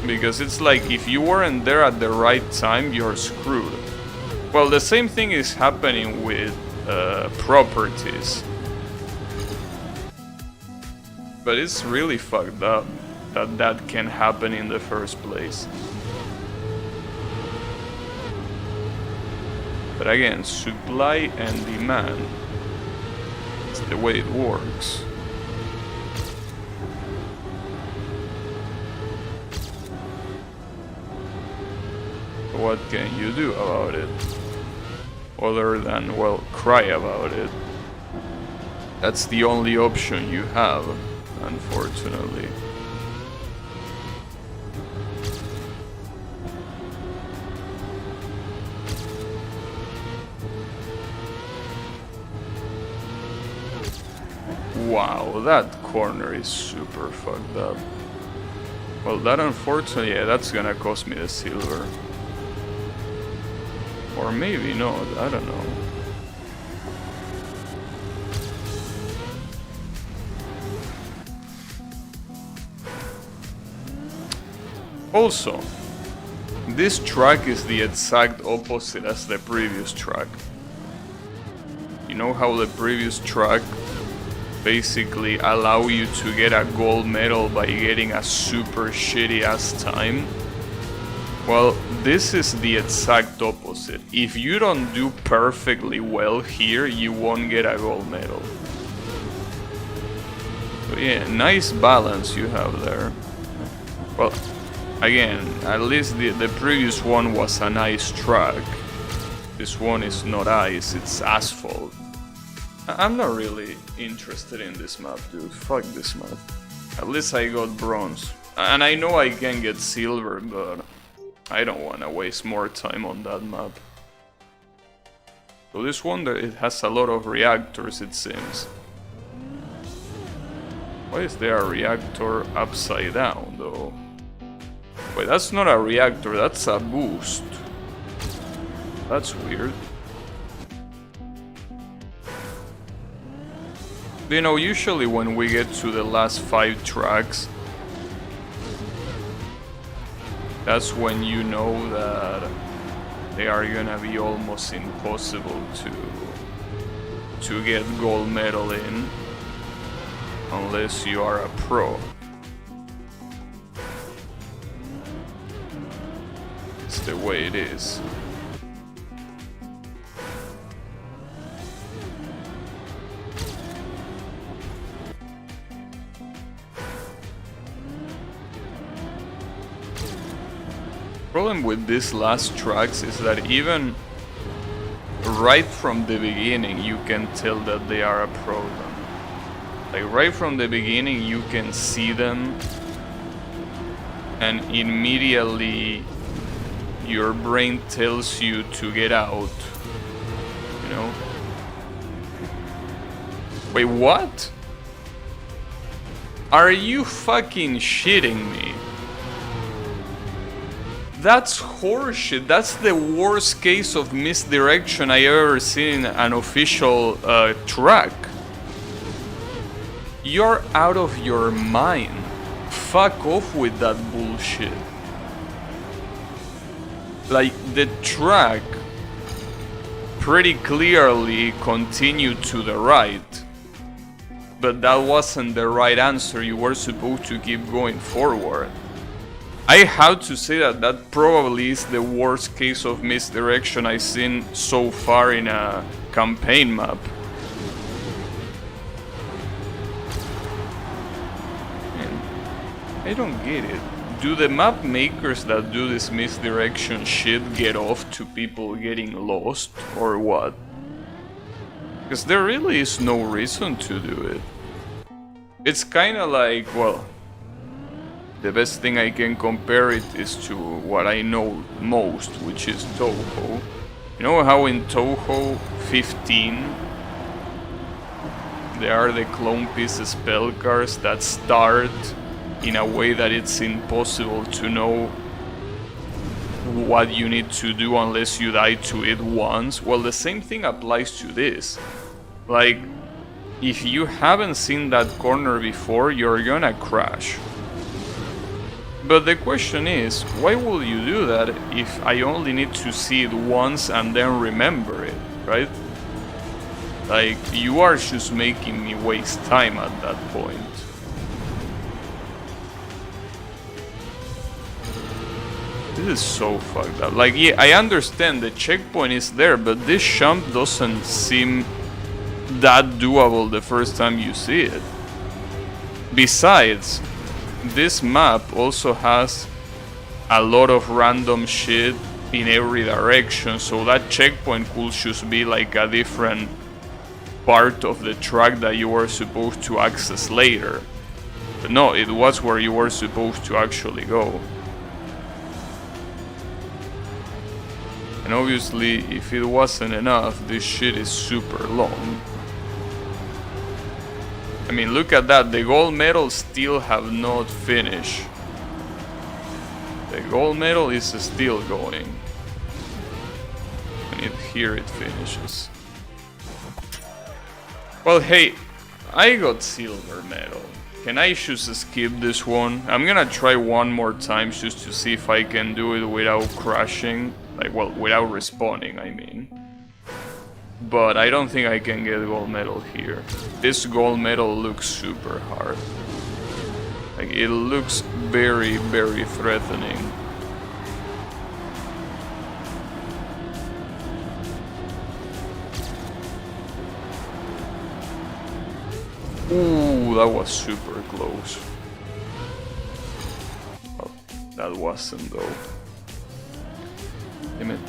because it's like, if you weren't there at the right time, you're screwed. Well, the same thing is happening with properties. But it's really fucked up that that can happen in the first place. But again, supply and demand, it's the way it works. What can you do about it? Other than, well, cry about it. That's the only option you have, unfortunately. Wow, that corner is super fucked up. Well, that unfortunately, yeah, that's gonna cost me the silver. Or maybe not, I don't know. Also, this track is the exact opposite as the previous track. You know how the previous track basically allow you to get a gold medal by getting a super shitty ass time? Well, this is the exact opposite. If you don't do perfectly well here, you won't get a gold medal. So yeah, nice balance you have there. Well, again, at least the previous one was an ice track. This one is not ice, it's asphalt. I'm not really interested in this map, dude. Fuck this map. At least I got bronze. And I know I can get silver, but I don't want to waste more time on that map. So this one, it has a lot of reactors, it seems. Why is there a reactor upside down, though? Wait, that's not a reactor, that's a boost. That's weird. You know, usually when we get to the last 5 tracks, that's when you know that they are gonna be almost impossible to get gold medal in, unless you are a pro. It's the way it is. Problem with these last tracks is that even right from the beginning you can tell that they are a pro. Like right from the beginning you can see them and immediately your brain tells you to get out, you know? Wait, what? Are you fucking shitting me? That's horseshit. That's the worst case of misdirection I ever seen in an official track. You're out of your mind. Fuck off with that bullshit. Like, the track pretty clearly continued to the right. But that wasn't the right answer. You were supposed to keep going forward. I have to say that that probably is the worst case of misdirection I've seen so far in a campaign map. Man, I don't get it. Do the map makers that do this misdirection shit get off to people getting lost, or what? Because there really is no reason to do it. It's kinda like, well, the best thing I can compare it is to what I know most, which is Touhou. You know how in Touhou 15 there are the clone piece spell cards that start in a way that it's impossible to know what you need to do unless you die to it once? Well, the same thing applies to this. Like, if you haven't seen that corner before, you're gonna crash. But the question is, why will you do that if I only need to see it once and then remember it, right? Like, you are just making me waste time at that point. This is so fucked up. Like, yeah, I understand the checkpoint is there, but this jump doesn't seem that doable the first time you see it. Besides, this map also has a lot of random shit in every direction, so that checkpoint could just be like a different part of the track that you were supposed to access later. But no, it was where you were supposed to actually go. And obviously, if it wasn't enough, this shit is super long. I mean, look at that, the gold medal still have not finished. The gold medal is still going. And here it finishes. Well, hey, I got silver medal. Can I just skip this one? I'm gonna try one more time just to see if I can do it without crashing. Like, well, without respawning, I mean. But I don't think I can get gold medal here. This gold medal looks super hard. Like, it looks very, very threatening. Ooh, that was super close. Oh, that wasn't though. Damn it.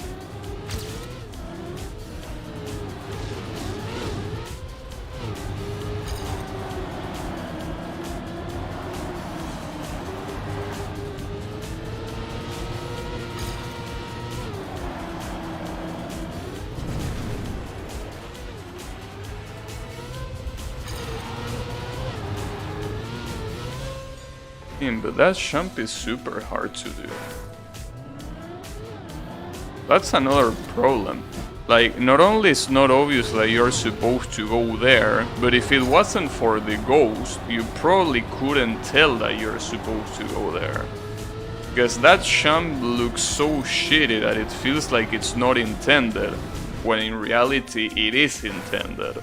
But that jump is super hard to do. That's another problem. Like, not only it's not obvious that you're supposed to go there, but if it wasn't for the ghost, you probably couldn't tell that you're supposed to go there. Because that jump looks so shitty that it feels like it's not intended, when in reality it is intended.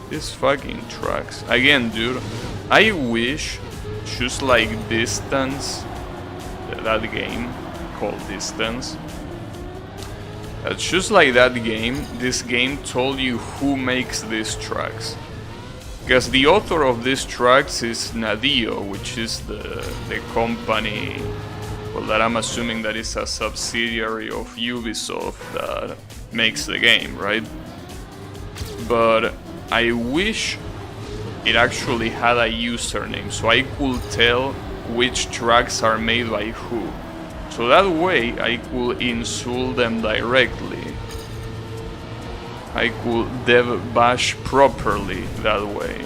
These fucking tracks. Again, dude, I wish just like Distance, that game called Distance, just like that game, this game told you who makes these tracks. Because the author of these tracks is Nadio, which is the company, well, that I'm assuming that is a subsidiary of Ubisoft that makes the game, right? But I wish it actually had a username, so I could tell which tracks are made by who. So that way I could insult them directly. I could dev bash properly that way.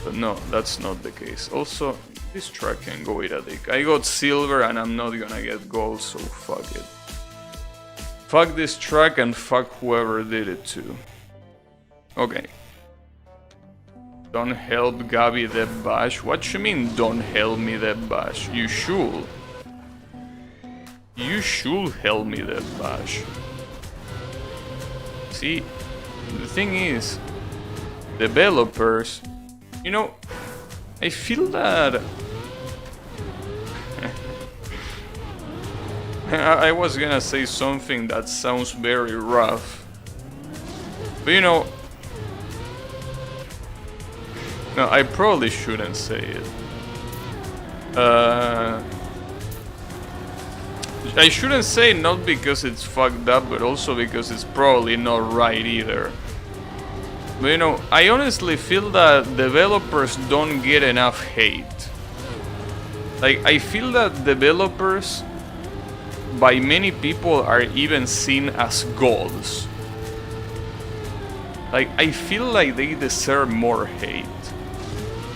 But no, that's not the case. Also, this track can go with a dick. I got silver and I'm not gonna get gold, so fuck it. Fuck this track and fuck whoever did it too. Okay. Don't help Gabi Deb Bash. What you mean don't help me Deb Bash? You should. You should help me Deb Bash. See, the thing is, developers, you know, I feel that I was gonna say something that sounds very rough, but you know, no, I probably shouldn't say it. I shouldn't say not because it's fucked up, but also because it's probably not right either. But you know, I honestly feel that developers don't get enough hate. Like, I feel that developers, by many people, are even seen as gods. Like, I feel like they deserve more hate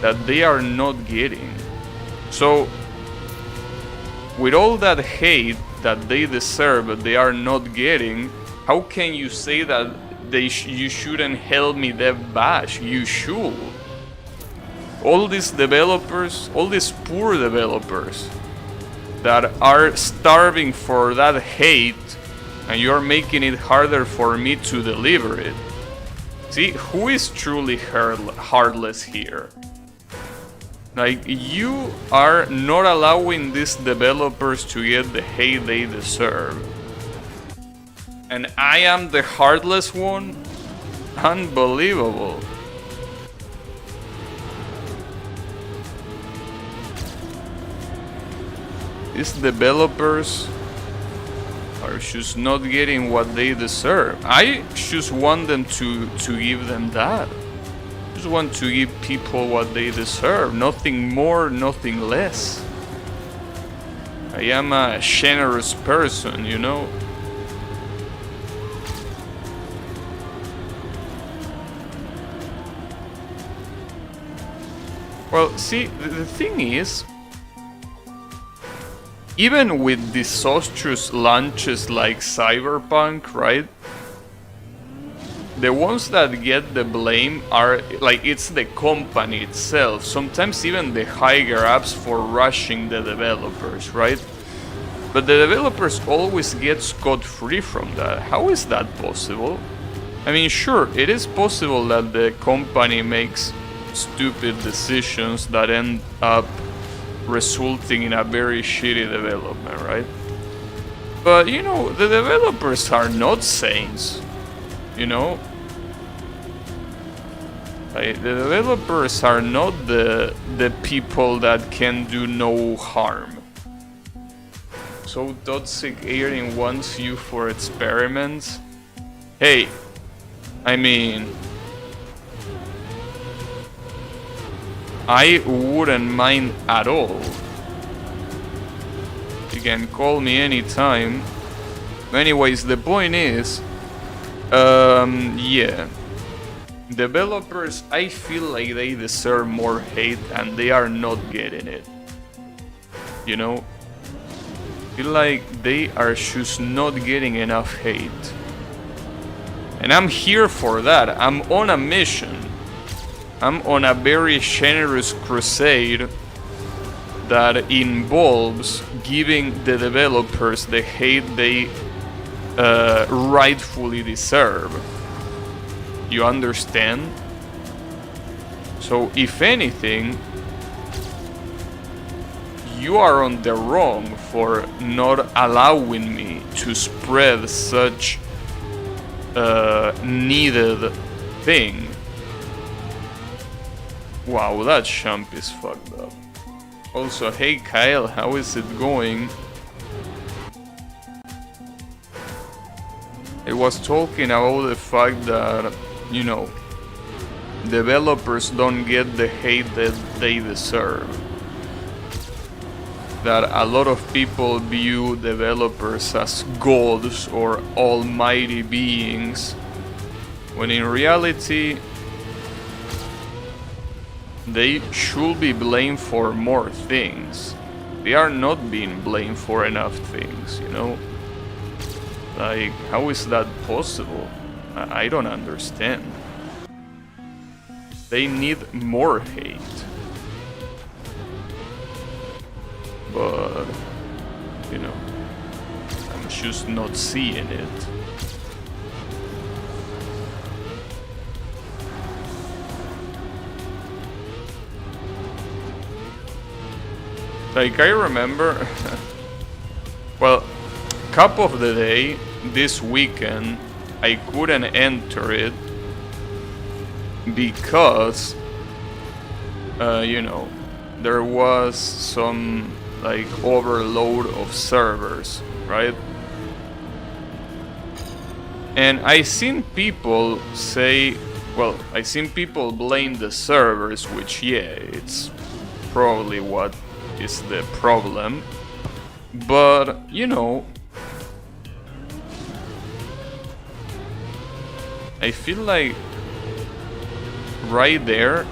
that they are not getting. So, with all that hate that they deserve but they are not getting, how can you say that you shouldn't help me Dev Bash? You should. All these developers, all these poor developers that are starving for that hate, and you're making it harder for me to deliver it. See, who is truly heartless here? Like, you are not allowing these developers to get the hate they deserve. And I am the heartless one? Unbelievable. These developers are just not getting what they deserve. I just want them to give them that. Just want to give people what they deserve, nothing more, nothing less. I am a generous person, you know. Well, see, the thing is, even with disastrous launches like Cyberpunk, right? The ones that get the blame are, like, it's the company itself. Sometimes even the higher ups for rushing the developers, right? But the developers always get scot-free from that. How is that possible? I mean, sure, it is possible that the company makes stupid decisions that end up resulting in a very shitty development, right? But, you know, the developers are not saints, you know? Like, the developers are not the people that can do no harm. So Toxic Airing wants you for experiments? Hey, I mean, I wouldn't mind at all. You can call me anytime. Anyways, the point is, Yeah. Developers, I feel like they deserve more hate and they are not getting it. You know? I feel like they are just not getting enough hate. And I'm here for that. I'm on a mission. I'm on a very generous crusade that involves giving the developers the hate they rightfully deserve. You understand? So if anything, you are on the wrong for not allowing me to spread such needed thing. Wow, that champ is fucked up. Also, hey Kyle, how is it going? I was talking about the fact that, you know, developers don't get the hate that they deserve. That a lot of people view developers as gods or almighty beings, when in reality they should be blamed for more things. They are not being blamed for enough things, you know? Like, how is that possible? I don't understand. They need more hate. But, you know, I'm just not seeing it. Like, I remember, well, Cup of the Day this weekend, I couldn't enter it because, you know, there was some, like, overload of servers, right? And I seen people say, well, I seen people blame the servers, which, yeah, it's probably what is the problem. But, you know, I feel like right there,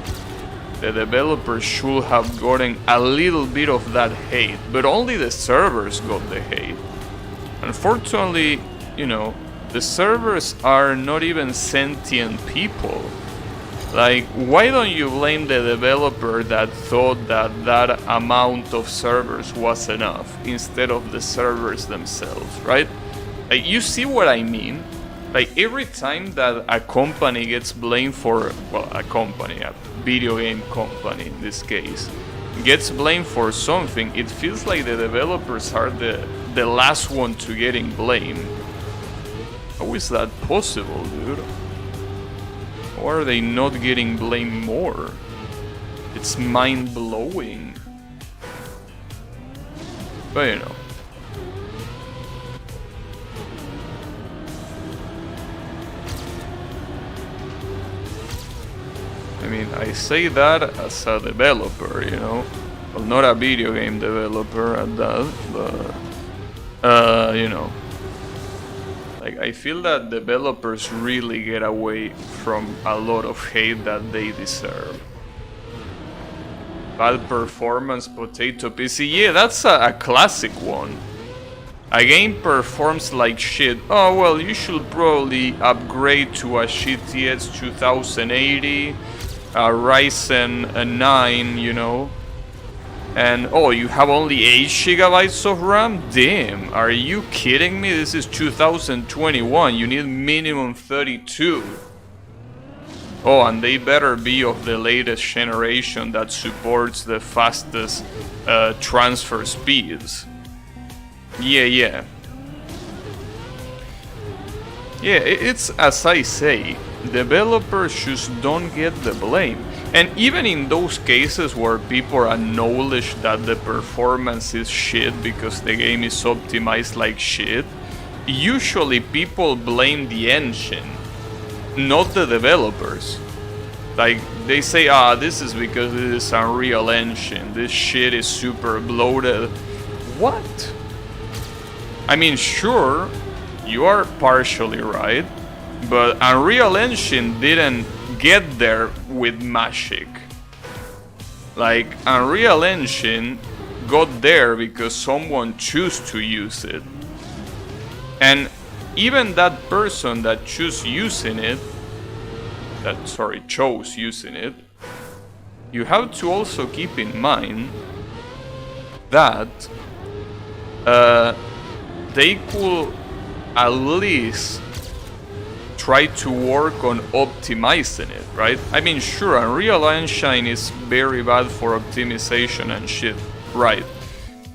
the developers should have gotten a little bit of that hate, but only the servers got the hate. Unfortunately, you know, the servers are not even sentient people. Like, why don't you blame the developer that thought that that amount of servers was enough instead of the servers themselves, right? Like, you see what I mean? Like, every time that a company gets blamed for, well, a company, a video game company in this case, gets blamed for something, it feels like the developers are the last one to getting blamed. How is that possible, dude? How are they not getting blamed more? It's mind-blowing. But you know. I mean, I say that as a developer, you know. Well, not a video game developer at that, but, you know. Like, I feel that developers really get away from a lot of hate that they deserve. Bad performance, potato PC. Yeah, that's a classic one. A game performs like shit. Oh, well, you should probably upgrade to a GTX 2080, a Ryzen 9, you know. And, oh, you have only 8 gigabytes of RAM? Damn, are you kidding me? This is 2021, you need minimum 32. Oh, and they better be of the latest generation that supports the fastest transfer speeds. Yeah. Yeah, it's as I say, developers just don't get the blame. And even in those cases where people acknowledge that the performance is shit because the game is optimized like shit, usually people blame the engine, not the developers. Like, they say, this is because this is Unreal Engine, this shit is super bloated. What? I mean, sure, you are partially right, But Unreal Engine didn't get there with magic. Like, Unreal Engine got there because someone chose to use it. And even that person that chose using it, you have to also keep in mind that they could at least try to work on optimizing it, right? I mean, sure, Unreal Engine is very bad for optimization and shit, right?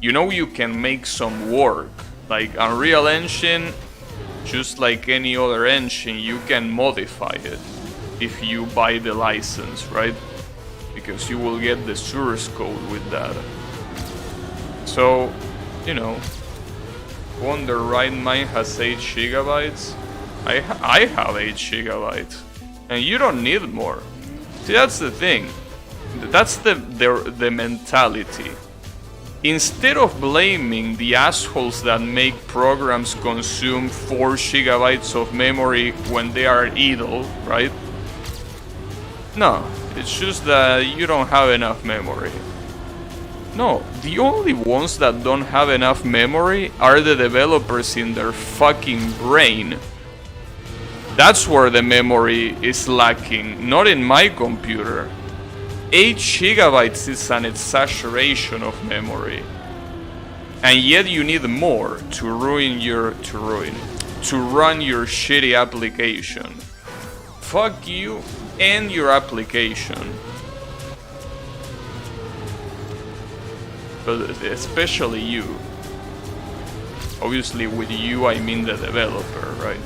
You know, you can make some work. Like Unreal Engine, just like any other engine, you can modify it if you buy the license, right? Because you will get the source code with that. So, you know, Wonder Right Mine has 8 gigabytes. I have 8 gigabytes, and you don't need more. See, that's the thing. That's the mentality. Instead of blaming the assholes that make programs consume 4 gigabytes of memory when they are idle, right? No, it's just that you don't have enough memory. No, the only ones that don't have enough memory are the developers in their fucking brain. That's where the memory is lacking, not in my computer. 8 gigabytes is an exaggeration of memory. And yet you need more to run your shitty application. Fuck you and your application. But especially you. Obviously with you I mean the developer, right?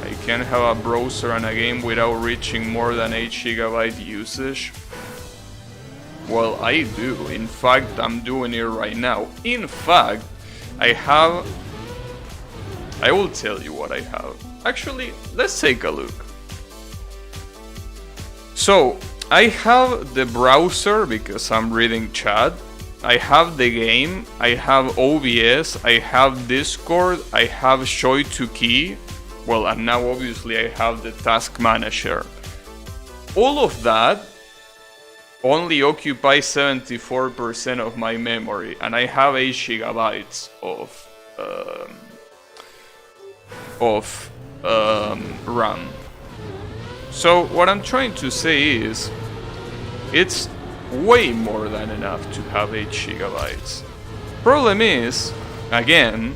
I can't have a browser and a game without reaching more than 8 gigabyte usage. Well, I do. In fact, I'm doing it right now. In fact, I will tell you what I have. Actually, let's take a look. So, I have the browser because I'm reading chat. I have the game, I have OBS, I have Discord, I have Shoy2Key. Well, and now obviously I have the task manager. All of that only occupies 74% of my memory, and I have 8 gigabytes of RAM. So what I'm trying to say is, it's way more than enough to have 8 gigabytes. Problem is, again,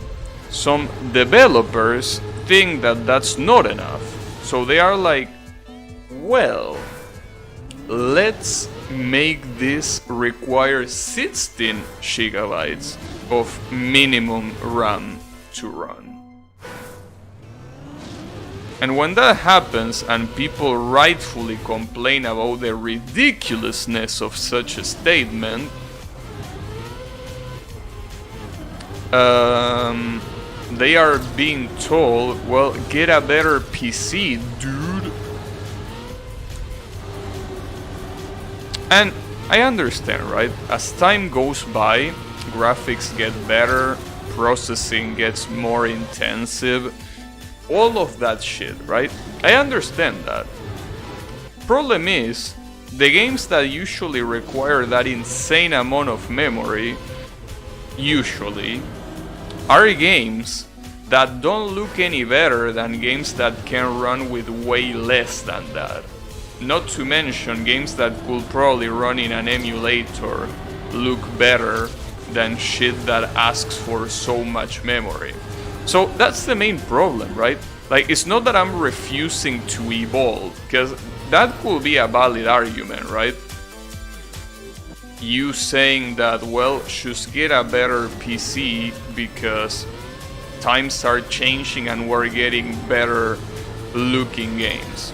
some developers think that that's not enough. So they are like, well, let's make this require 16 gigabytes of minimum RAM to run. And when that happens and people rightfully complain about the ridiculousness of such a statement, they are being told, well, get a better PC, dude. And I understand, right? As time goes by, graphics get better, processing gets more intensive, all of that shit, right? I understand that. Problem is, the games that usually require that insane amount of memory, usually, are games that don't look any better than games that can run with way less than that. Not to mention games that could probably run in an emulator look better than shit that asks for so much memory. So that's the main problem, right? Like, it's not that I'm refusing to evolve, because that could be a valid argument, right? You saying that, well, just get a better PC because times are changing and we're getting better looking games.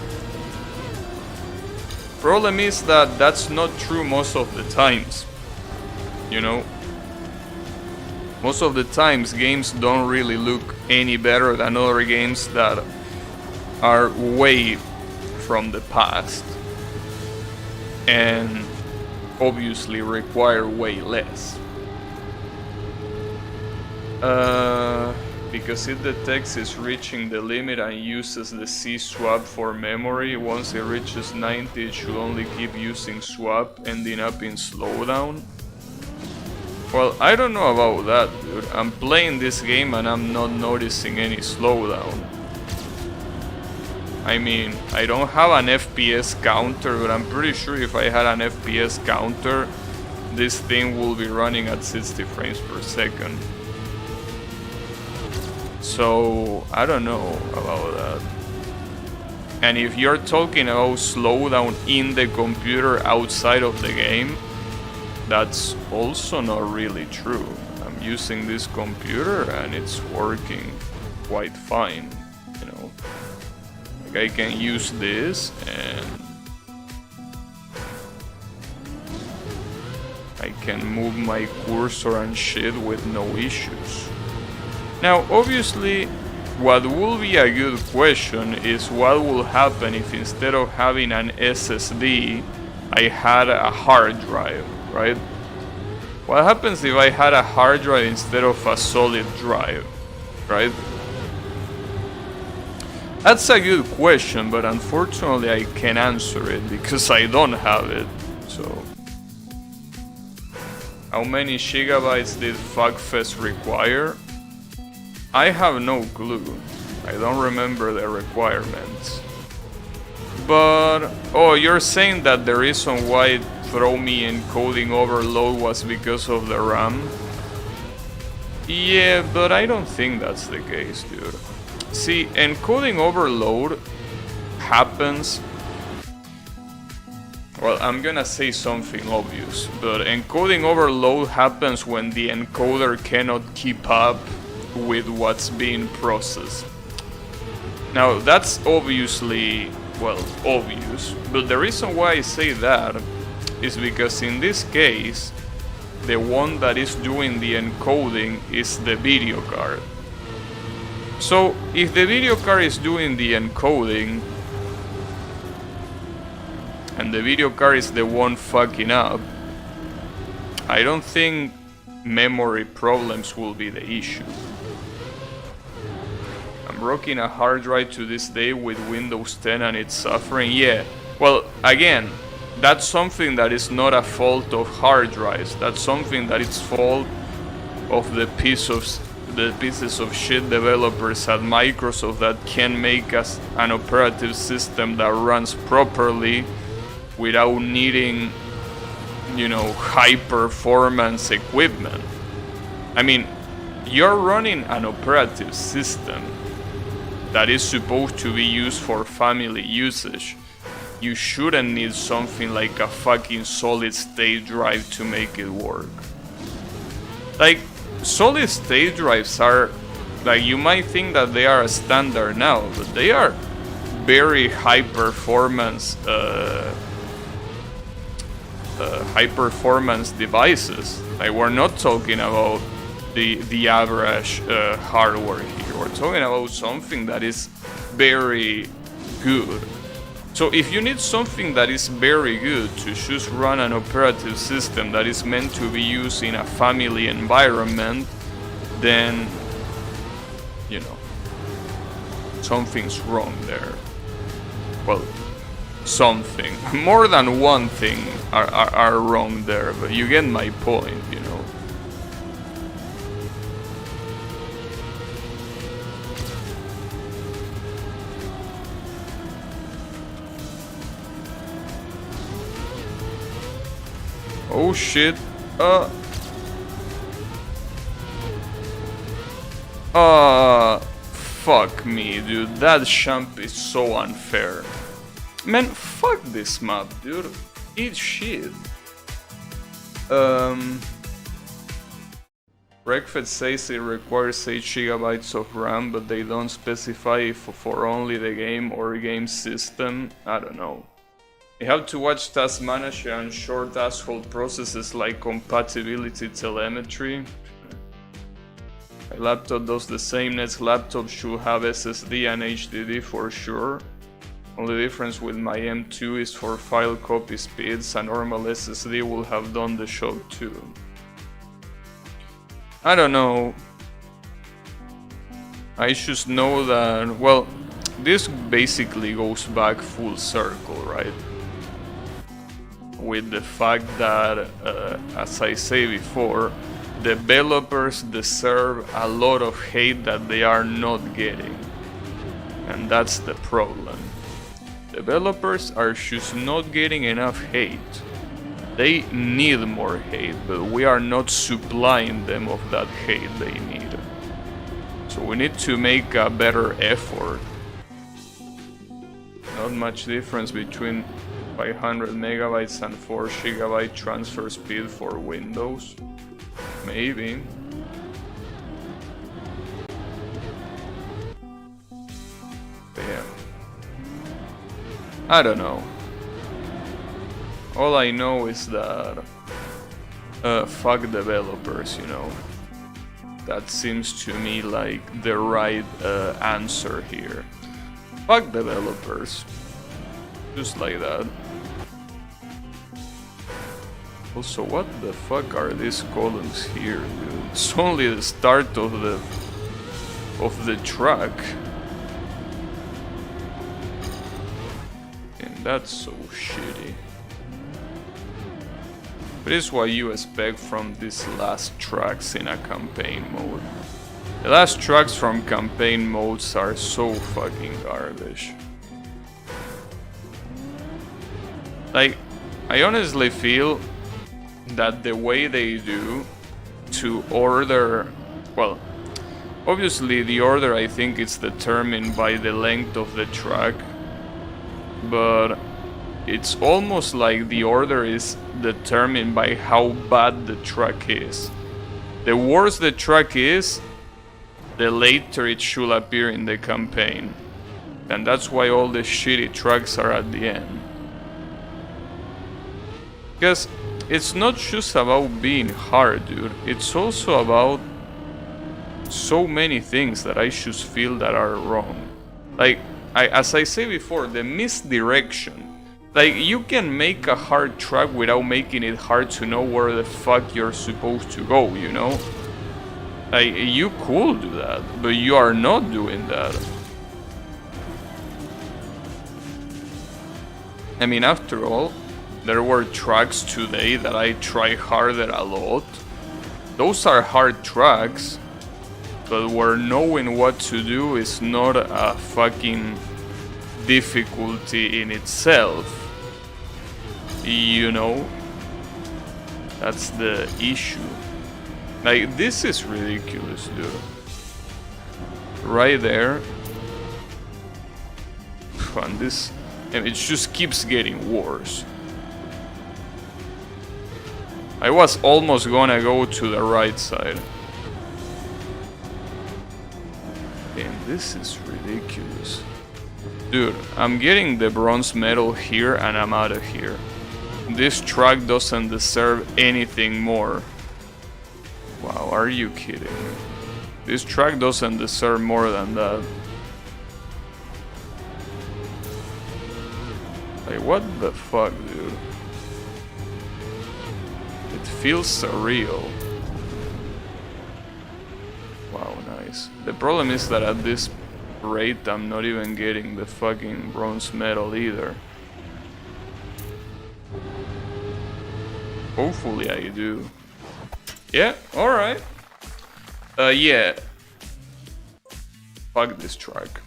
Problem is that that's not true most of the times, you know? Most of the times games don't really look any better than other games that are way from the past and obviously require way less. because it detects it's reaching the limit and uses the C swap for memory. Once it reaches 90, it should only keep using swap, ending up in slowdown. Well, I don't know about that, dude. I'm playing this game and I'm not noticing any slowdown. I mean, I don't have an FPS counter, but I'm pretty sure if I had an FPS counter, this thing will be running at 60 frames per second. So, I don't know about that. And if you're talking about slowdown in the computer outside of the game, that's also not really true. I'm using this computer and it's working quite fine, you know. Like I can use this and I can move my cursor and shit with no issues. Now, obviously, what will be a good question is what will happen if instead of having an SSD, I had a hard drive, right? What happens if I had a hard drive instead of a solid drive, right? That's a good question, but unfortunately I can't answer it because I don't have it, so... How many gigabytes did Fuckfest require? I have no clue. I don't remember the requirements. But... Oh, you're saying that the reason why it threw me encoding overload was because of the RAM? Yeah, but I don't think that's the case, dude. See, encoding overload happens... Well, I'm gonna say something obvious, but encoding overload happens when the encoder cannot keep up with what's being processed. Now, that's obviously, well, obvious, but the reason why I say that is because in this case, the one that is doing the encoding is the video card. So, if the video card is doing the encoding, and the video card is the one fucking up, I don't think memory problems will be the issue. I'm rocking a hard drive to this day with Windows 10 and it's suffering. Yeah, well, again, that's something that is not a fault of hard drives. That's something that is fault of the pieces of shit developers at Microsoft that can make us an operative system that runs properly without needing, you know, high performance equipment. I mean, you're running an operative system that is supposed to be used for family usage. You shouldn't need something like a fucking solid state drive to make it work. Like, solid state drives are, like, you might think that they are a standard now, but they are very high performance devices. Like, we're not talking about the average hardware here. We're talking about something that is very good. So if you need something that is very good to just run an operative system that is meant to be used in a family environment, then, you know, something's wrong there. Well, something. More than one thing are wrong there, but you get my point, you know. Oh shit. Fuck me, dude. That jump is so unfair. Man, fuck this map, dude. Eat shit. Breakfast says it requires 8 GB of RAM, but they don't specify if for only the game or game system. I don't know. You have to watch Task Manager and short asshole processes like compatibility telemetry. My laptop does the same. Next laptop should have SSD and HDD for sure. Only difference with my M2 is for file copy speeds. A normal SSD will have done the job too. I don't know. I should know that, well, this basically goes back full circle, right? With the fact that, as I say before, developers deserve a lot of hate that they are not getting. And that's the problem. Developers are just not getting enough hate. They need more hate, but we are not supplying them of that hate they need. So we need to make a better effort. Not much difference between 500 megabytes and 4 gigabyte transfer speed for Windows. Maybe. Damn. I don't know. All I know is that fuck developers, you know. That seems to me like the right answer here. Fuck developers. Just like that. Also, what the fuck are these columns here, dude? It's only the start of the track. And that's so shitty. But it's what you expect from these last tracks in a campaign mode. The last tracks from campaign modes are so fucking garbage. Like, I honestly feel that the way they do to order, well, obviously the order I think is determined by the length of the track, but it's almost like the order is determined by how bad the track is. The worse the track is, the later it should appear in the campaign. And that's why all the shitty tracks are at the end. Because it's not just about being hard, dude. It's also about so many things that I just feel that are wrong. Like, as I say before, the misdirection. Like, you can make a hard track without making it hard to know where the fuck you're supposed to go, you know? Like, you could do that, but you are not doing that. I mean, after all, there were tracks today that I try harder a lot. Those are hard tracks, but where knowing what to do is not a fucking difficulty in itself. You know? That's the issue. Like, this is ridiculous, dude. Right there. And this, and it just keeps getting worse. I was almost gonna go to the right side. And this is ridiculous. Dude, I'm getting the bronze medal here and I'm out of here. This track doesn't deserve anything more. Wow, are you kidding me? This track doesn't deserve more than that. Like, what the fuck, dude? It feels surreal. Wow, nice. The problem is that at this rate, I'm not even getting the fucking bronze medal either. Hopefully I do. Yeah, alright. Yeah. Fuck this track.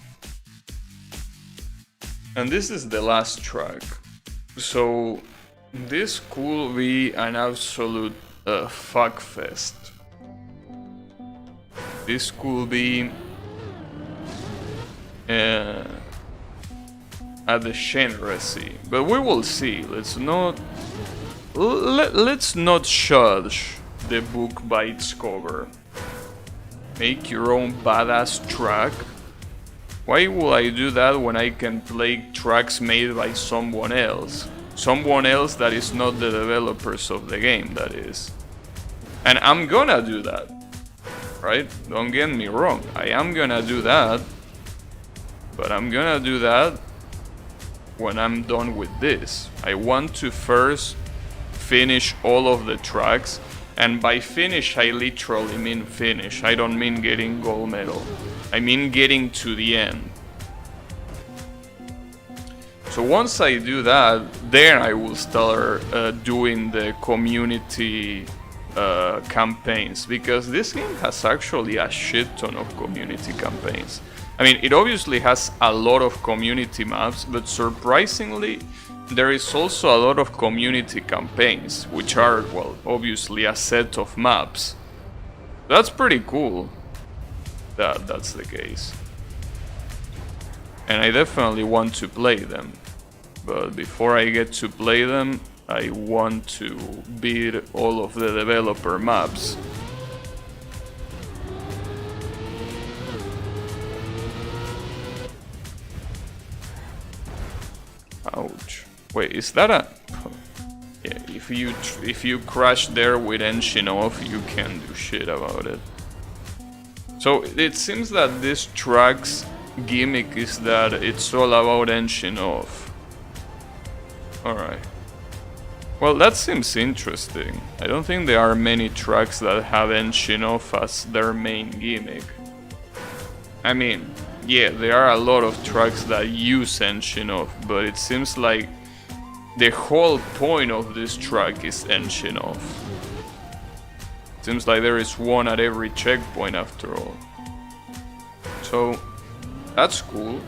And this is the last track. So, this could be an absolute fuck fest. This could be a degeneracy. But we will see. Let's not judge the book by its cover. Make your own badass track. Why would I do that when I can play tracks made by someone else? Someone else that is not the developers of the game, that is. And I'm gonna do that. Right? Don't get me wrong. I am gonna do that. But I'm gonna do that when I'm done with this. I want to first finish all of the tracks. And by finish, I literally mean finish. I don't mean getting gold medal. I mean getting to the end. So once I do that, then I will start doing the community campaigns, because this game has actually a shit ton of community campaigns. I mean, it obviously has a lot of community maps, but surprisingly, there is also a lot of community campaigns, which are, well, obviously a set of maps. That's pretty cool that that's the case. And I definitely want to play them. But before I get to play them, I want to beat all of the developer maps. Ouch. Wait, is that a... Yeah, if you crash there with engine off, you can't do shit about it. So it seems that this track's gimmick is that it's all about engine off. Alright. Well, that seems interesting. I don't think there are many tracks that have engine off as their main gimmick. I mean, yeah, there are a lot of tracks that use engine off, but it seems like the whole point of this track is engine off. Seems like there is one at every checkpoint after all. So, that's cool.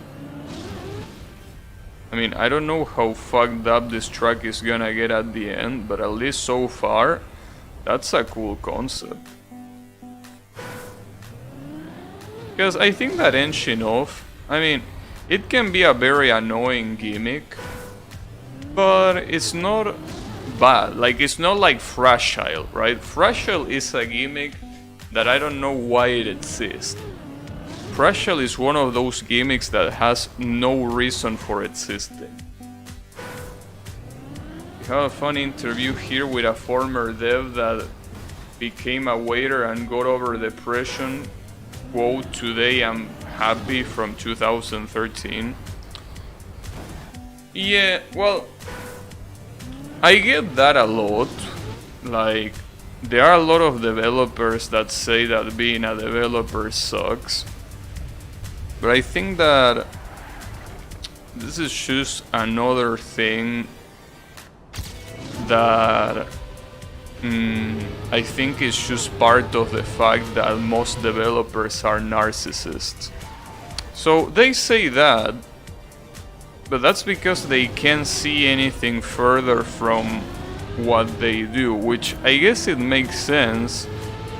I mean, I don't know how fucked up this track is gonna get at the end, but at least so far, that's a cool concept. Because I think that engine off, I mean, it can be a very annoying gimmick, but it's not bad. Like, it's not like Fragile, right? Fragile is a gimmick that I don't know why it exists. Fragile is one of those gimmicks that has no reason for existing. We have a fun interview here with a former dev that became a waiter and got over depression. Quote, "Today I'm happy," from 2013. Yeah, well, I get that a lot. Like, there are a lot of developers that say that being a developer sucks. But I think that this is just another thing that I think is just part of the fact that most developers are narcissists. So they say that, but that's because they can't see anything further from what they do, which I guess it makes sense.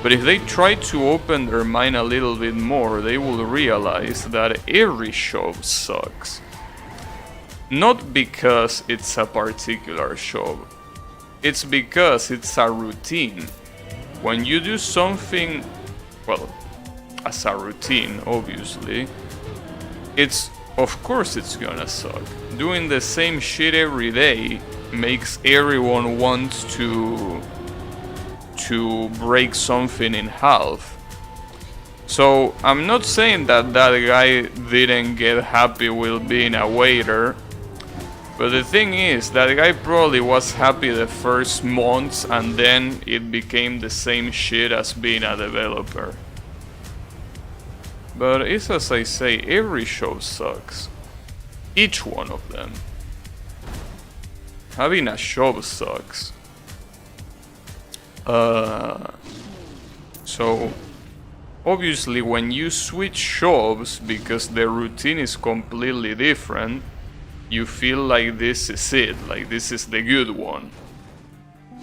But if they try to open their mind a little bit more, they will realize that every show sucks. Not because it's a particular show, it's because it's a routine. When you do something, well, as a routine, obviously, of course it's gonna suck. Doing the same shit every day makes everyone want to break something in half. So I'm not saying that that guy didn't get happy with being a waiter, but the thing is, that guy probably was happy the first months and then it became the same shit as being a developer. But it's as I say, every show sucks. Each one of them. Having a show sucks. So obviously when you switch shows because the routine is completely different, you feel like this is it, like this is the good one.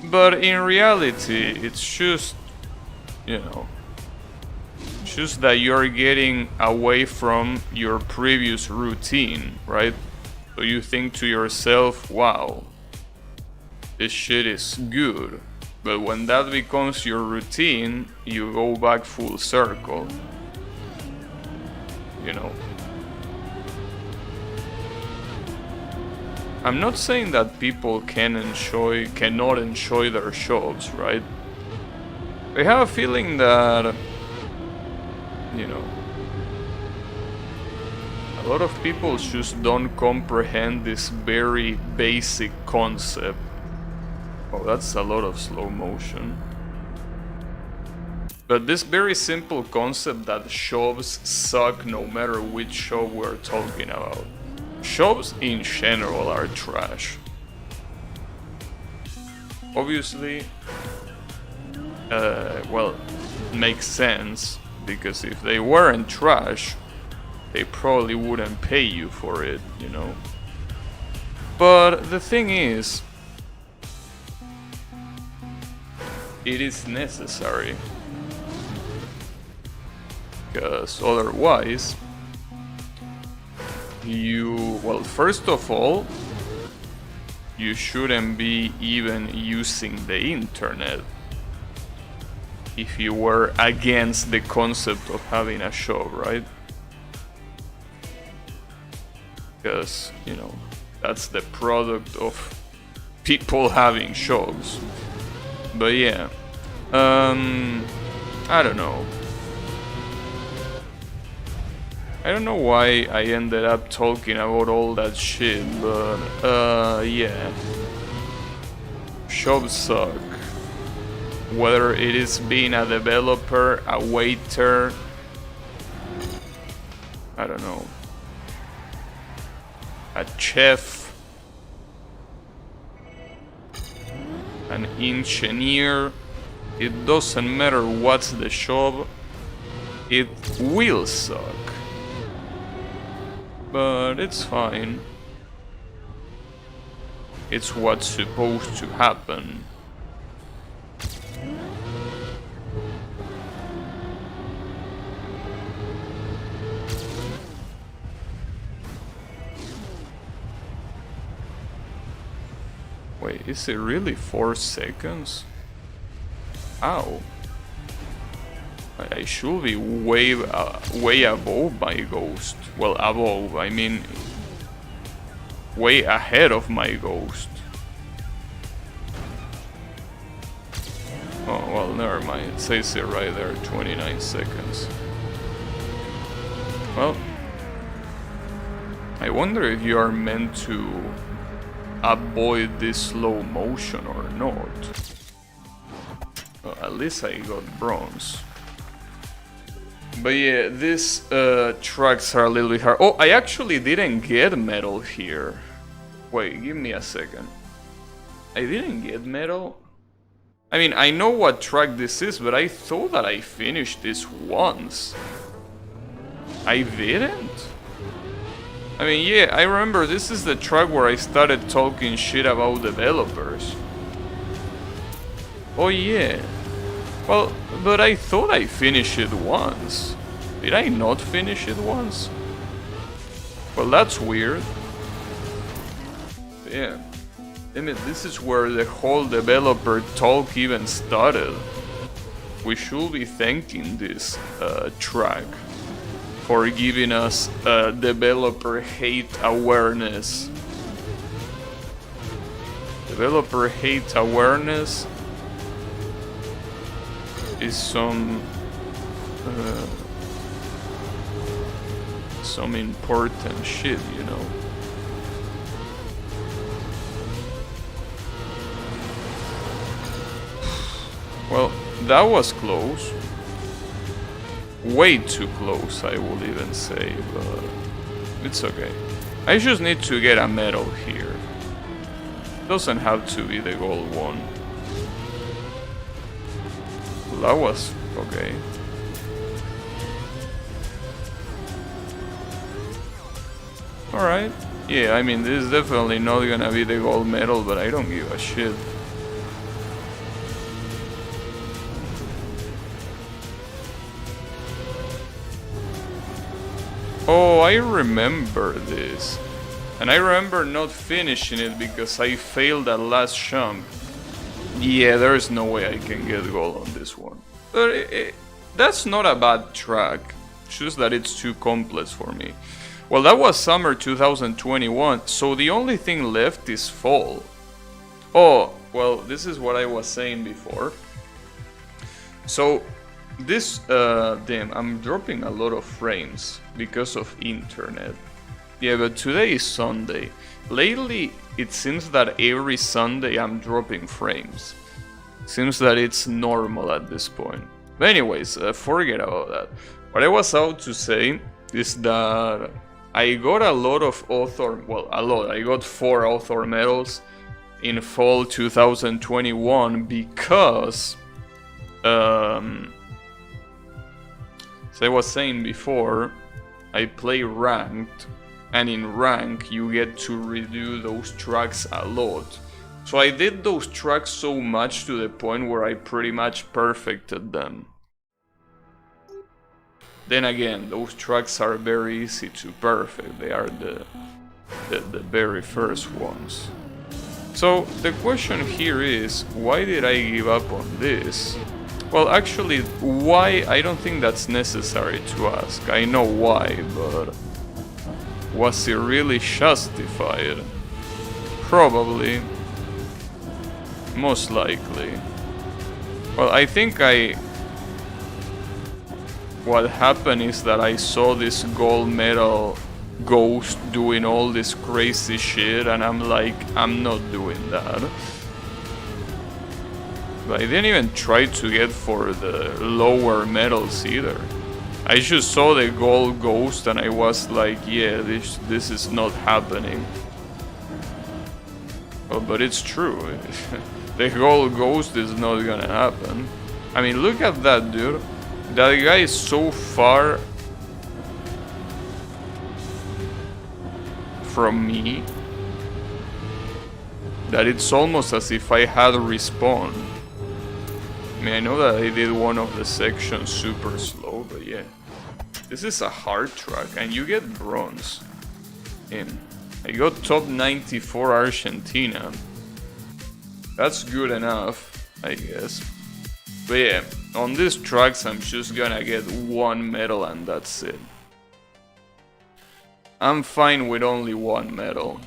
But in reality, it's just, you know, just that you're getting away from your previous routine, right? So you think to yourself, wow, this shit is good. But when that becomes your routine, you go back full circle. You know. I'm not saying that people cannot enjoy their shows, right? I have a feeling that, you know, a lot of people just don't comprehend this very basic concept. Oh, that's a lot of slow motion. But this very simple concept that shops suck no matter which shop we're talking about. Shops in general are trash. Obviously, well, makes sense, because if they weren't trash, they probably wouldn't pay you for it, you know? But the thing is, it is necessary. Because otherwise, well, first of all, you shouldn't be even using the internet if you were against the concept of having a shop, right? Because, you know, that's the product of people having shops. But yeah, I don't know. I don't know why I ended up talking about all that shit, but yeah. Shops suck. Whether it is being a developer, a waiter, I don't know, a chef, an engineer, it doesn't matter what's the job, it will suck. But it's fine. It's what's supposed to happen. Wait, is it really 4 seconds? Ow. I should be way above my ghost. Well, above, I mean way ahead of my ghost. Oh, well, never mind. It says it right there, 29 seconds. Well, I wonder if you are meant to avoid this slow motion or not. Well, at least I got bronze. But yeah, these tracks are a little bit hard. Oh, I actually didn't get metal here. Wait, give me a second. I didn't get metal? I mean, I know what track this is, but I thought that I finished this once. I didn't? I mean, yeah, I remember this is the track where I started talking shit about developers. Oh yeah. Well, but I thought I finished it once. Did I not finish it once? Well, that's weird. Yeah. I mean, this is where the whole developer talk even started. We should be thanking this track for giving us developer hate awareness. Developer hate awareness is some important shit, you know. Well, that was close. Way too close, I would even say, but it's okay. I just need to get a medal here. Doesn't have to be the gold one. That was okay. Alright. Yeah, I mean, this is definitely not gonna be the gold medal, but I don't give a shit. Oh, I remember this. And I remember not finishing it because I failed that last jump. Yeah, there is no way I can get gold on this one. But that's not a bad track. It's just that it's too complex for me. Well, that was summer 2021, so the only thing left is fall. Oh, well, this is what I was saying before. So, this, damn, I'm dropping a lot of frames because of internet. Yeah, but today is Sunday. Lately, it seems that every Sunday I'm dropping frames. Seems that it's normal at this point. But anyways, forget about that. What I was out to say is that I got a lot of author, well, a lot. I got 4 author medals in fall 2021 because, as I was saying before, I play ranked, and in rank you get to redo those tracks a lot. So I did those tracks so much to the point where I pretty much perfected them. Then again, those tracks are very easy to perfect. They are the very first ones. So the question here is, why did I give up on this? Well, actually, why, I don't think that's necessary to ask. I know why, but was it really justified? Probably. Most likely. Well, I think what happened is that I saw this gold medal ghost doing all this crazy shit, and I'm like, I'm not doing that. But I didn't even try to get for the lower medals either. I just saw the gold ghost and I was like, yeah, this is not happening. Well, but it's true. The gold ghost is not gonna happen. I mean, look at that, dude. That guy is so far from me that it's almost as if I had respawned. I mean, I know that I did one of the sections super slow, but yeah. This is a hard track, and you get bronze in. I got top 94 Argentina. That's good enough, I guess. But yeah, on these tracks I'm just gonna get 1 medal and that's it. I'm fine with only 1 medal.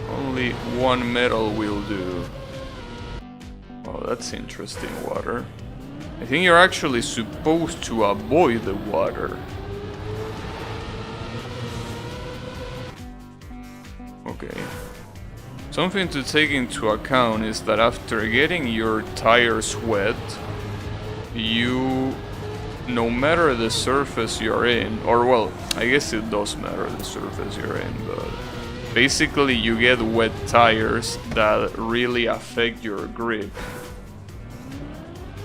Only 1 medal will do. Oh, that's interesting, water. I think you're actually supposed to avoid the water. Okay. Something to take into account is that after getting your tires wet, you, no matter the surface you're in, or well, I guess it does matter the surface you're in, but basically you get wet tires that really affect your grip.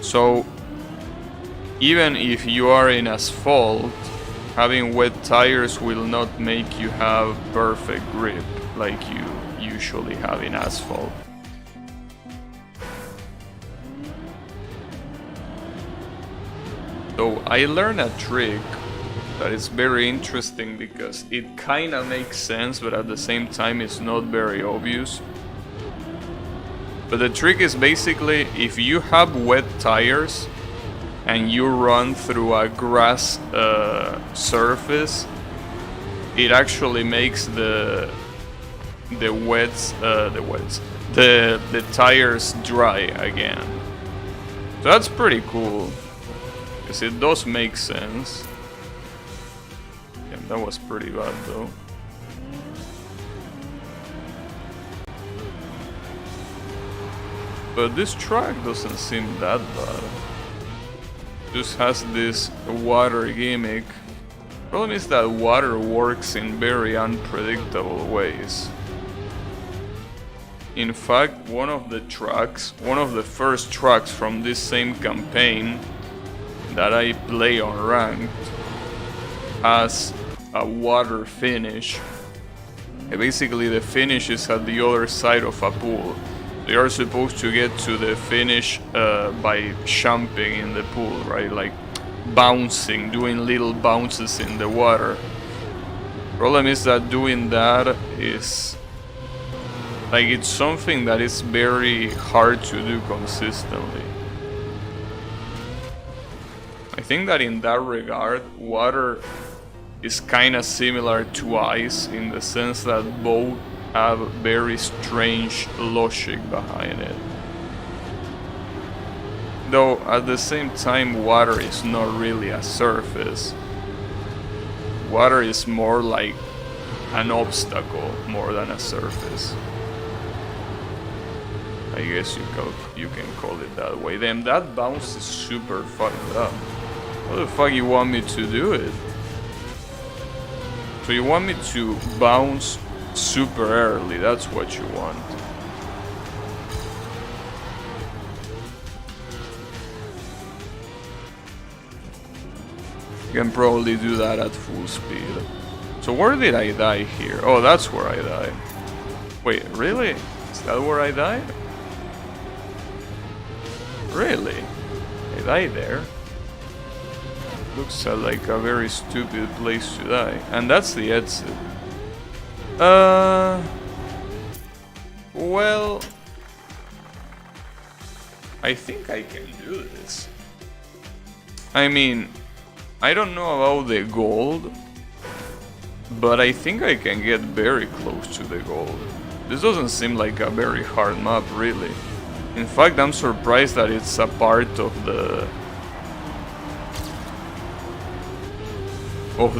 So even if you are in asphalt, having wet tires will not make you have perfect grip like you usually have in asphalt. So I learned a trick that is very interesting because it kinda makes sense, but at the same time it's not very obvious. But the trick is basically, if you have wet tires and you run through a grass surface, it actually makes the tires dry again. So that's pretty cool, because it does make sense. Yeah, that was pretty bad though. But this track doesn't seem that bad. Just has this water gimmick. Problem is that water works in very unpredictable ways. In fact, one of the first tracks from this same campaign that I play on ranked has a water finish. Basically, the finish is at the other side of a pool. They are supposed to get to the finish by jumping in the pool, right? Like bouncing, doing little bounces in the water. Problem is that doing that is like, it's something that is very hard to do consistently. I think that in that regard, water is kinda similar to ice in the sense that both have very strange logic behind it. Though at the same time, water is not really a surface. Water is more like an obstacle more than a surface. I guess you can call it that way. Damn, that bounce is super fucked up. How the fuck you want me to do it? So you want me to bounce super early, that's what you want. You can probably do that at full speed. So where did I die here? Oh, that's where I died. Wait, really? Is that where I died? Really? I died there? Looks like a very stupid place to die. And that's the exit. Well... I think I can do this. I mean, I don't know about the gold, but I think I can get very close to the gold. This doesn't seem like a very hard map, really. In fact, I'm surprised that it's a part of the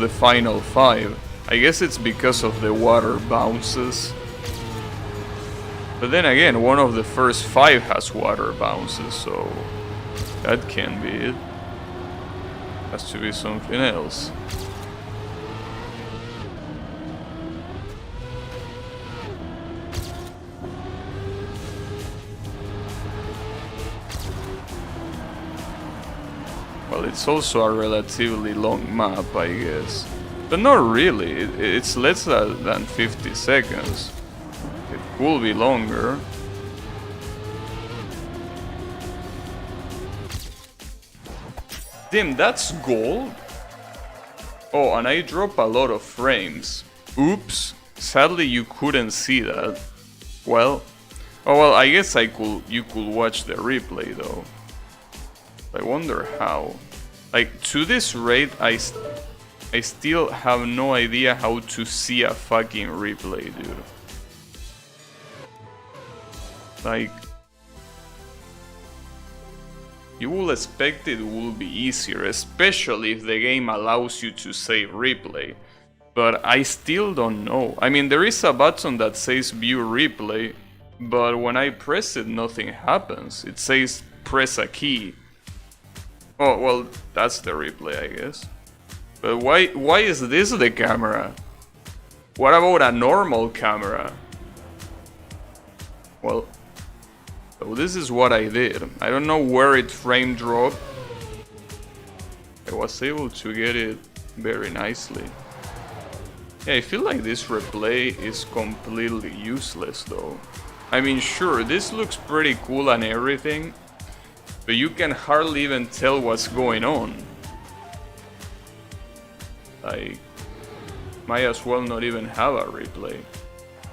final 5. I guess it's because of the water bounces. But then again, one of the first 5 has water bounces, so that can be it. Has to be something else. Well, it's also a relatively long map, I guess. But not really, it's less than 50 seconds. It could be longer. Damn, that's gold? Oh, and I drop a lot of frames. Oops. Sadly, you couldn't see that. Well... Oh, well, I guess you could watch the replay, though. I wonder how. Like, to this rate, I still have no idea how to see a fucking replay, dude. Like... You will expect it will be easier, especially if the game allows you to save replay. But I still don't know. I mean, there is a button that says view replay, but when I press it, nothing happens. It says press a key. Oh, well, that's the replay, I guess. But why is this the camera? What about a normal camera? Well... So this is what I did. I don't know where it frame dropped. I was able to get it very nicely. Yeah, I feel like this replay is completely useless though. I mean, sure, this looks pretty cool and everything, but you can hardly even tell what's going on. Like, might as well not even have a replay.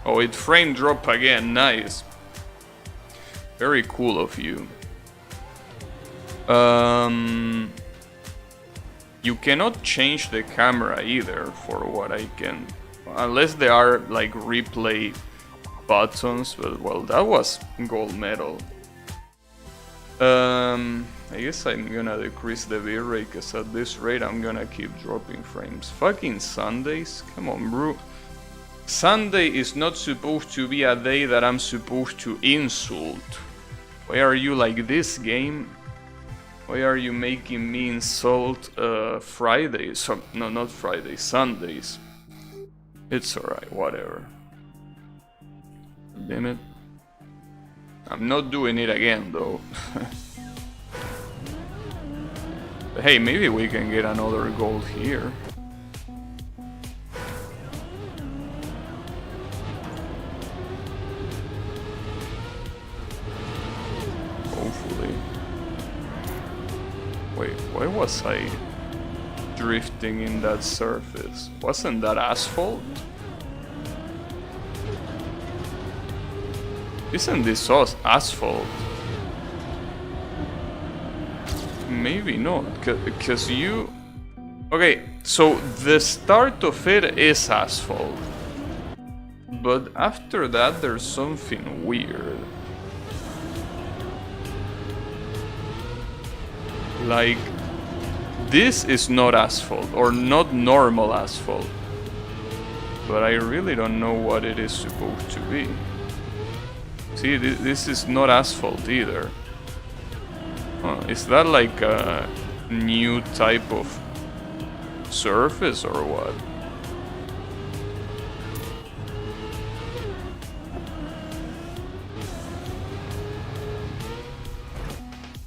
Oh, it frame drop again, nice. Very cool of you. You cannot change the camera either, for what I can... Unless there are, like, replay buttons, but, well, that was gold medal. I guess I'm gonna decrease the bitrate, because at this rate I'm gonna keep dropping frames. Fucking Sundays? Come on, bro. Sunday is not supposed to be a day that I'm supposed to insult. Why are you like this, game? Why are you making me insult Fridays? No, not Fridays, Sundays. It's alright, whatever. Damn it. I'm not doing it again, though. But hey, maybe we can get another gold here. Wait, why was I drifting in that surface? Wasn't that asphalt? Isn't this asphalt? Maybe not, because you... Okay, so the start of it is asphalt. But after that there's something weird. Like, this is not asphalt, or not normal asphalt. But I really don't know what it is supposed to be. See, this is not asphalt either. Huh, is that like a new type of surface or what?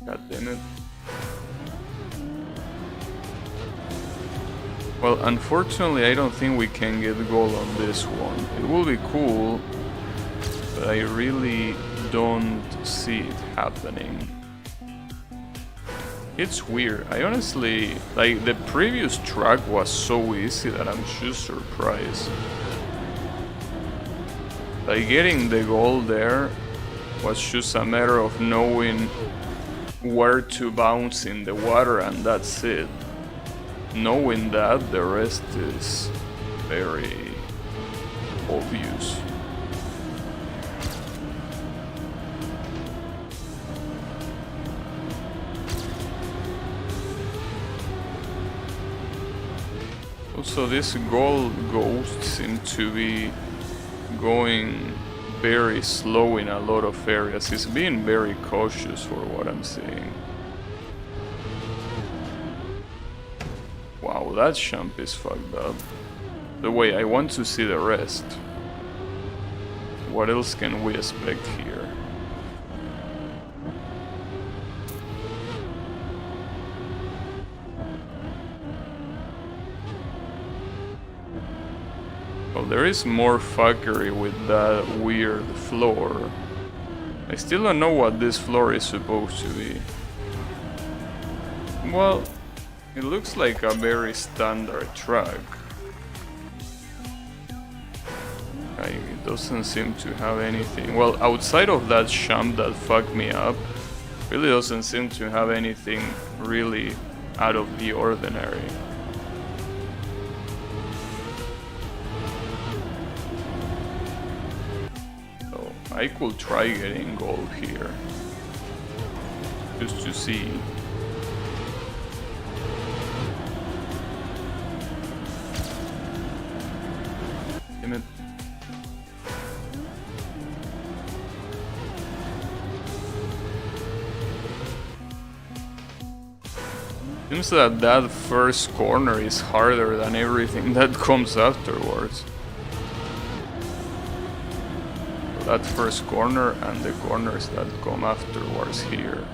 God damn it. Well, unfortunately, I don't think we can get gold on this one. It will be cool, but I really don't see it happening. It's weird. I honestly, like, the previous track was so easy that I'm just surprised. Like, getting the gold there was just a matter of knowing where to bounce in the water, and that's it. Knowing that, the rest is very obvious. Also, these gold ghosts seem to be going very slow in a lot of areas. He's being very cautious for what I'm seeing. Wow, that jump is fucked up. The way I want to see the rest. What else can we expect here? Well, there is more fuckery with that weird floor. I still don't know what this floor is supposed to be. Well, it looks like a very standard track. It doesn't seem to have anything. Well, outside of that jump that fucked me up, really doesn't seem to have anything really out of the ordinary. So I could try getting gold here, just to see. Damn it. Seems that that first corner is harder than everything that comes afterwards. That first corner and the corners that come afterwards here.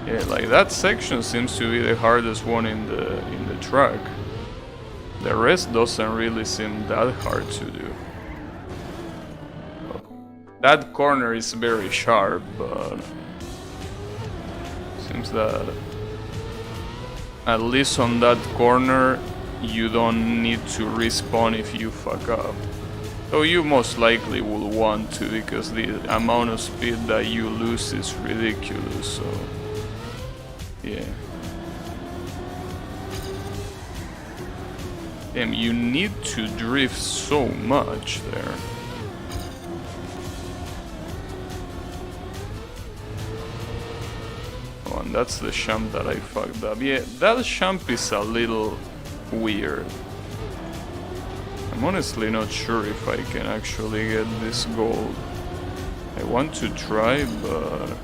Yeah, like that section seems to be the hardest one in the track. The rest doesn't really seem that hard to do. That corner is very sharp, but seems that at least on that corner you don't need to respawn if you fuck up. So you most likely will want to, because the amount of speed that you lose is ridiculous, so yeah. Damn, you need to drift so much there. Oh, and that's the jump that I fucked up. Yeah, that jump is a little weird. I'm honestly not sure if I can actually get this gold. I want to try, but it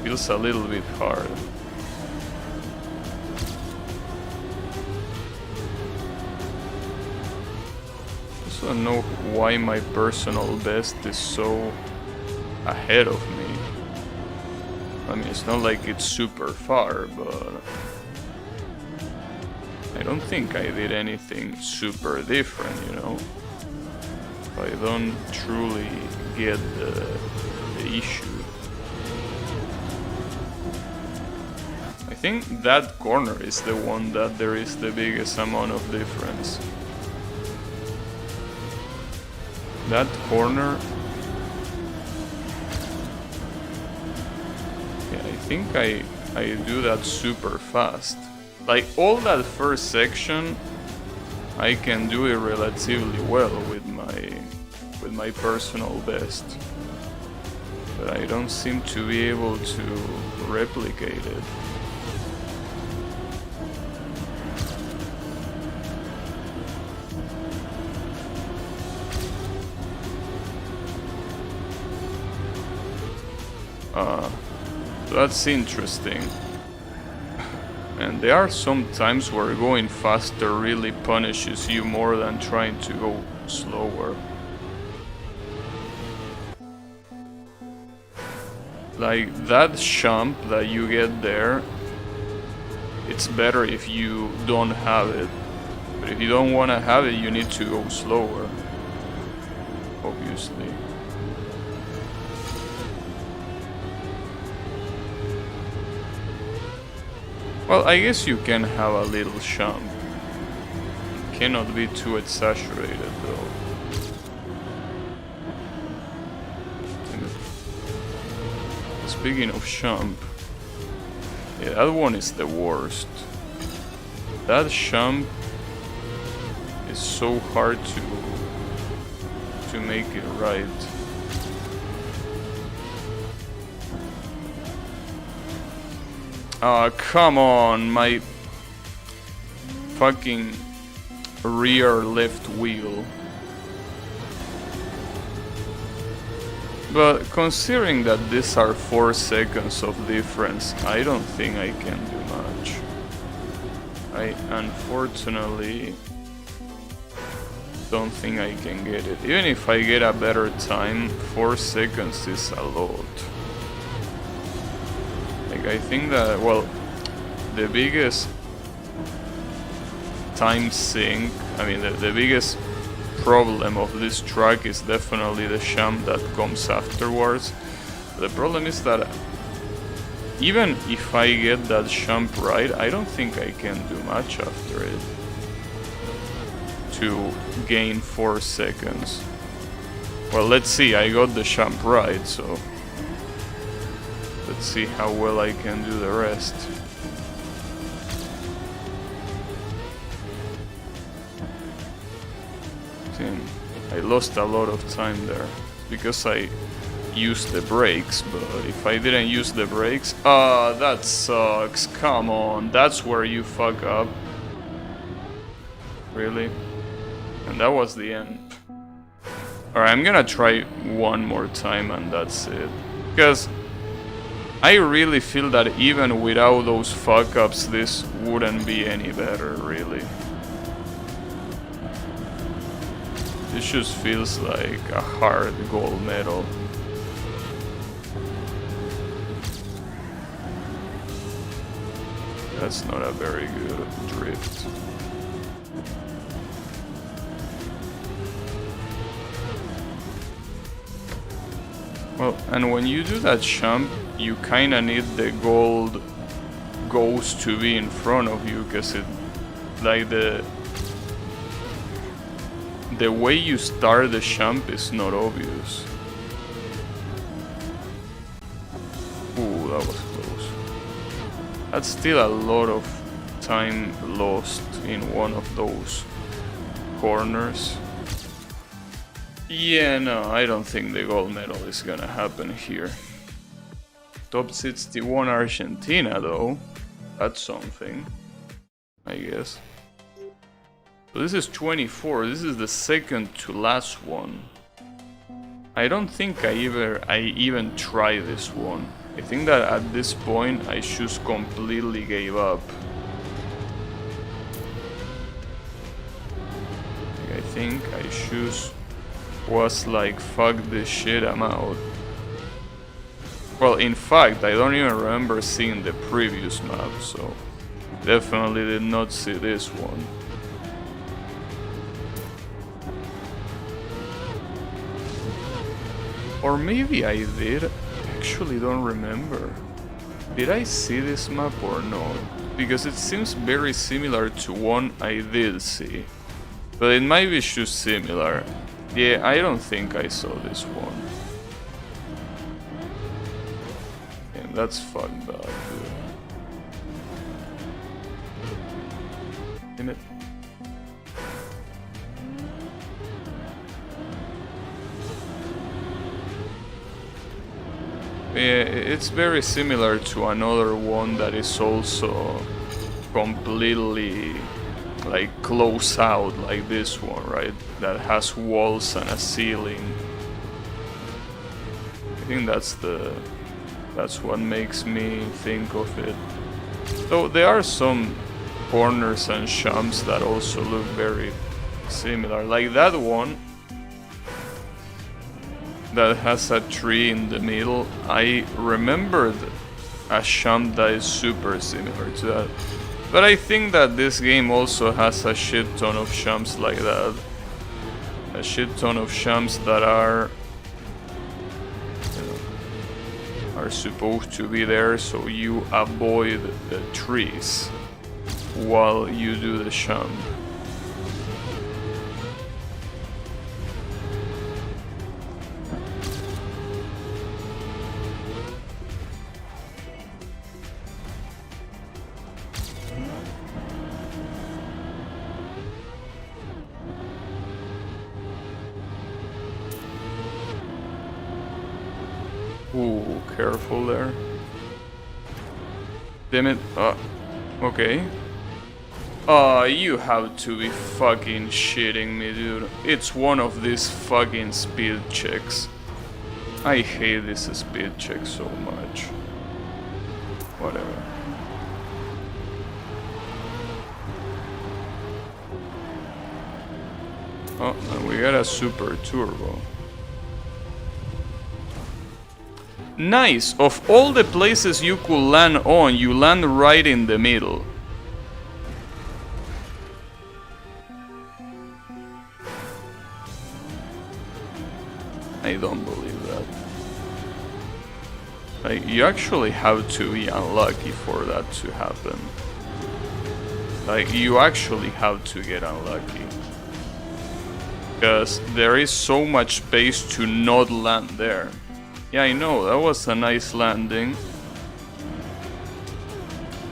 feels a little bit hard. I don't know why my personal best is so ahead of me. I mean, it's not like it's super far, but I don't think I did anything super different, you know? I don't truly get the issue. I think that corner is the one that there is the biggest amount of difference. That corner, yeah, I think I do that super fast. Like all that first section, I can do it relatively well with my personal best, but I don't seem to be able to replicate it. That's interesting. And there are some times where going faster really punishes you more than trying to go slower. Like that jump that you get there, it's better if you don't have it. But if you don't want to have it, you need to go slower. Obviously. Well, I guess you can have a little jump. Cannot be too exaggerated though. Speaking of jump, yeah, that one is the worst. That jump is so hard to make it right. Ah, come on, my fucking rear left wheel. But considering that these are 4 seconds of difference, I don't think I can do much. I unfortunately don't think I can get it. Even if I get a better time, 4 seconds is a lot. Like, I think that, well, the biggest time sink, I mean, the biggest problem of this track is definitely the jump that comes afterwards. The problem is that even if I get that jump right, I don't think I can do much after it to gain 4 seconds. Well, let's see, I got the jump right, so let's see how well I can do the rest. I lost a lot of time there because I used the brakes, but if I didn't use the brakes, that sucks. Come on, that's where you fuck up. Really? And that was the end. Alright, I'm gonna try one more time and that's it. Because I really feel that even without those fuck ups, this wouldn't be any better, really. This just feels like a hard gold medal. That's not a very good drift. Well, and when you do that jump, you kinda need the gold ghost to be in front of you, because it, like, the way you start the jump is not obvious. Ooh, that was close. That's still a lot of time lost in one of those corners. Yeah, no, I don't think the gold medal is gonna happen here. Top 61 Argentina, though. That's something, I guess. So this is 24, this is the second to last one. I don't think I even try this one. I think that at this point I just completely gave up. I think I just was like, fuck this shit, I'm out. Well, in fact, I don't even remember seeing the previous map, so definitely did not see this one. Or maybe I did, I actually don't remember. Did I see this map or not? Because it seems very similar to one I did see. But it might be just similar. Yeah, I don't think I saw this one. And that's fucked up, dude. Damn it. Yeah, it's very similar to another one that is also completely like close out, like this one, right? That has walls and a ceiling. I think that's That's what makes me think of it. So there are some corners and jumps that also look very similar, like that one that has a tree in the middle. I remembered a jump that is super similar to that, but I think that this game also has a shit ton of jumps like that, a shit ton of jumps that are supposed to be there so you avoid the trees while you do the jump. Ooh, careful there. Damn it. Okay. You have to be fucking shitting me, dude. It's one of these fucking speed checks. I hate this speed check so much. Whatever. Oh, and we got a super turbo. Nice! Of all the places you could land on, you land right in the middle. I don't believe that. Like, you actually have to be unlucky for that to happen. Like, you actually have to get unlucky. Because there is so much space to not land there. Yeah, I know, that was a nice landing.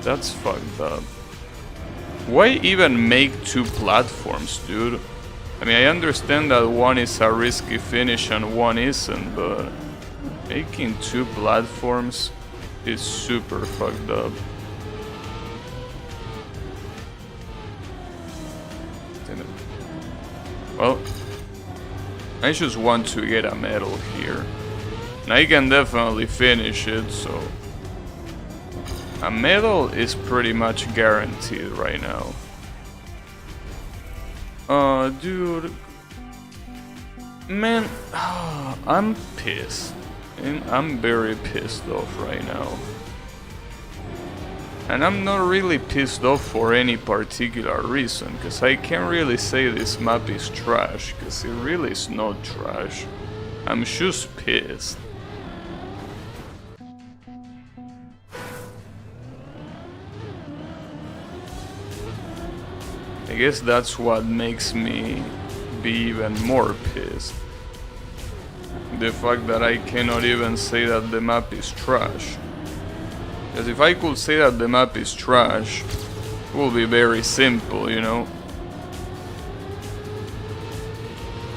That's fucked up. Why even make two platforms, dude? I mean, I understand that one is a risky finish and one isn't, but making two platforms is super fucked up. Damn it. Well, I just want to get a medal here. And I can definitely finish it, so a medal is pretty much guaranteed right now. Dude, man, I'm pissed. I'm very pissed off right now. And I'm not really pissed off for any particular reason, because I can't really say this map is trash, because it really is not trash. I'm just pissed. I guess that's what makes me be even more pissed. The fact that I cannot even say that the map is trash. Because if I could say that the map is trash, it would be very simple, you know?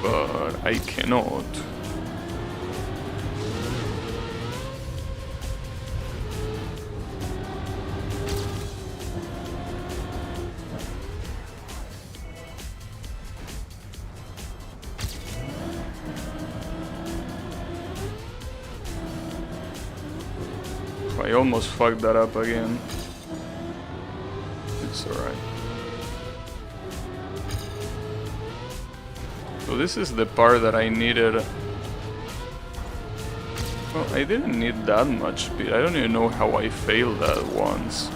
But I cannot. I almost fucked that up again. It's alright. So this is the part that I needed. Well, I didn't need that much speed. I don't even know how I failed that once.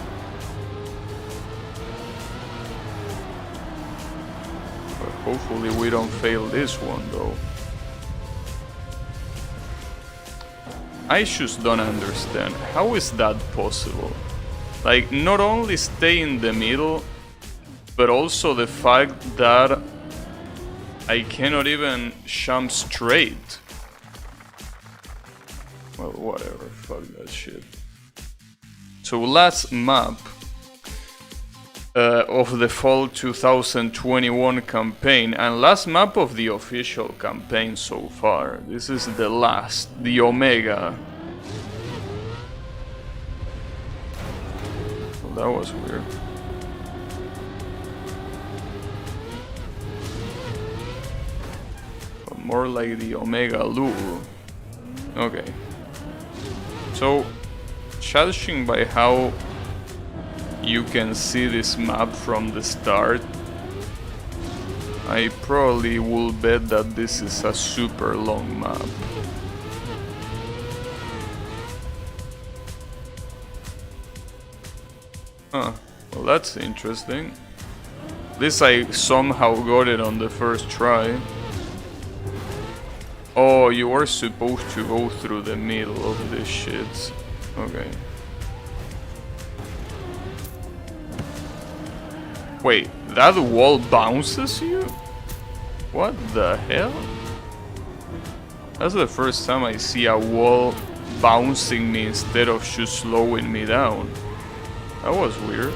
But hopefully we don't fail this one though. I just don't understand. How is that possible? Like, not only stay in the middle, but also the fact that I cannot even jump straight. Well, whatever. Fuck that shit. So last map of the fall 2021 campaign, and last map of the official campaign so far. This is the last, the Omega. Well, that was weird. But more like the Omega Lulu. Okay. So judging by how you can see this map from the start, I probably will bet that this is a super long map. Huh, well that's interesting. At least I somehow got it on the first try. Oh, you were supposed to go through the middle of this shit. Okay. Wait, that wall bounces you? What the hell? That's the first time I see a wall bouncing me instead of just slowing me down. That was weird.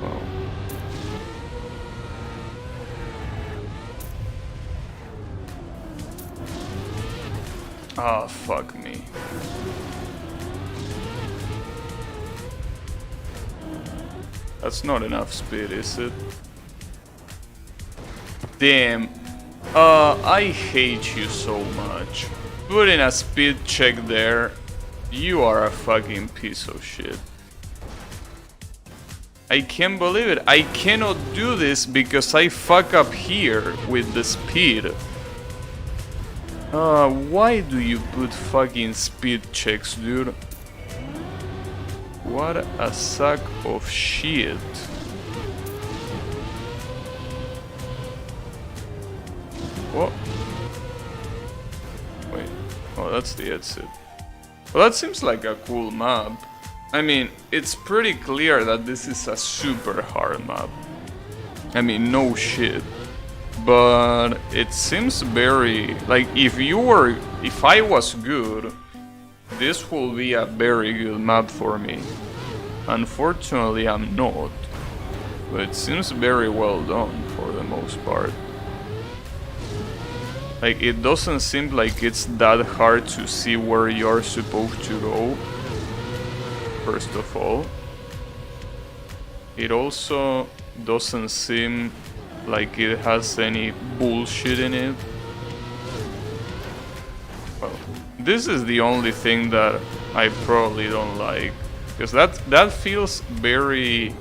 Wow. Ah, fuck me. That's not enough speed, is it? Damn. I hate you so much. Putting a speed check there, you are a fucking piece of shit. I can't believe it. I cannot do this because I fuck up here with the speed. Why do you put fucking speed checks, dude? What a sack of shit. What? Wait. Oh, that's the exit. Well, that seems like a cool map. I mean, it's pretty clear that this is a super hard map. I mean, no shit. But it seems very... like, if I was good, this will be a very good map for me. Unfortunately, I'm not. But it seems very well done for the most part. Like, it doesn't seem like it's that hard to see where you're supposed to go, first of all. It also doesn't seem like it has any bullshit in it. Well, this is the only thing that I probably don't like, because that feels very,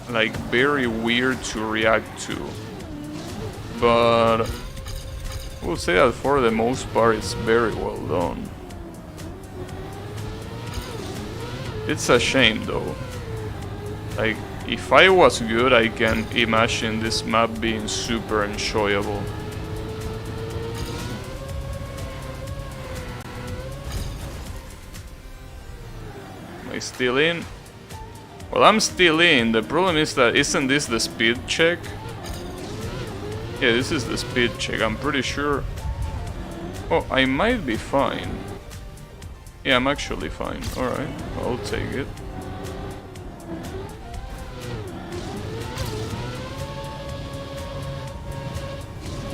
like, very weird to react to. But I will say that for the most part it's very well done. It's a shame though. Like, if I was good, I can imagine this map being super enjoyable. Am I still in? Well, I'm still in. The problem is that isn't this the speed check? Yeah, this is the speed check, I'm pretty sure. Oh, I might be fine. Yeah, I'm actually fine. Alright, I'll take it.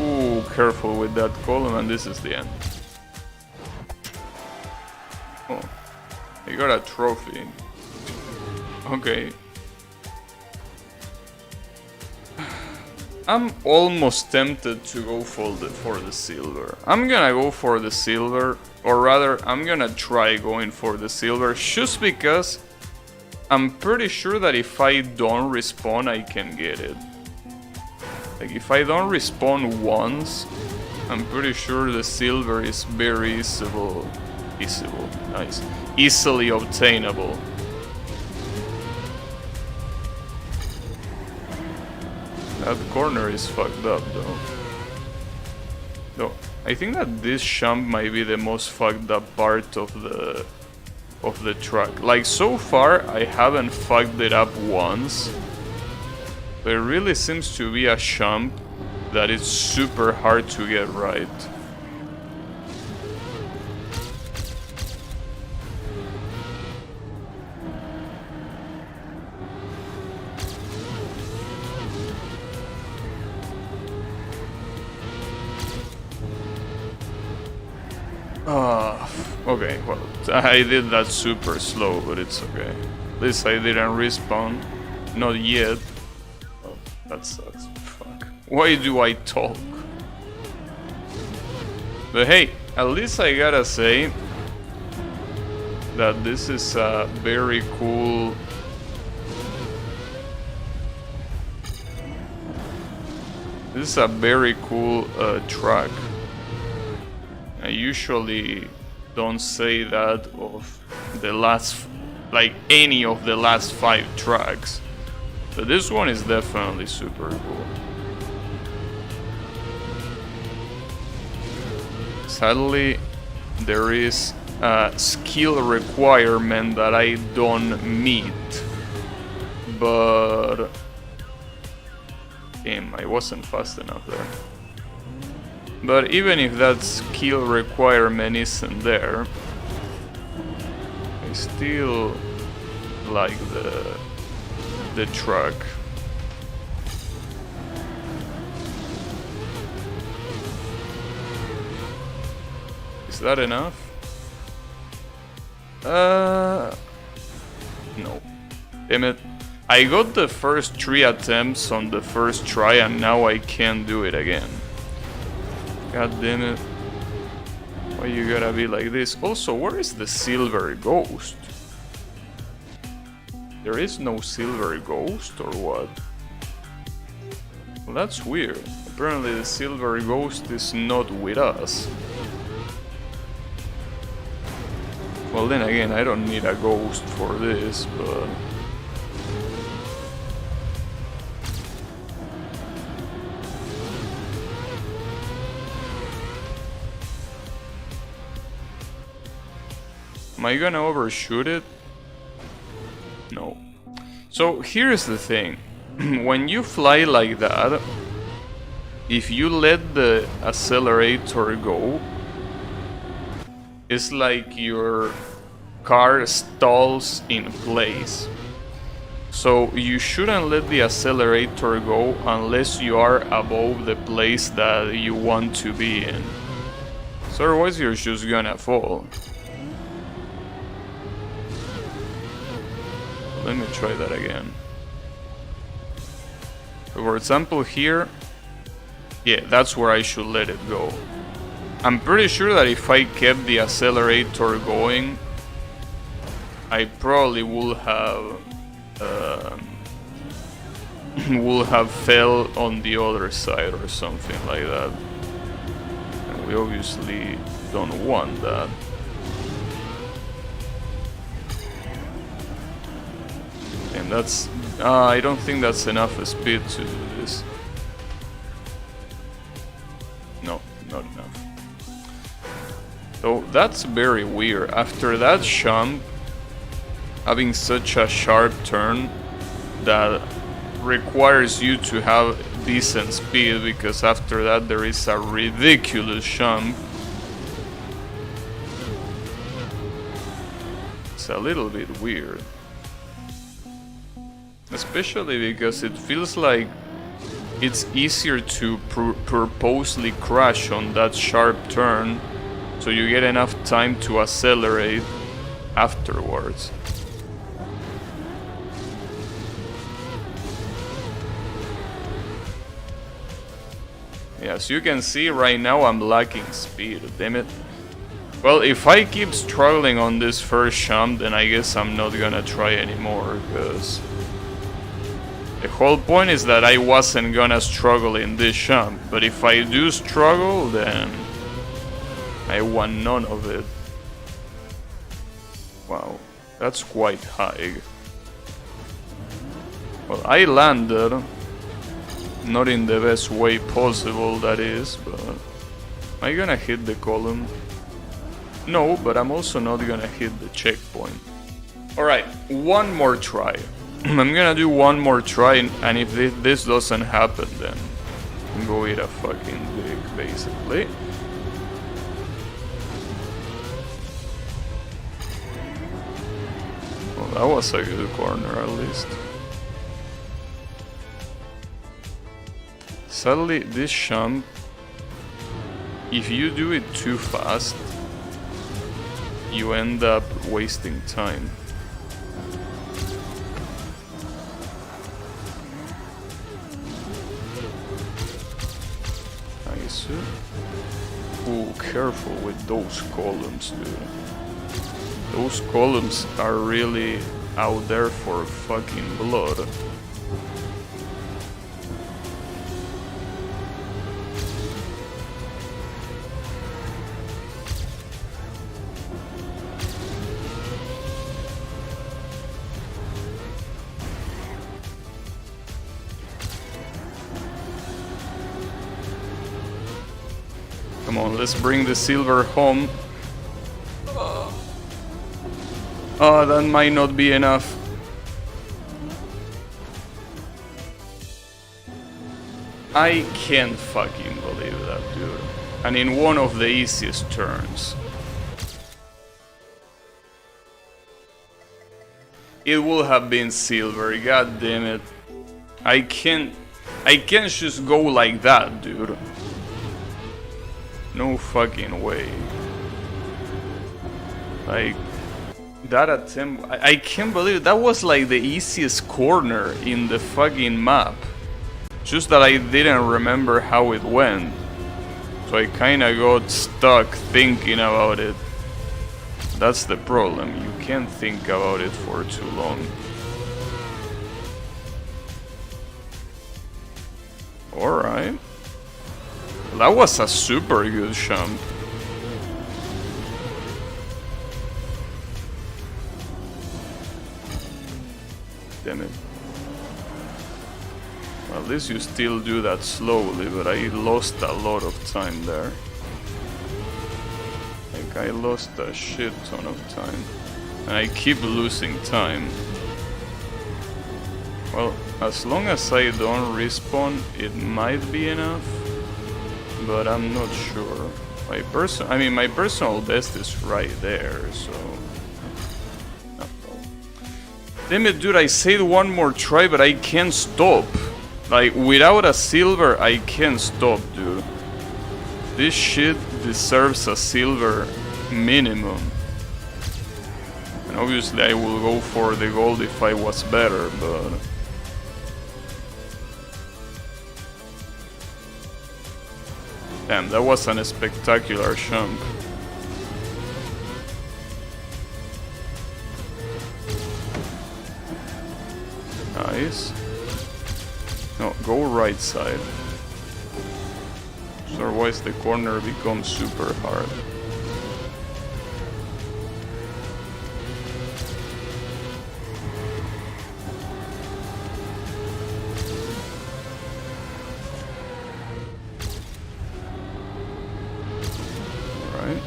Ooh, careful with that column, and this is the end. Oh, I got a trophy. Okay. I'm almost tempted to go for the silver. I'm gonna go for the silver, or rather, I'm gonna try going for the silver, just because I'm pretty sure that if I don't respawn, I can get it. Like, if I don't respawn once, I'm pretty sure the silver is very easily obtainable. That corner is fucked up though. No, I think that this jump might be the most fucked up part of the track. Like, so far I haven't fucked it up once. But it really seems to be a jump that is super hard to get right. Okay, well, I did that super slow, but it's okay. At least I didn't respawn. Not yet. Oh, that sucks. Fuck. Why do I talk? But hey, At least I gotta say that this is a very cool... This is a very cool track. I usually don't say that of the last, like any of the last 5 tracks. But this one is definitely super cool. Sadly, there is a skill requirement that I don't meet. But... Damn, I wasn't fast enough there. But even if that skill requirement isn't there, I still like the track. Is that enough? No. Damn it. I got the first 3 attempts on the first try and now I can't do it again. God damn it. Why you gotta be like this? Also, where is the silver ghost? There is no silver ghost or what? Well, that's weird. Apparently the silver ghost is not with us. Well, then again, I don't need a ghost for this, but... Am I gonna overshoot it? No. So here's the thing. When you fly like that, if you let the accelerator go, it's like your car stalls in place. So you shouldn't let the accelerator go unless you are above the place that you want to be in. So otherwise you're just gonna fall. Let me try that again. So for example here, yeah, that's where I should let it go. I'm pretty sure that if I kept the accelerator going, I probably would have fell on the other side or something like that. And we obviously don't want that. And that's... I don't think that's enough speed to do this. No, not enough. So that's very weird. After that jump, having such a sharp turn that requires you to have decent speed, because after that there is a ridiculous jump. It's a little bit weird. Especially because it feels like it's easier to purposely crash on that sharp turn, so you get enough time to accelerate afterwards. Yeah, as you can see right now I'm lacking speed, damn it. Well, if I keep struggling on this first jump, then I guess I'm not gonna try anymore, because the whole point is that I wasn't gonna struggle in this jump, but if I do struggle, then I want none of it. Wow, that's quite high. Well, I landed, not in the best way possible, that is, but... Am I gonna hit the column? No, but I'm also not gonna hit the checkpoint. Alright, one more try. I'm gonna do one more try, and if this doesn't happen, then I'm go eat a fucking dick, basically. Well, that was a good corner, at least. Sadly, this jump, if you do it too fast, you end up wasting time. Nice. Ooh, careful with those columns, dude. Those columns are really out there for fucking blood. Come on, let's bring the silver home. Oh, that might not be enough. I can't fucking believe that, dude. And in one of the easiest turns. It will have been silver, god damn it. I can't just go like that, dude. No fucking way. Like, that attempt, I can't believe it. That was like the easiest corner in the fucking map. Just that I didn't remember how it went. So I kinda got stuck thinking about it. That's the problem, you can't think about it for too long. Alright. That was a super good jump. Damn it. Well, at least you still do that slowly, but I lost a lot of time there. Like, I lost a shit ton of time. And I keep losing time. Well, as long as I don't respawn, it might be enough. But I'm not sure. My personal best is right there, so... Damn it, dude, I said one more try, but I can't stop. Like, without a silver, I can't stop, dude. This shit deserves a silver minimum. And obviously I will go for the gold if I was better, but... Damn, that was a spectacular jump. Nice. No, go right side. Otherwise the corner becomes super hard. Alright.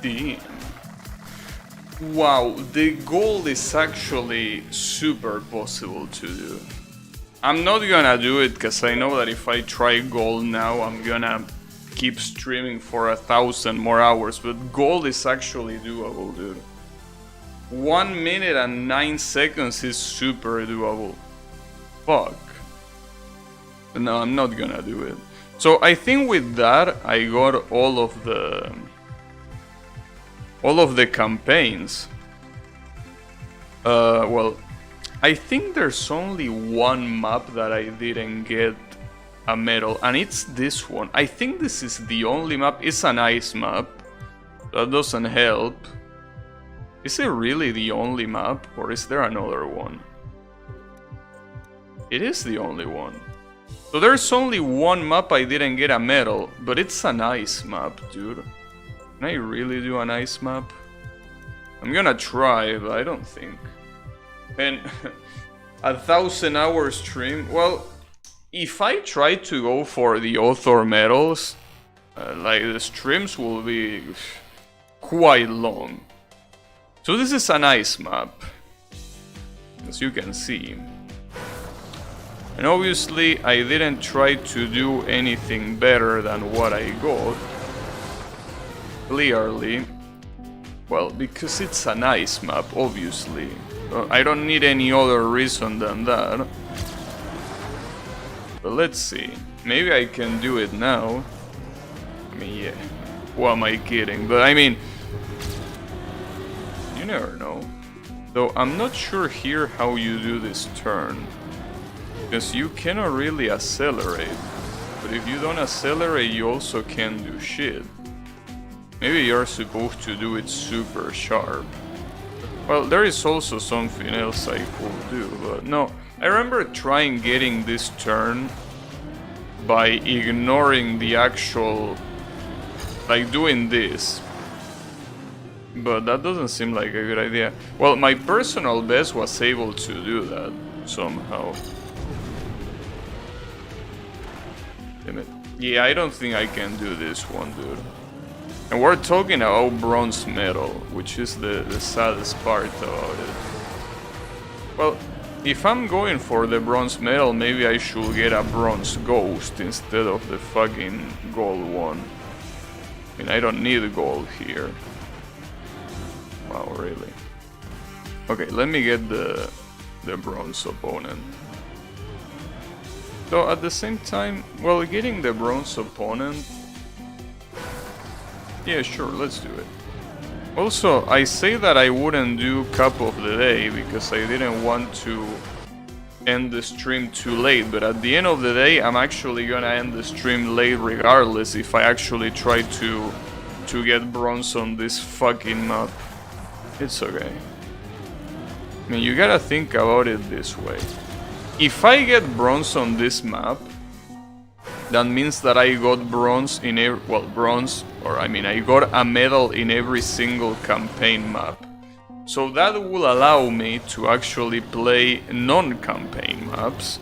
Damn. Wow, the gold is actually super possible to do. I'm not gonna do it because I know that if I try gold now, I'm gonna keep streaming for 1,000 more hours, but gold is actually doable, dude. 1 minute and 9 seconds is super doable. Fuck. No, I'm not gonna do it. So I think with that, I got all of the campaigns. Well, I think there's only one map that I didn't get a medal, and it's this one. I think this is the only map. It's an ice map. That doesn't help. Is it really the only map, or is there another one? It is the only one. So there's only one map I didn't get a medal, but it's an ice map, dude. Can I really do an ice map? I'm gonna try, but I don't think. And 1,000 hour stream, well, if I try to go for the author medals, like the streams will be quite long. So this is an ice map, as you can see. And obviously I didn't try to do anything better than what I got. Clearly. Well, because it's an ice map, obviously. I don't need any other reason than that. But let's see. Maybe I can do it now. I mean, yeah. Who am I kidding? But I mean, you never know. Though I'm not sure here how you do this turn. Because you cannot really accelerate. But if you don't accelerate, you also can't do shit. Maybe you're supposed to do it super sharp. Well, there is also something else I could do, but no. I remember trying getting this turn by ignoring the actual... like doing this. But that doesn't seem like a good idea. Well, my personal best was able to do that somehow. Damn it. Yeah, I don't think I can do this one, dude. And we're talking about bronze medal, which is the saddest part about it. Well, if I'm going for the bronze medal, maybe I should get a bronze ghost instead of the fucking gold one. I mean, I don't need gold here. Wow, really? Okay, let me get the bronze opponent. So at the same time, well, getting the bronze opponent... yeah, sure, let's do it. Also, I say that I wouldn't do Cup of the Day because I didn't want to end the stream too late, but at the end of the day, I'm actually gonna end the stream late regardless if I actually try to get bronze on this fucking map. It's okay. I mean, you gotta think about it this way. If I get bronze on this map, that means that I got bronze in every... well, bronze, or I mean, I got a medal in every single campaign map. So that will allow me to actually play non-campaign maps,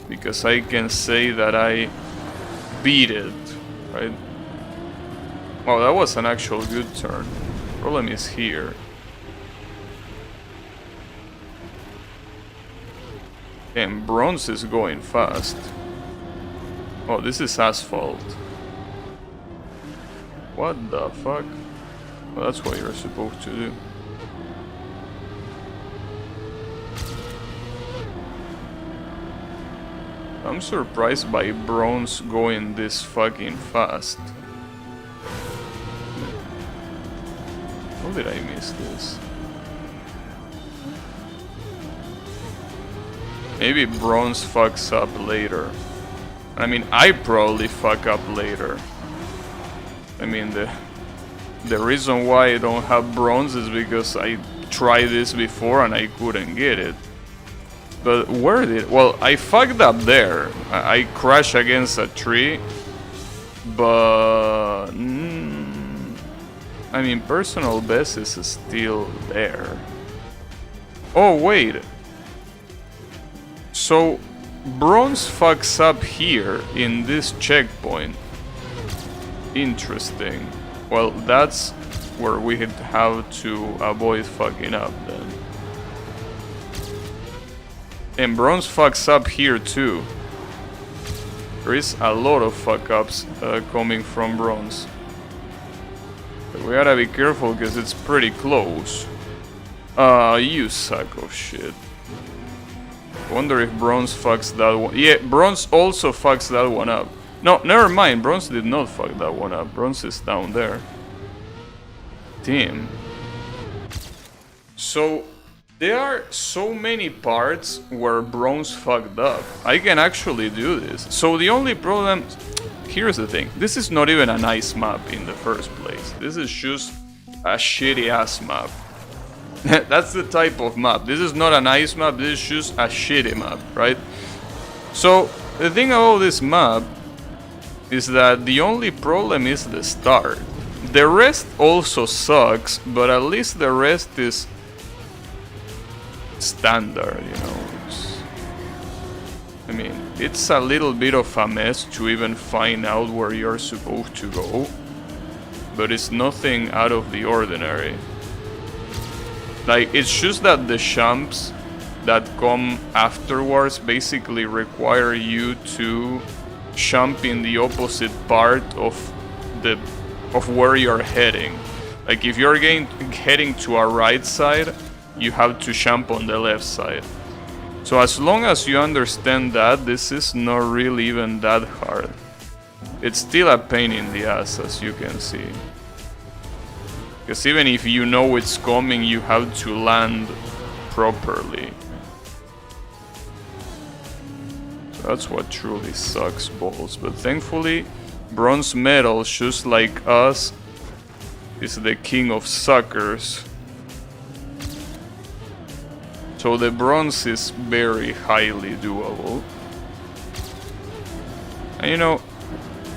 because I can say that I beat it, right? Oh, that was an actual good turn. Problem is here. And bronze is going fast. Oh, this is asphalt. What the fuck? Well, that's what you're supposed to do. I'm surprised by bronze going this fucking fast. How did I miss this? Maybe bronze fucks up later. I mean, I probably fuck up later. I mean, the reason why I don't have bronze is because I tried this before and I couldn't get it. But where did... well, I fucked up there. I crashed against a tree. But... I mean, personal best is still there. Oh, wait. So, bronze fucks up here in this checkpoint. Interesting. Well, that's where we have to avoid fucking up then. And bronze fucks up here too. There is a lot of fuck-ups coming from bronze. But we gotta be careful because it's pretty close. You sack of shit. I wonder if bronze fucks that one. Yeah, bronze also fucks that one up. No, never mind. Bronze did not fuck that one up. Bronze is down there. Damn. So, there are so many parts where bronze fucked up. I can actually do this. So the only problem... here's the thing. This is not even a nice map in the first place. This is just a shitty ass map. That's the type of map. This is not a nice map, this is just a shitty map, right? So, the thing about this map is that the only problem is the start. The rest also sucks, but at least the rest is standard, you know. I mean, it's a little bit of a mess to even find out where you're supposed to go, but it's nothing out of the ordinary. Like, it's just that the jumps that come afterwards basically require you to jump in the opposite part of where you're heading. Like, if you're heading to a right side, you have to jump on the left side. So as long as you understand that, this is not really even that hard. It's still a pain in the ass, as you can see. Because even if you know it's coming, you have to land properly. So that's what truly sucks balls. But thankfully, bronze medal, just like us, is the king of suckers. So the bronze is very highly doable. And you know,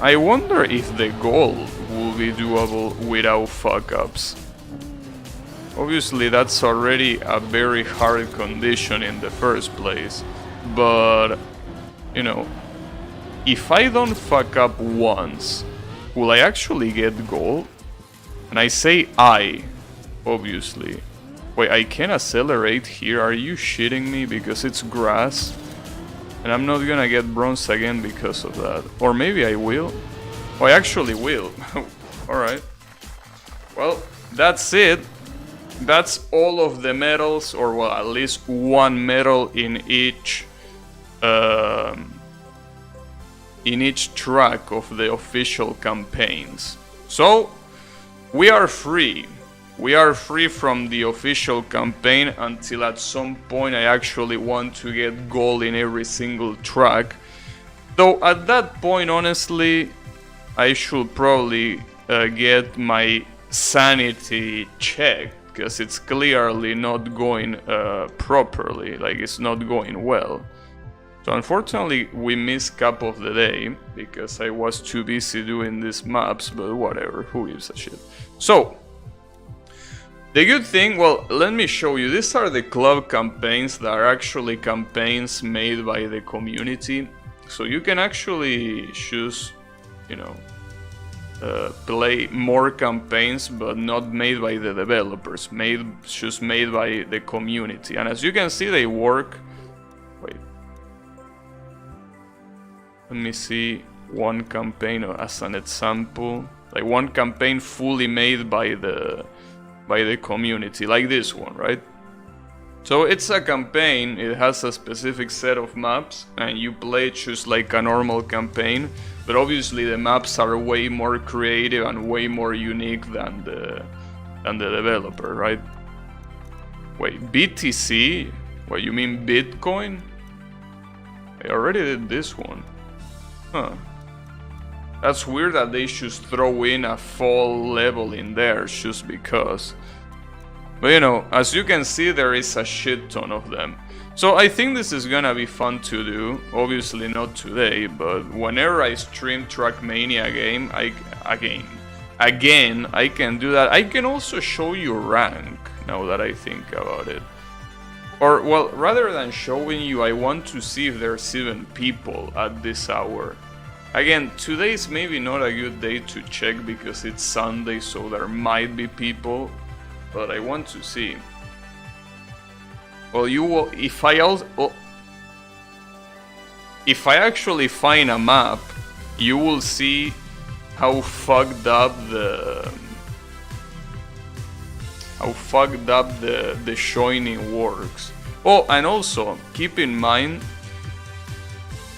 I wonder if the gold will be doable without fuck-ups. Obviously that's already a very hard condition in the first place, but you know, if I don't fuck up once, will I actually get gold? And I say I, obviously. Wait, I can accelerate here? Are you shitting me? Because it's grass. And I'm not gonna get bronze again because of that. Or maybe I will. Oh, I actually will. Alright. Well, that's it. That's all of the medals, or well, at least one medal in each track of the official campaigns. So, we are free. We are free from the official campaign until at some point I actually want to get gold in every single track. Though at that point, honestly, I should probably get my sanity checked, because it's clearly not going properly, like it's not going well. So unfortunately we missed Cup of the Day, because I was too busy doing these maps, but whatever, who gives a shit. So, the good thing, well, let me show you. These are the club campaigns that are actually campaigns made by the community. So you can actually choose, you know, play more campaigns, but not made by the developers, just made by the community. And as you can see, they work. Wait, let me see one campaign as an example. Like one campaign fully made by the community, like this one, right? So it's a campaign, it has a specific set of maps, and you play just like a normal campaign, but obviously the maps are way more creative and way more unique than the developer, right? Wait, BTC? What, you mean Bitcoin? I already did this one. Huh. That's weird that they should throw in a fall level in there just because. But you know, as you can see, there is a shit ton of them. So I think this is gonna be fun to do. Obviously not today, but whenever I stream Trackmania game, again, I can do that. I can also show you rank, now that I think about it. Or, well, rather than showing you, I want to see if there's even people at this hour. Again, today is maybe not a good day to check because it's Sunday, so there might be people, but I want to see. Well, you will, if I actually find a map, you will see how fucked up the joining works. Oh, and also keep in mind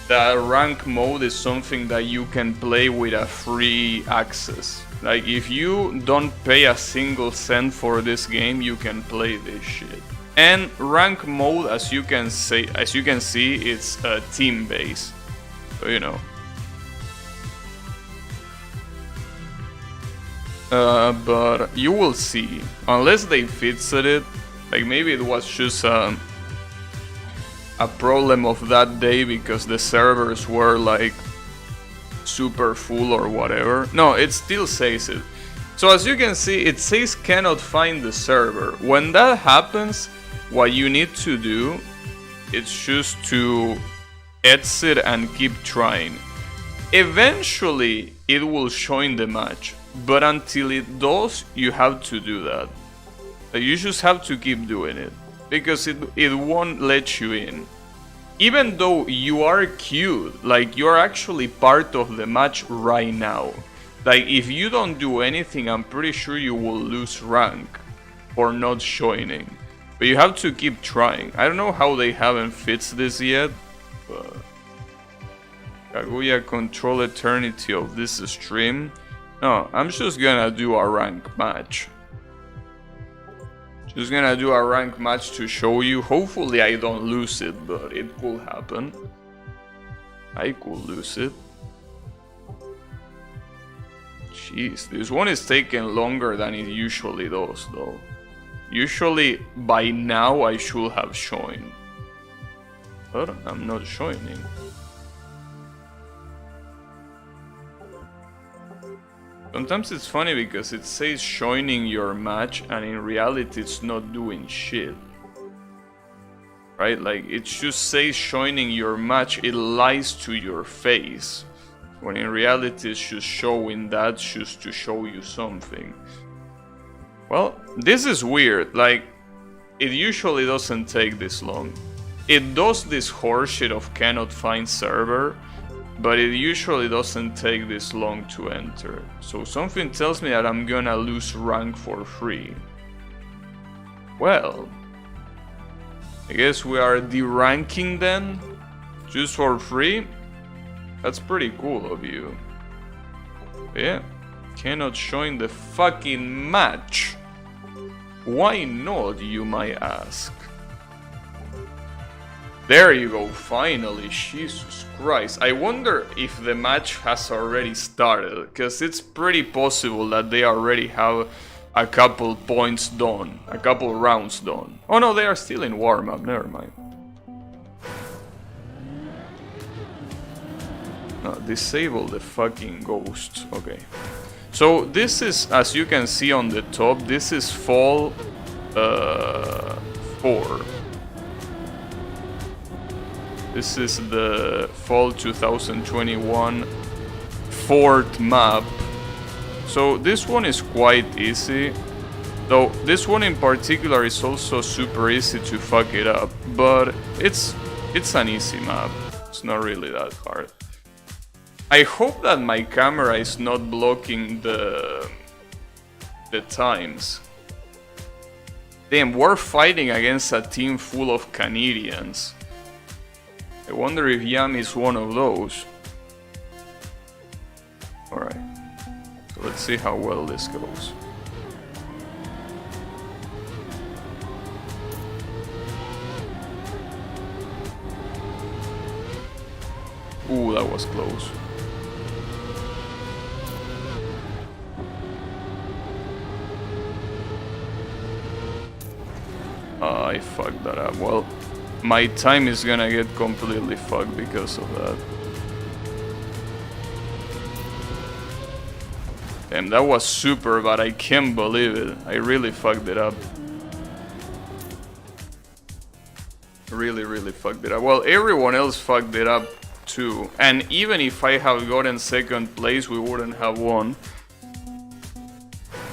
that rank mode is something that you can play with a free access. Like if you don't pay a single cent for this game, you can play this shit. And rank mode, as you can see, it's team based. So you know. But you will see, unless they fixed it, like maybe it was just a problem of that day because the servers were like super full or whatever. No, it still says it. So as you can see, it says cannot find the server. When that happens, what you need to do is just to exit and keep trying. Eventually it will join the match, but until it does, you have to do that. You just have to keep doing it, because it won't let you in. Even though you are queued, like you are actually part of the match right now. Like if you don't do anything, I'm pretty sure you will lose rank for not joining. But you have to keep trying. I don't know how they haven't fixed this yet, but... Kaguya control eternity of this stream. No, I'm just gonna do a rank match. Just gonna do a rank match to show you. Hopefully I don't lose it, but it could happen. I could lose it. Jeez, this one is taking longer than it usually does, though. Usually, by now, I should have joined. But I'm not joining. Sometimes it's funny because it says joining your match, and in reality, it's not doing shit. Right? Like, it just says joining your match, it lies to your face. When in reality it's just showing that just to show you something. Well, this is weird, like, it usually doesn't take this long. It does this horseshit of cannot find server, but it usually doesn't take this long to enter. So something tells me that I'm gonna lose rank for free. Well, I guess we are deranking then, just for free. That's pretty cool of you. Yeah, cannot join the fucking match. Why not, you might ask? There you go, finally, Jesus Christ. I wonder if the match has already started, because it's pretty possible that they already have a couple points done, a couple rounds done. Oh no, they are still in warm-up, never mind. No, disable the fucking ghost. Okay. So this is, as you can see on the top, this is fall 4. This is the fall 2021 4th map. So this one is quite easy. Though this one in particular is also super easy to fuck it up. But it's an easy map. It's not really that hard. I hope that my camera is not blocking the times. Damn, we're fighting against a team full of Canadians. I wonder if Yam is one of those. Alright, so let's see how well this goes. Ooh, that was close. I fucked that up. Well, my time is gonna get completely fucked because of that. Damn, that was super bad. I can't believe it. I really fucked it up. Really fucked it up. Well, everyone else fucked it up too. And even if I have gotten second place, we wouldn't have won.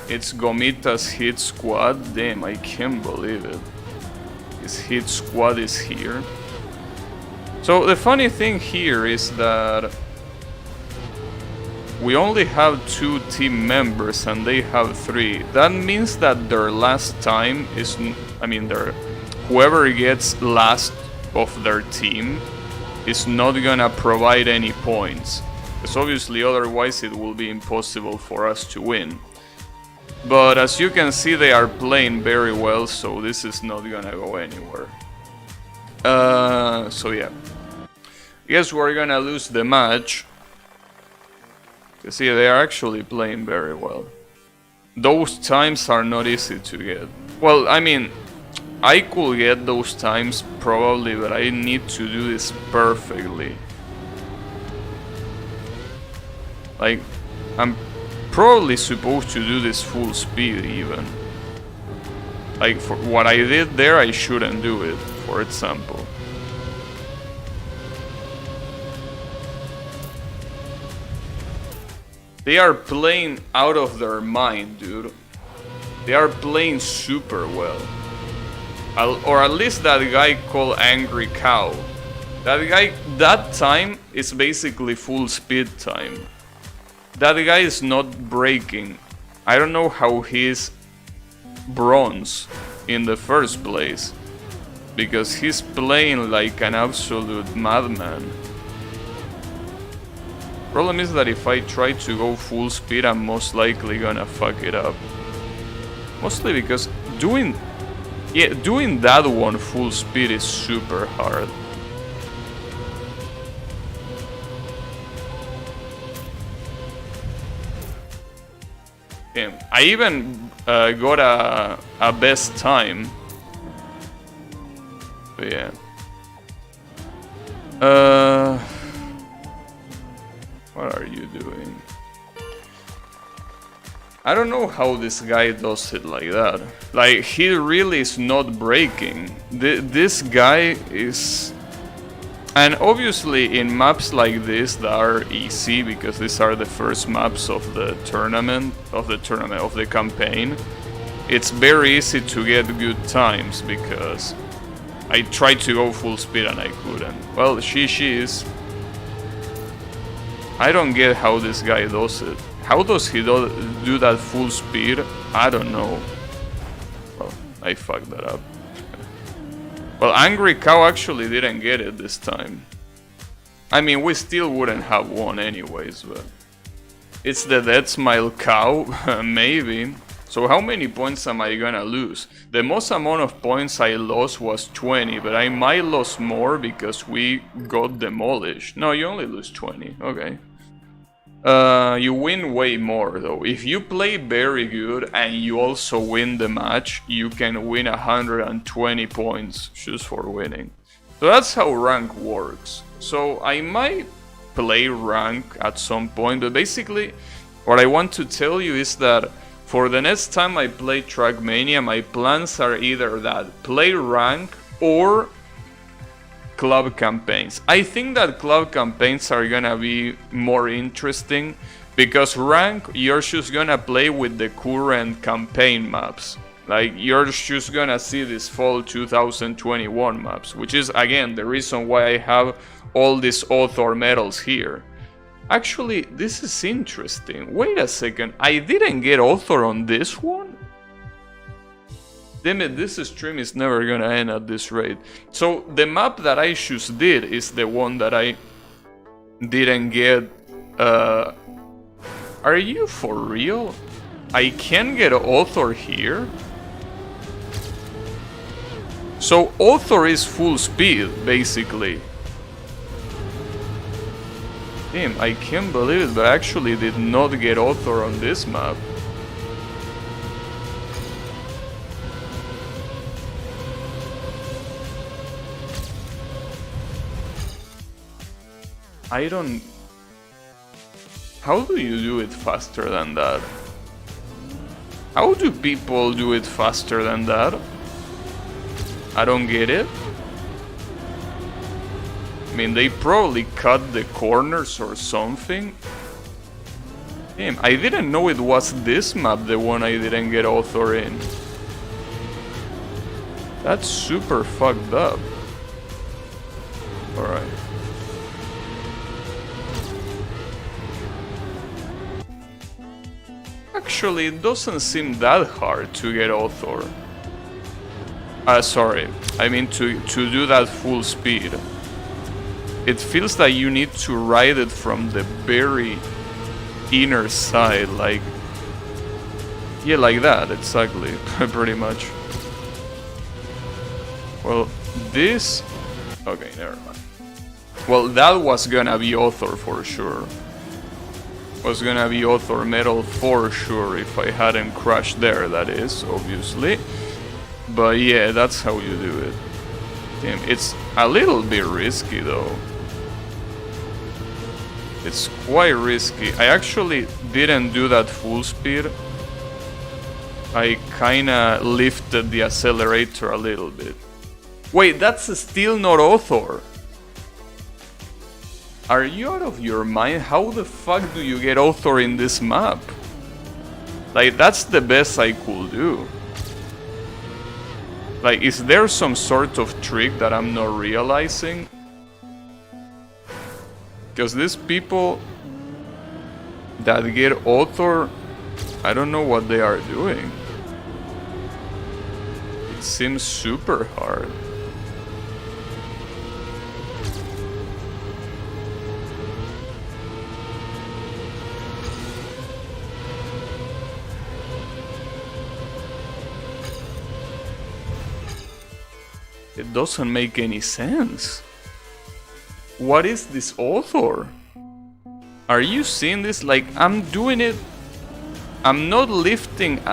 It's Gomita's hit squad. Damn, I can't believe it. His hit squad is here. So the funny thing here is that we only have 2 team members and they have 3. That means that their last time is, whoever gets last of their team is not gonna provide any points. Because obviously otherwise it will be impossible for us to win. But as you can see, they are playing very well, so this is not gonna go anywhere. So yeah. I guess we're gonna lose the match. You see, they are actually playing very well. Those times are not easy to get. Well, I mean, I could get those times probably, but I need to do this perfectly. Like, I'm probably supposed to do this full speed even. Like, for what I did there, I shouldn't do it, for example. They are playing out of their mind, dude. They are playing super well. Or at least that guy called Angry Cow. That guy, that time is basically full speed time. That guy is not braking. I don't know how he is bronze. in the first place. Because he's playing like an absolute madman. Problem is that if I try to go full speed, I'm most likely gonna fuck it up. Mostly because doing that one full speed is super hard. Damn, I even got a best time. But yeah. What are you doing? I don't know how this guy does it like that. Like, he really is not breaking. This guy is... And obviously in maps like this that are easy, because these are the first maps of the of the campaign, it's very easy to get good times, because I tried to go full speed and I couldn't. Well, she is. I don't get how this guy does it. How does he do that full speed? I don't know. Well, I fucked that up. Well, Angry Cow actually didn't get it this time. I mean, we still wouldn't have won anyways, but... It's the Dead Smile Cow? Maybe. So how many points am I gonna lose? The most amount of points I lost was 20, but I might lose more because we got demolished. No, you only lose 20, okay. You win way more though. If you play very good and you also win the match, you can win 120 points just for winning. So that's how rank works. So I might play rank at some point, but basically what I want to tell you is that for the next time I play Trackmania, my plans are either that play rank or club campaigns. I think that club campaigns are gonna be more interesting, because rank, you're just gonna play with the current campaign maps. Like, you're just gonna see this fall 2021 maps, which is again the reason why I have all these author medals here. Actually, this is interesting. Wait a second, I didn't get author on this one? Damn it, this stream is never gonna end at this rate. So the map that I just did is the one that I didn't get. Are you for real? I can get author here? So author is full speed, basically. Damn, I can't believe it, but I actually did not get author on this map. I don't... How do you do it faster than that? How do people do it faster than that? I don't get it. I mean, they probably cut the corners or something. Damn, I didn't know it was this map, the one I didn't get author in. That's super fucked up. Alright. Actually, it doesn't seem that hard to get author. Sorry, I mean to do that full speed. It feels like you need to ride it from the very inner side, like... Yeah, like that, exactly, pretty much. Well, this... Okay, never mind. Well, that was gonna be author for sure. Was gonna be author medal for sure if I hadn't crashed there, that is, obviously. But yeah, that's how you do it. Damn, it's a little bit risky though. It's quite risky. I actually didn't do that full speed. I kinda lifted the accelerator a little bit. Wait, that's still not author. Are you out of your mind? How the fuck do you get author in this map? Like, that's the best I could do. Like, is there some sort of trick that I'm not realizing? Because these people that get author, I don't know what they are doing. it seems super hard. It doesn't make any sense. What is this author? Are you seeing this? Like, I'm doing it. I'm not lifting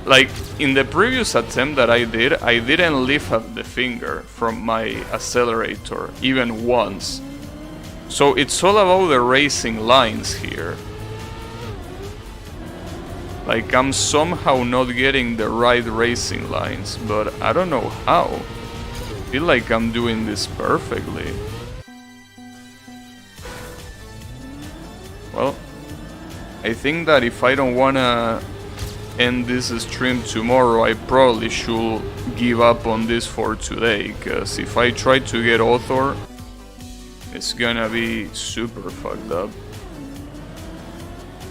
like in the previous attempt that I didn't lift up the finger from my accelerator even once. So it's all about the racing lines here. Like, I'm somehow not getting the right racing lines, but I don't know how. I feel like I'm doing this perfectly. Well, I think that if I don't wanna end this stream tomorrow, I probably should give up on this for today, because if I try to get author, it's gonna be super fucked up.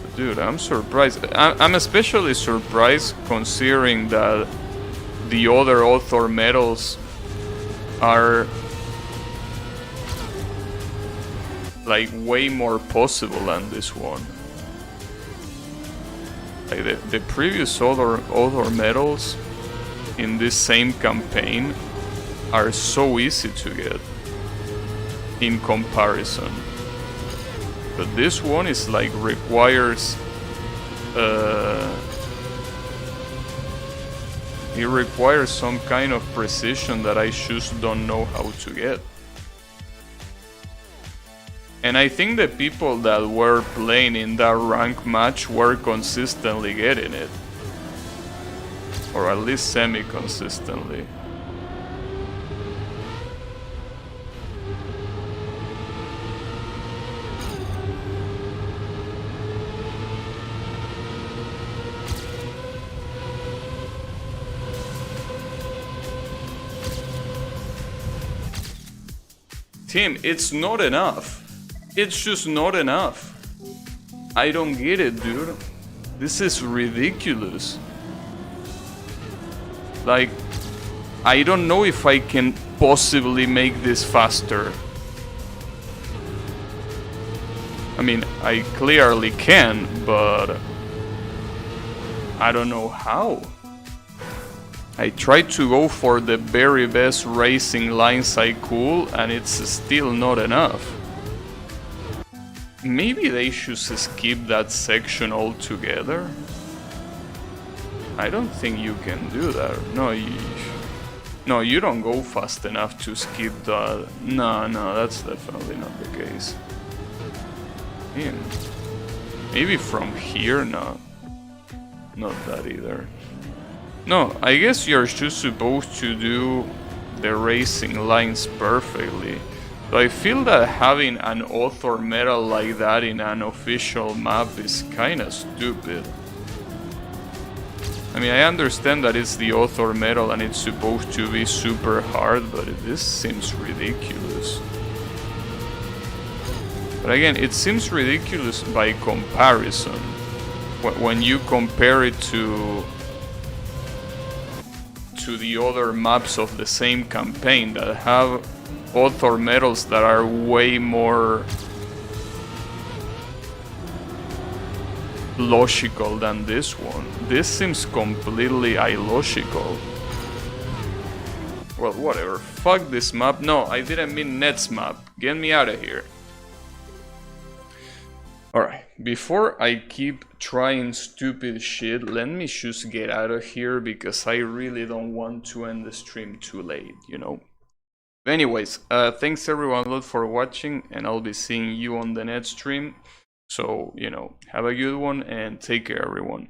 But dude, I'm surprised. I'm especially surprised considering that the other author medals are like way more possible than this one. Like the previous other medals in this same campaign are so easy to get in comparison. But this one is like requires it requires some kind of precision that I just don't know how to get. And I think the people that were playing in that rank match were consistently getting it. Or at least semi-consistently. Team, it's not enough. It's just not enough. I don't get it, dude. This is ridiculous. Like, I don't know if I can possibly make this faster. I mean, I clearly can, but I don't know how. I tried to go for the very best racing lines I could, and it's still not enough. Maybe they should skip that section altogether? I don't think you can do that. No, you don't go fast enough to skip that. No, that's definitely not the case. Man. Maybe from here? No. Not that either. No, I guess you're just supposed to do the racing lines perfectly. So I feel that having an author medal like that in an official map is kinda stupid. I mean, I understand that it's the author medal and it's supposed to be super hard, but this seems ridiculous. But again, it seems ridiculous by comparison. When you compare it to the other maps of the same campaign that have author medals that are way more logical than this one. This seems completely illogical. Well, whatever. Fuck this map. No, I didn't mean Net's map. Get me out of here. Alright, before I keep trying stupid shit, let me just get out of here because I really don't want to end the stream too late, you know? Anyways, thanks everyone a lot for watching, and I'll be seeing you on the next stream. So, you know, have a good one and take care everyone.